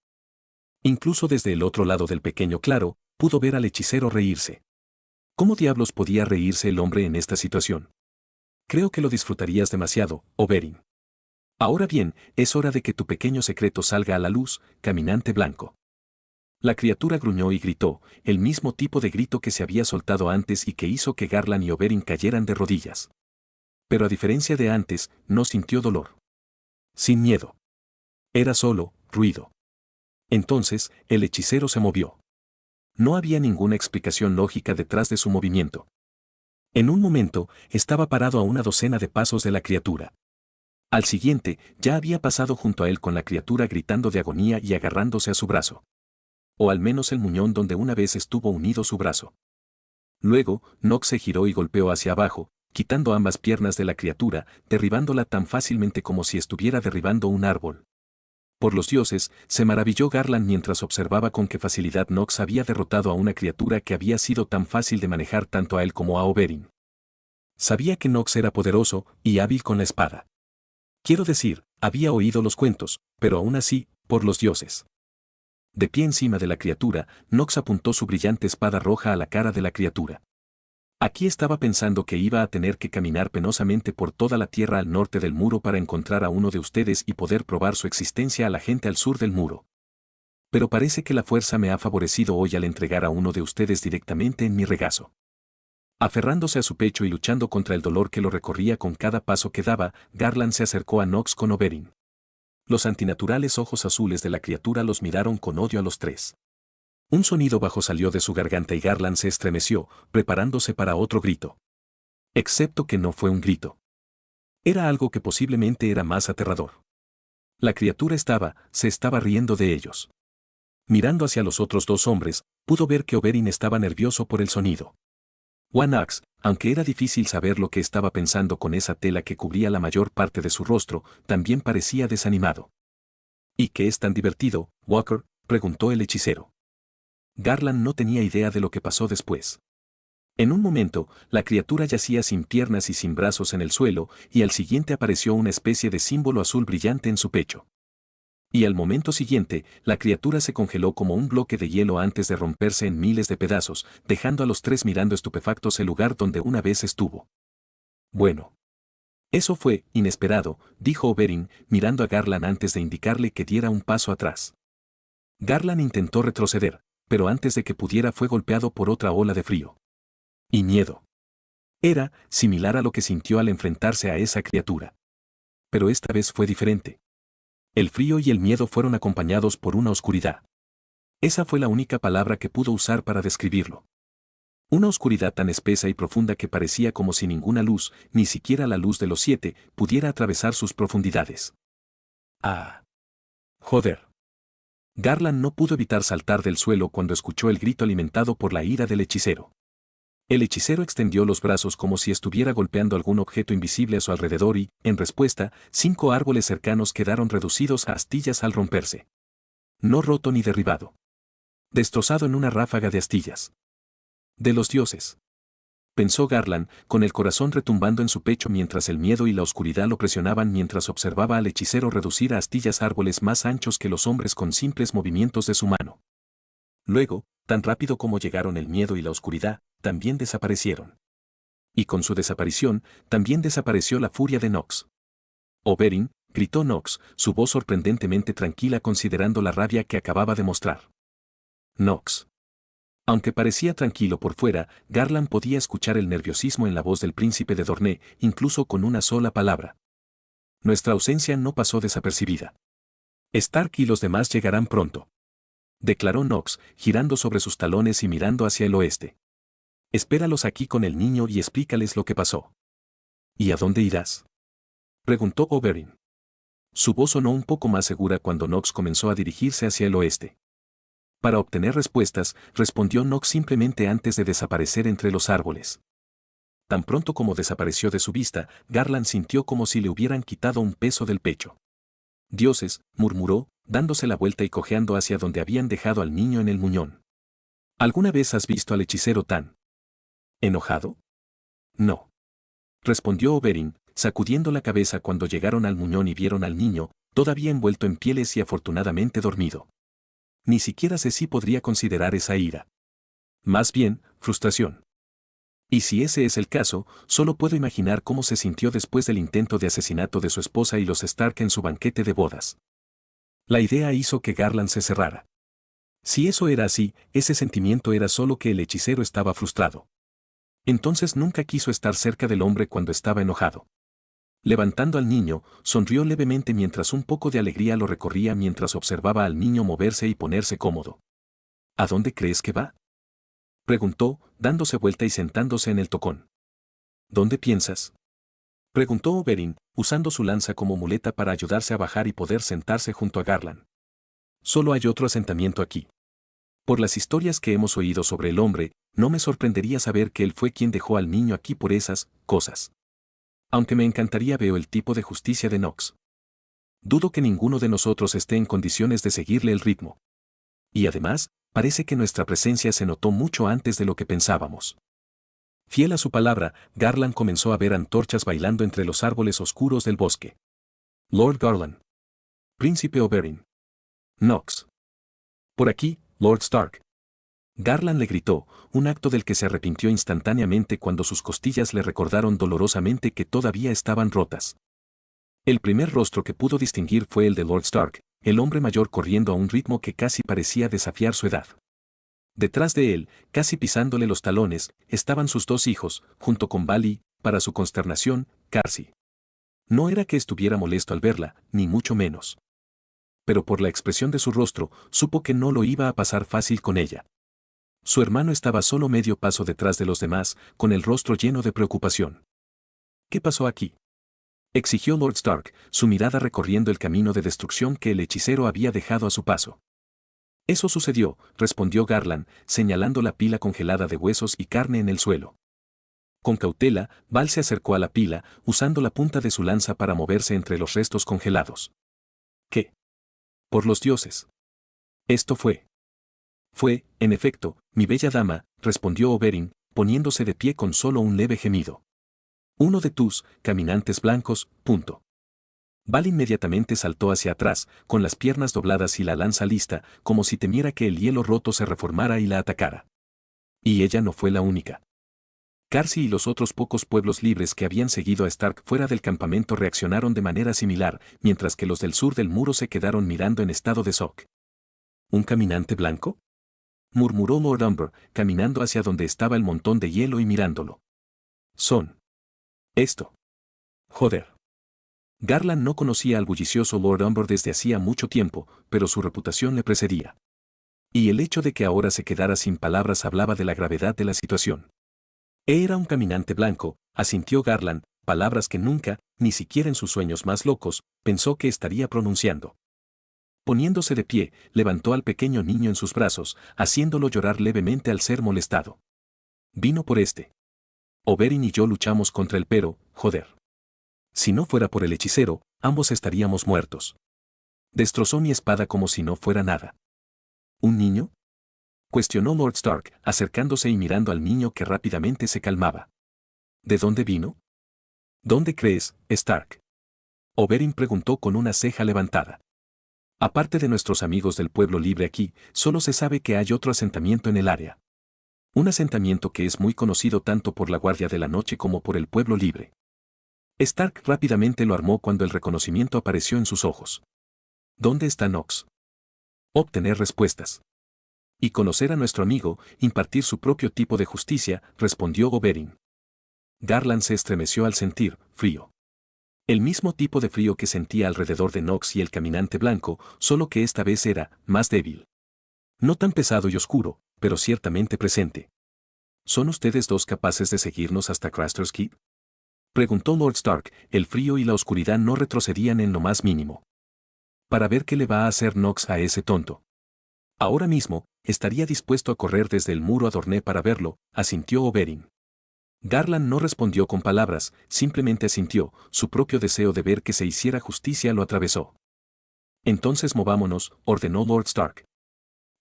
Incluso desde el otro lado del pequeño claro, pudo ver al hechicero reírse. ¿Cómo diablos podía reírse el hombre en esta situación? Creo que lo disfrutarías demasiado, Oberyn. Ahora bien, es hora de que tu pequeño secreto salga a la luz, caminante blanco. La criatura gruñó y gritó, el mismo tipo de grito que se había soltado antes y que hizo que Garland y Oberyn cayeran de rodillas. Pero a diferencia de antes, no sintió dolor. Sin miedo. Era solo, ruido. Entonces, el hechicero se movió. No había ninguna explicación lógica detrás de su movimiento. En un momento, estaba parado a una docena de pasos de la criatura. Al siguiente, ya había pasado junto a él con la criatura gritando de agonía y agarrándose a su brazo. O al menos el muñón donde una vez estuvo unido su brazo. Luego, Knox se giró y golpeó hacia abajo, quitando ambas piernas de la criatura, derribándola tan fácilmente como si estuviera derribando un árbol. Por los dioses, se maravilló Garland mientras observaba con qué facilidad Knox había derrotado a una criatura que había sido tan fácil de manejar tanto a él como a Oberyn. Sabía que Knox era poderoso y hábil con la espada. Quiero decir, había oído los cuentos, pero aún así, por los dioses. De pie encima de la criatura, Knox apuntó su brillante espada roja a la cara de la criatura. Aquí estaba pensando que iba a tener que caminar penosamente por toda la tierra al norte del muro para encontrar a uno de ustedes y poder probar su existencia a la gente al sur del muro. Pero parece que la fuerza me ha favorecido hoy al entregar a uno de ustedes directamente en mi regazo. Aferrándose a su pecho y luchando contra el dolor que lo recorría con cada paso que daba, Garland se acercó a Knox con Oberyn. Los antinaturales ojos azules de la criatura los miraron con odio a los tres. Un sonido bajo salió de su garganta y Garland se estremeció, preparándose para otro grito. Excepto que no fue un grito. Era algo que posiblemente era más aterrador. La criatura se estaba riendo de ellos. Mirando hacia los otros dos hombres, pudo ver que Oberyn estaba nervioso por el sonido. Wanax, aunque era difícil saber lo que estaba pensando con esa tela que cubría la mayor parte de su rostro, también parecía desanimado. ¿Y qué es tan divertido, Walker?, preguntó el hechicero. Garland no tenía idea de lo que pasó después. En un momento, la criatura yacía sin piernas y sin brazos en el suelo, y al siguiente apareció una especie de símbolo azul brillante en su pecho. Y al momento siguiente, la criatura se congeló como un bloque de hielo antes de romperse en miles de pedazos, dejando a los tres mirando estupefactos el lugar donde una vez estuvo. Bueno. Eso fue inesperado, dijo Oberyn, mirando a Garland antes de indicarle que diera un paso atrás. Garland intentó retroceder, pero antes de que pudiera fue golpeado por otra ola de frío. Y miedo. Era similar a lo que sintió al enfrentarse a esa criatura. Pero esta vez fue diferente. El frío y el miedo fueron acompañados por una oscuridad. Esa fue la única palabra que pudo usar para describirlo. Una oscuridad tan espesa y profunda que parecía como si ninguna luz, ni siquiera la luz de los 7, pudiera atravesar sus profundidades. ¡Ah! ¡Joder! Garland no pudo evitar saltar del suelo cuando escuchó el grito alimentado por la ira del hechicero. El hechicero extendió los brazos como si estuviera golpeando algún objeto invisible a su alrededor y, en respuesta, 5 árboles cercanos quedaron reducidos a astillas al romperse. No roto ni derribado. Destrozado en una ráfaga de astillas. De los dioses. Pensó Garland, con el corazón retumbando en su pecho mientras el miedo y la oscuridad lo presionaban mientras observaba al hechicero reducir a astillas árboles más anchos que los hombres con simples movimientos de su mano. Luego, tan rápido como llegaron el miedo y la oscuridad, también desaparecieron. Y con su desaparición, también desapareció la furia de Nox. Oberyn, gritó Nox, su voz sorprendentemente tranquila considerando la rabia que acababa de mostrar. Nox. Aunque parecía tranquilo por fuera, Garland podía escuchar el nerviosismo en la voz del príncipe de Dorne, incluso con una sola palabra. Nuestra ausencia no pasó desapercibida. Stark y los demás llegarán pronto. Declaró Nox, girando sobre sus talones y mirando hacia el oeste. Espéralos aquí con el niño y explícales lo que pasó. ¿Y a dónde irás? Preguntó Oberyn. Su voz sonó un poco más segura cuando Nox comenzó a dirigirse hacia el oeste. Para obtener respuestas, respondió Nox simplemente antes de desaparecer entre los árboles. Tan pronto como desapareció de su vista, Garland sintió como si le hubieran quitado un peso del pecho. Dioses, murmuró, dándose la vuelta y cojeando hacia donde habían dejado al niño en el muñón. ¿Alguna vez has visto al hechicero tan enojado? No. Respondió Oberyn, sacudiendo la cabeza cuando llegaron al muñón y vieron al niño, todavía envuelto en pieles y afortunadamente dormido. Ni siquiera sé si podría considerar esa ira. Más bien, frustración. Y si ese es el caso, solo puedo imaginar cómo se sintió después del intento de asesinato de su esposa y los Stark en su banquete de bodas. La idea hizo que Garland se cerrara. Si eso era así, ese sentimiento era solo que el hechicero estaba frustrado. Entonces nunca quiso estar cerca del hombre cuando estaba enojado. Levantando al niño, sonrió levemente mientras un poco de alegría lo recorría mientras observaba al niño moverse y ponerse cómodo. ¿A dónde crees que va? Preguntó, dándose vuelta y sentándose en el tocón. ¿Dónde piensas? Preguntó Oberyn, usando su lanza como muleta para ayudarse a bajar y poder sentarse junto a Garland. Solo hay otro asentamiento aquí. Por las historias que hemos oído sobre el hombre, no me sorprendería saber que él fue quien dejó al niño aquí por esas cosas. Aunque me encantaría ver el tipo de justicia de Nox. Dudo que ninguno de nosotros esté en condiciones de seguirle el ritmo. Y además, parece que nuestra presencia se notó mucho antes de lo que pensábamos. Fiel a su palabra, Garland comenzó a ver antorchas bailando entre los árboles oscuros del bosque. Lord Garland. Príncipe Oberyn. Nox. Por aquí, Lord Stark. Garland le gritó, un acto del que se arrepintió instantáneamente cuando sus costillas le recordaron dolorosamente que todavía estaban rotas. El primer rostro que pudo distinguir fue el de Lord Stark, el hombre mayor corriendo a un ritmo que casi parecía desafiar su edad. Detrás de él, casi pisándole los talones, estaban sus 2 hijos, junto con Vali, para su consternación, Cersei. No era que estuviera molesto al verla, ni mucho menos. Pero por la expresión de su rostro, supo que no lo iba a pasar fácil con ella. Su hermano estaba solo medio paso detrás de los demás, con el rostro lleno de preocupación. ¿Qué pasó aquí? Exigió Lord Stark, su mirada recorriendo el camino de destrucción que el hechicero había dejado a su paso. Eso sucedió, respondió Garland, señalando la pila congelada de huesos y carne en el suelo. Con cautela, Val se acercó a la pila, usando la punta de su lanza para moverse entre los restos congelados. ¿Qué? Por los dioses. Esto fue. Fue, en efecto, mi bella dama, respondió Oberyn, poniéndose de pie con solo un leve gemido. Uno de tus caminantes blancos, punto. Val inmediatamente saltó hacia atrás, con las piernas dobladas y la lanza lista, como si temiera que el hielo roto se reformara y la atacara. Y ella no fue la única. Cersei y los otros pocos pueblos libres que habían seguido a Stark fuera del campamento reaccionaron de manera similar, mientras que los del sur del muro se quedaron mirando en estado de shock. ¿Un caminante blanco? Murmuró Lord Umber, caminando hacia donde estaba el montón de hielo y mirándolo. Son. Esto. Joder. Garland no conocía al bullicioso Lord Umber desde hacía mucho tiempo, pero su reputación le precedía. Y el hecho de que ahora se quedara sin palabras hablaba de la gravedad de la situación. Era un caminante blanco, asintió Garland, palabras que nunca, ni siquiera en sus sueños más locos, pensó que estaría pronunciando. Poniéndose de pie, levantó al pequeño niño en sus brazos, haciéndolo llorar levemente al ser molestado. Vino por este. Oberyn y yo luchamos contra él, pero, joder. Si no fuera por el hechicero, ambos estaríamos muertos. Destrozó mi espada como si no fuera nada. ¿Un niño? Cuestionó Lord Stark, acercándose y mirando al niño que rápidamente se calmaba. ¿De dónde vino? ¿Dónde crees, Stark? Oberyn preguntó con una ceja levantada. Aparte de nuestros amigos del pueblo libre aquí, solo se sabe que hay otro asentamiento en el área. Un asentamiento que es muy conocido tanto por la Guardia de la Noche como por el pueblo libre. Stark rápidamente lo armó cuando el reconocimiento apareció en sus ojos. ¿Dónde está Nox? Obtener respuestas. Y conocer a nuestro amigo, impartir su propio tipo de justicia, respondió Oberyn. Garland se estremeció al sentir frío. El mismo tipo de frío que sentía alrededor de Nox y el caminante blanco, solo que esta vez era más débil. No tan pesado y oscuro, pero ciertamente presente. ¿Son ustedes dos capaces de seguirnos hasta Craster's Keep? Preguntó Lord Stark, el frío y la oscuridad no retrocedían en lo más mínimo. Para ver qué le va a hacer Nox a ese tonto. Ahora mismo, estaría dispuesto a correr desde el muro a Dorne para verlo, asintió Oberyn. Garland no respondió con palabras, simplemente asintió, su propio deseo de ver que se hiciera justicia lo atravesó. Entonces movámonos, ordenó Lord Stark.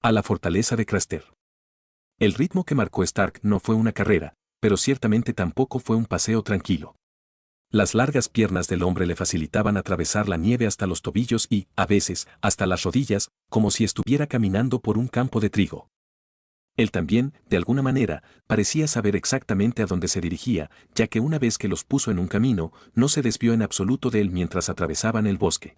A la fortaleza de Craster. El ritmo que marcó Stark no fue una carrera, pero ciertamente tampoco fue un paseo tranquilo. Las largas piernas del hombre le facilitaban atravesar la nieve hasta los tobillos y, a veces, hasta las rodillas, como si estuviera caminando por un campo de trigo. Él también, de alguna manera, parecía saber exactamente a dónde se dirigía, ya que una vez que los puso en un camino, no se desvió en absoluto de él mientras atravesaban el bosque.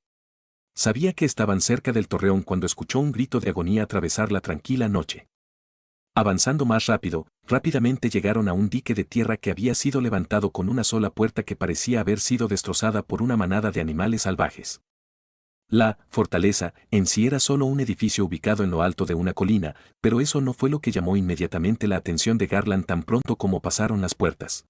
Sabía que estaban cerca del torreón cuando escuchó un grito de agonía atravesar la tranquila noche. Avanzando más rápido, rápidamente llegaron a un dique de tierra que había sido levantado con una sola puerta que parecía haber sido destrozada por una manada de animales salvajes. La fortaleza en sí era solo un edificio ubicado en lo alto de una colina, pero eso no fue lo que llamó inmediatamente la atención de Garland tan pronto como pasaron las puertas.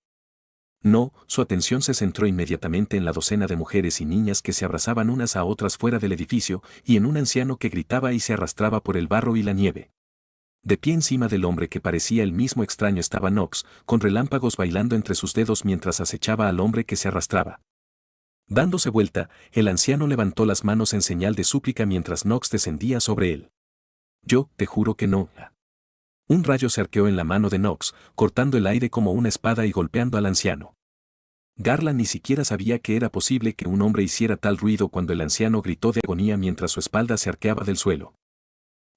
No, su atención se centró inmediatamente en la docena de mujeres y niñas que se abrazaban unas a otras fuera del edificio y en un anciano que gritaba y se arrastraba por el barro y la nieve. De pie encima del hombre que parecía el mismo extraño estaba Nox, con relámpagos bailando entre sus dedos mientras acechaba al hombre que se arrastraba. Dándose vuelta, el anciano levantó las manos en señal de súplica mientras Nox descendía sobre él. Yo te juro que no. Un rayo se arqueó en la mano de Nox, cortando el aire como una espada y golpeando al anciano. Garland ni siquiera sabía que era posible que un hombre hiciera tal ruido cuando el anciano gritó de agonía mientras su espalda se arqueaba del suelo.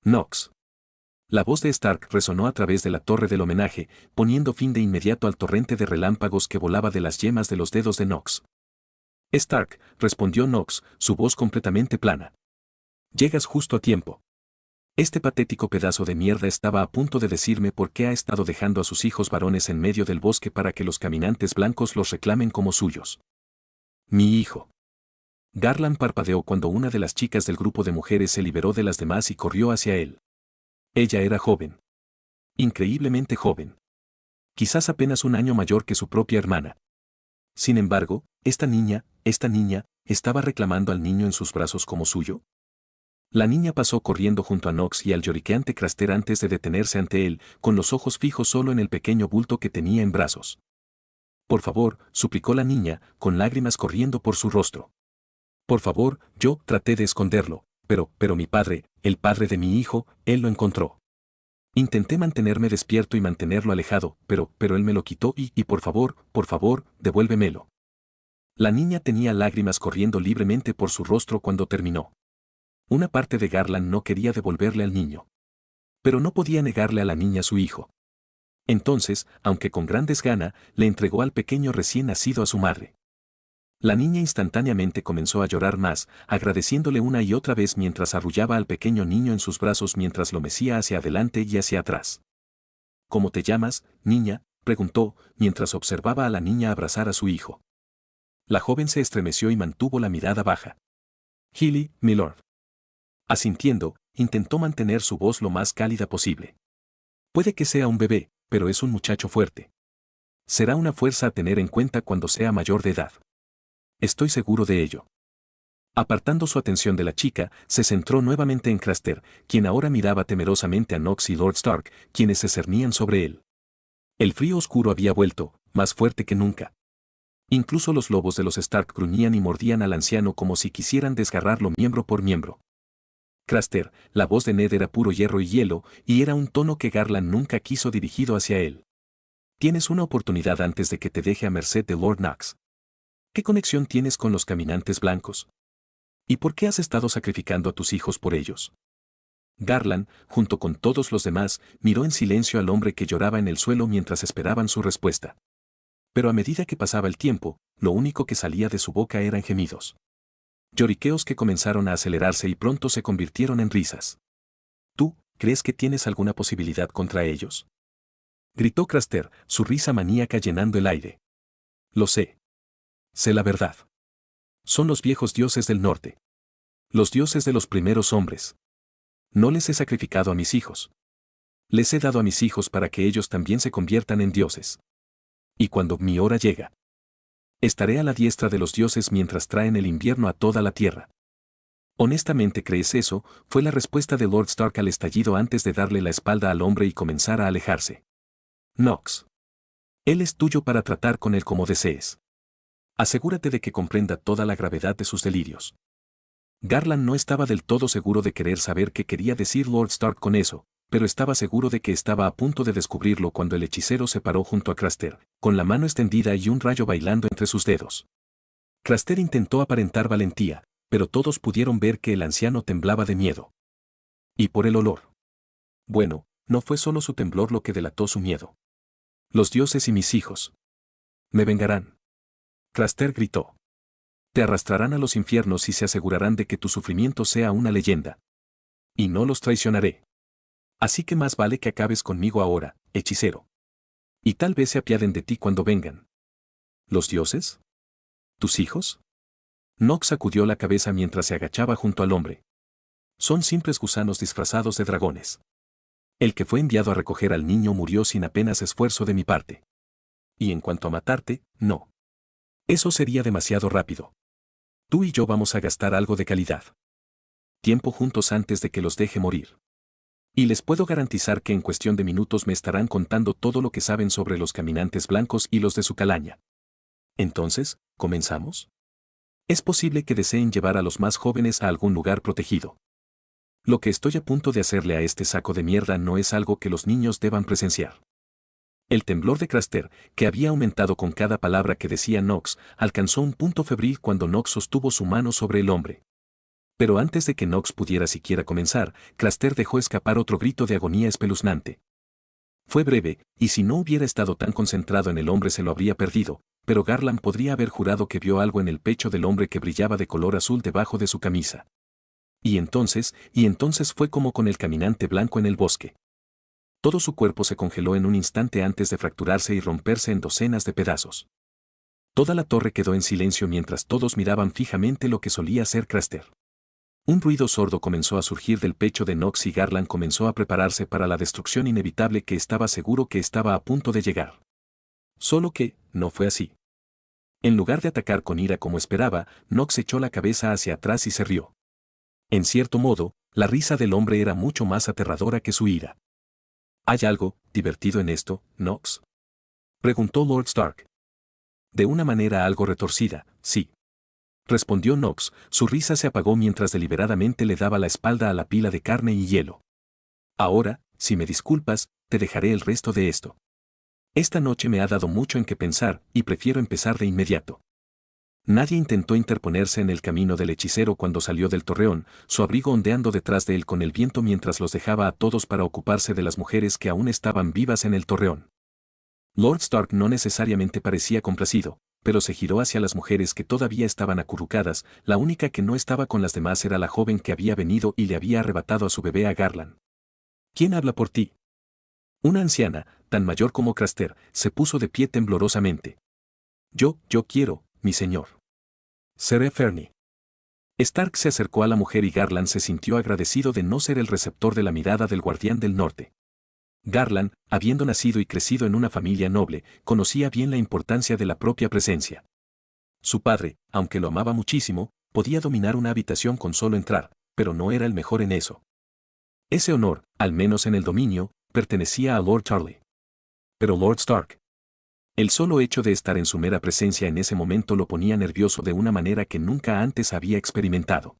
Nox. La voz de Stark resonó a través de la torre del homenaje, poniendo fin de inmediato al torrente de relámpagos que volaba de las yemas de los dedos de Nox. Stark, respondió Nox, su voz completamente plana. Llegas justo a tiempo. Este patético pedazo de mierda estaba a punto de decirme por qué ha estado dejando a sus hijos varones en medio del bosque para que los caminantes blancos los reclamen como suyos. Mi hijo. Garland parpadeó cuando una de las chicas del grupo de mujeres se liberó de las demás y corrió hacia él. Ella era joven. Increíblemente joven. Quizás apenas un año mayor que su propia hermana. Sin embargo, esta niña, estaba reclamando al niño en sus brazos como suyo. La niña pasó corriendo junto a Nox y al lloriqueante Craster antes de detenerse ante él, con los ojos fijos solo en el pequeño bulto que tenía en brazos. Por favor, suplicó la niña, con lágrimas corriendo por su rostro. Por favor, yo traté de esconderlo, pero mi padre, el padre de mi hijo, él lo encontró. Intenté mantenerme despierto y mantenerlo alejado, pero él me lo quitó y por favor, devuélvemelo. La niña tenía lágrimas corriendo libremente por su rostro cuando terminó. Una parte de Garland no quería devolverle al niño. Pero no podía negarle a la niña su hijo. Entonces, aunque con gran desgana, le entregó al pequeño recién nacido a su madre. La niña instantáneamente comenzó a llorar más, agradeciéndole una y otra vez mientras arrullaba al pequeño niño en sus brazos mientras lo mecía hacia adelante y hacia atrás. ¿Cómo te llamas, niña?, preguntó, mientras observaba a la niña abrazar a su hijo. La joven se estremeció y mantuvo la mirada baja. Healy, milord. Asintiendo, intentó mantener su voz lo más cálida posible. Puede que sea un bebé, pero es un muchacho fuerte. Será una fuerza a tener en cuenta cuando sea mayor de edad. Estoy seguro de ello. Apartando su atención de la chica, se centró nuevamente en Craster, quien ahora miraba temerosamente a Nox y Lord Stark, quienes se cernían sobre él. El frío oscuro había vuelto, más fuerte que nunca. Incluso los lobos de los Stark gruñían y mordían al anciano como si quisieran desgarrarlo miembro por miembro. Craster, la voz de Ned era puro hierro y hielo, y era un tono que Garland nunca quiso dirigido hacia él. Tienes una oportunidad antes de que te deje a merced de Lord Knox. ¿Qué conexión tienes con los caminantes blancos? ¿Y por qué has estado sacrificando a tus hijos por ellos? Garland, junto con todos los demás, miró en silencio al hombre que lloraba en el suelo mientras esperaban su respuesta. Pero a medida que pasaba el tiempo, lo único que salía de su boca eran gemidos. Lloriqueos que comenzaron a acelerarse y pronto se convirtieron en risas. ¿Tú, crees que tienes alguna posibilidad contra ellos? Gritó Craster, su risa maníaca llenando el aire. Lo sé. Sé la verdad. Son los viejos dioses del norte. Los dioses de los primeros hombres. No les he sacrificado a mis hijos. Les he dado a mis hijos para que ellos también se conviertan en dioses. Y cuando mi hora llega, estaré a la diestra de los dioses mientras traen el invierno a toda la tierra. ¿Honestamente crees eso? Fue la respuesta de Lord Stark al estallido antes de darle la espalda al hombre y comenzar a alejarse. Knox. Él es tuyo para tratar con él como desees. Asegúrate de que comprenda toda la gravedad de sus delirios. Garland no estaba del todo seguro de querer saber qué quería decir Lord Stark con eso, pero estaba seguro de que estaba a punto de descubrirlo cuando el hechicero se paró junto a Craster, con la mano extendida y un rayo bailando entre sus dedos. Craster intentó aparentar valentía, pero todos pudieron ver que el anciano temblaba de miedo. Y por el olor. Bueno, no fue solo su temblor lo que delató su miedo. Los dioses y mis hijos. Me vengarán. Craster gritó. Te arrastrarán a los infiernos y se asegurarán de que tu sufrimiento sea una leyenda. Y no los traicionaré. Así que más vale que acabes conmigo ahora, hechicero. Y tal vez se apiaden de ti cuando vengan. ¿Los dioses? ¿Tus hijos? Nox sacudió la cabeza mientras se agachaba junto al hombre. Son simples gusanos disfrazados de dragones. El que fue enviado a recoger al niño murió sin apenas esfuerzo de mi parte. Y en cuanto a matarte, no. Eso sería demasiado rápido. Tú y yo vamos a gastar algo de calidad. Tiempo juntos antes de que los deje morir. Y les puedo garantizar que en cuestión de minutos me estarán contando todo lo que saben sobre los caminantes blancos y los de su calaña. Entonces, ¿comenzamos? Es posible que deseen llevar a los más jóvenes a algún lugar protegido. Lo que estoy a punto de hacerle a este saco de mierda no es algo que los niños deban presenciar. El temblor de Craster, que había aumentado con cada palabra que decía Knox, alcanzó un punto febril cuando Knox sostuvo su mano sobre el hombre. Pero antes de que Knox pudiera siquiera comenzar, Craster dejó escapar otro grito de agonía espeluznante. Fue breve, y si no hubiera estado tan concentrado en el hombre se lo habría perdido, pero Garland podría haber jurado que vio algo en el pecho del hombre que brillaba de color azul debajo de su camisa. Y entonces fue como con el caminante blanco en el bosque. Todo su cuerpo se congeló en un instante antes de fracturarse y romperse en docenas de pedazos. Toda la torre quedó en silencio mientras todos miraban fijamente lo que solía ser Craster. Un ruido sordo comenzó a surgir del pecho de Knox y Garland comenzó a prepararse para la destrucción inevitable que estaba seguro que estaba a punto de llegar. Solo que, no fue así. En lugar de atacar con ira como esperaba, Knox echó la cabeza hacia atrás y se rió. En cierto modo, la risa del hombre era mucho más aterradora que su ira. ¿Hay algo divertido en esto, Knox? Preguntó Lord Stark. De una manera algo retorcida, sí. Respondió Knox, su risa se apagó mientras deliberadamente le daba la espalda a la pila de carne y hielo. Ahora, si me disculpas, te dejaré el resto de esto. Esta noche me ha dado mucho en qué pensar, y prefiero empezar de inmediato. Nadie intentó interponerse en el camino del hechicero cuando salió del torreón, su abrigo ondeando detrás de él con el viento mientras los dejaba a todos para ocuparse de las mujeres que aún estaban vivas en el torreón. Lord Stark no necesariamente parecía complacido, pero se giró hacia las mujeres que todavía estaban acurrucadas, la única que no estaba con las demás era la joven que había venido y le había arrebatado a su bebé a Garland. ¿Quién habla por ti? Una anciana, tan mayor como Craster, se puso de pie temblorosamente. Yo quiero, mi señor. Seré Fernie. Stark se acercó a la mujer y Garland se sintió agradecido de no ser el receptor de la mirada del guardián del norte. Garland, habiendo nacido y crecido en una familia noble, conocía bien la importancia de la propia presencia. Su padre, aunque lo amaba muchísimo, podía dominar una habitación con solo entrar, pero no era el mejor en eso. Ese honor, al menos en el dominio, pertenecía a Lord Charlie. Pero Lord Stark. El solo hecho de estar en su mera presencia en ese momento lo ponía nervioso de una manera que nunca antes había experimentado.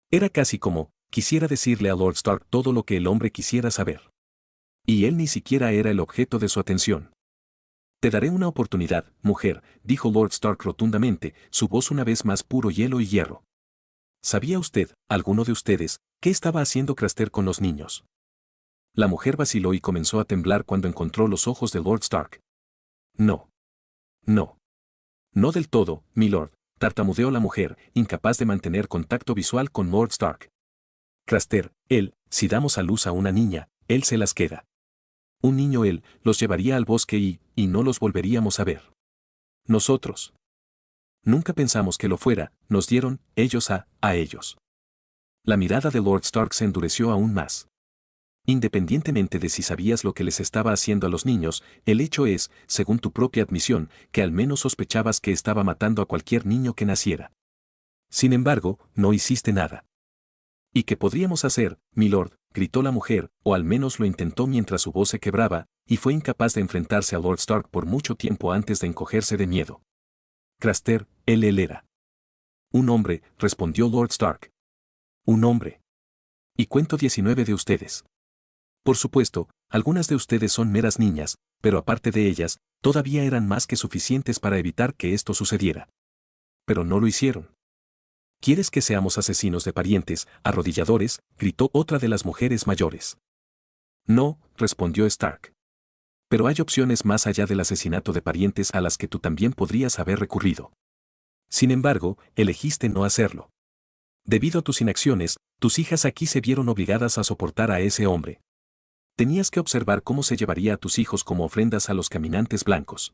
Era casi como, quisiera decirle a Lord Stark todo lo que el hombre quisiera saber. Y él ni siquiera era el objeto de su atención. Te daré una oportunidad, mujer, dijo Lord Stark rotundamente, su voz una vez más puro hielo y hierro. ¿Sabía usted, alguno de ustedes, qué estaba haciendo Craster con los niños? La mujer vaciló y comenzó a temblar cuando encontró los ojos de Lord Stark. No. No. No del todo, milord, tartamudeó la mujer, incapaz de mantener contacto visual con Lord Stark. Craster, si damos a luz a una niña, él se las queda. Un niño él, los llevaría al bosque y no los volveríamos a ver. Nosotros. Nunca pensamos que lo fuera, nos dieron, ellos a ellos. La mirada de Lord Stark se endureció aún más. Independientemente de si sabías lo que les estaba haciendo a los niños, el hecho es, según tu propia admisión, que al menos sospechabas que estaba matando a cualquier niño que naciera. Sin embargo, no hiciste nada. ¿Y qué podríamos hacer, milord?, gritó la mujer, o al menos lo intentó mientras su voz se quebraba, y fue incapaz de enfrentarse a Lord Stark por mucho tiempo antes de encogerse de miedo. Craster, él era. Un hombre, respondió Lord Stark. Un hombre. Y cuento 19 de ustedes. Por supuesto, algunas de ustedes son meras niñas, pero aparte de ellas, todavía eran más que suficientes para evitar que esto sucediera. Pero no lo hicieron. ¿Quieres que seamos asesinos de parientes, arrodilladores?, gritó otra de las mujeres mayores. No, respondió Stark. Pero hay opciones más allá del asesinato de parientes a las que tú también podrías haber recurrido. Sin embargo, elegiste no hacerlo. Debido a tus inacciones, tus hijas aquí se vieron obligadas a soportar a ese hombre. Tenías que observar cómo se llevaría a tus hijos como ofrendas a los caminantes blancos.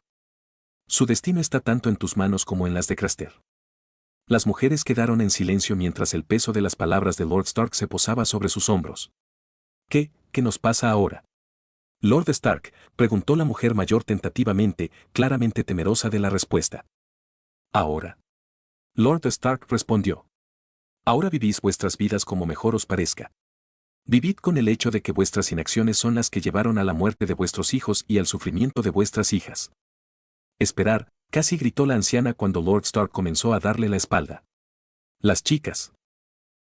Su destino está tanto en tus manos como en las de Craster. Las mujeres quedaron en silencio mientras el peso de las palabras de Lord Stark se posaba sobre sus hombros. ¿Qué nos pasa ahora? Lord Stark, preguntó la mujer mayor tentativamente, claramente temerosa de la respuesta. Ahora. Lord Stark respondió. Ahora vivís vuestras vidas como mejor os parezca. Vivid con el hecho de que vuestras inacciones son las que llevaron a la muerte de vuestros hijos y al sufrimiento de vuestras hijas. Esperar, casi gritó la anciana cuando Lord Stark comenzó a darle la espalda. Las chicas.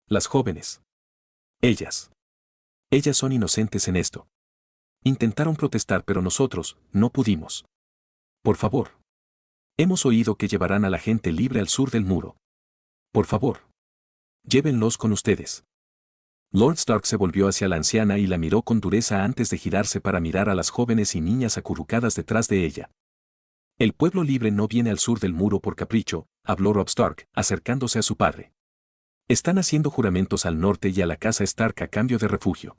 Las jóvenes. Ellas. Ellas son inocentes en esto. Intentaron protestar pero nosotros, no pudimos. Por favor. Hemos oído que llevarán a la gente libre al sur del muro. Por favor. Llévenlos con ustedes. Lord Stark se volvió hacia la anciana y la miró con dureza antes de girarse para mirar a las jóvenes y niñas acurrucadas detrás de ella. El pueblo libre no viene al sur del muro por capricho, habló Robb Stark, acercándose a su padre. Están haciendo juramentos al norte y a la casa Stark a cambio de refugio.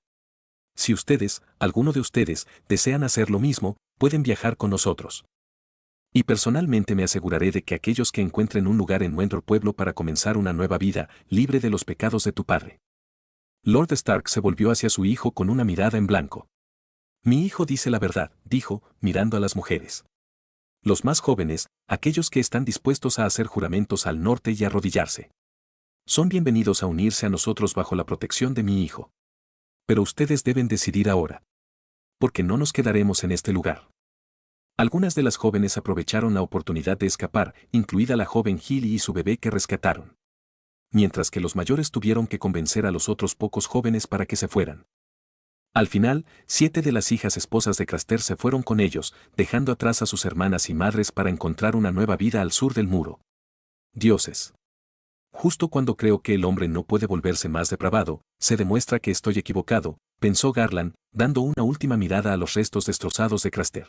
Si ustedes, alguno de ustedes, desean hacer lo mismo, pueden viajar con nosotros. Y personalmente me aseguraré de que aquellos que encuentren un lugar en nuestro pueblo para comenzar una nueva vida, libre de los pecados de tu padre. Lord Stark se volvió hacia su hijo con una mirada en blanco. Mi hijo dice la verdad, dijo, mirando a las mujeres. Los más jóvenes, aquellos que están dispuestos a hacer juramentos al norte y arrodillarse. Son bienvenidos a unirse a nosotros bajo la protección de mi hijo. Pero ustedes deben decidir ahora. Porque no nos quedaremos en este lugar. Algunas de las jóvenes aprovecharon la oportunidad de escapar, incluida la joven Gilly y su bebé que rescataron. Mientras que los mayores tuvieron que convencer a los otros pocos jóvenes para que se fueran. Al final, 7 de las hijas esposas de Craster se fueron con ellos, dejando atrás a sus hermanas y madres para encontrar una nueva vida al sur del muro. Dioses. Justo cuando creo que el hombre no puede volverse más depravado, se demuestra que estoy equivocado, pensó Garland, dando una última mirada a los restos destrozados de Craster.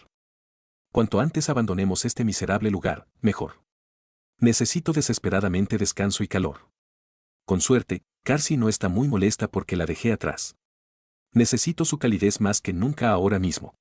Cuanto antes abandonemos este miserable lugar, mejor. Necesito desesperadamente descanso y calor. Con suerte, Carcy no está muy molesta porque la dejé atrás. Necesito su calidez más que nunca ahora mismo.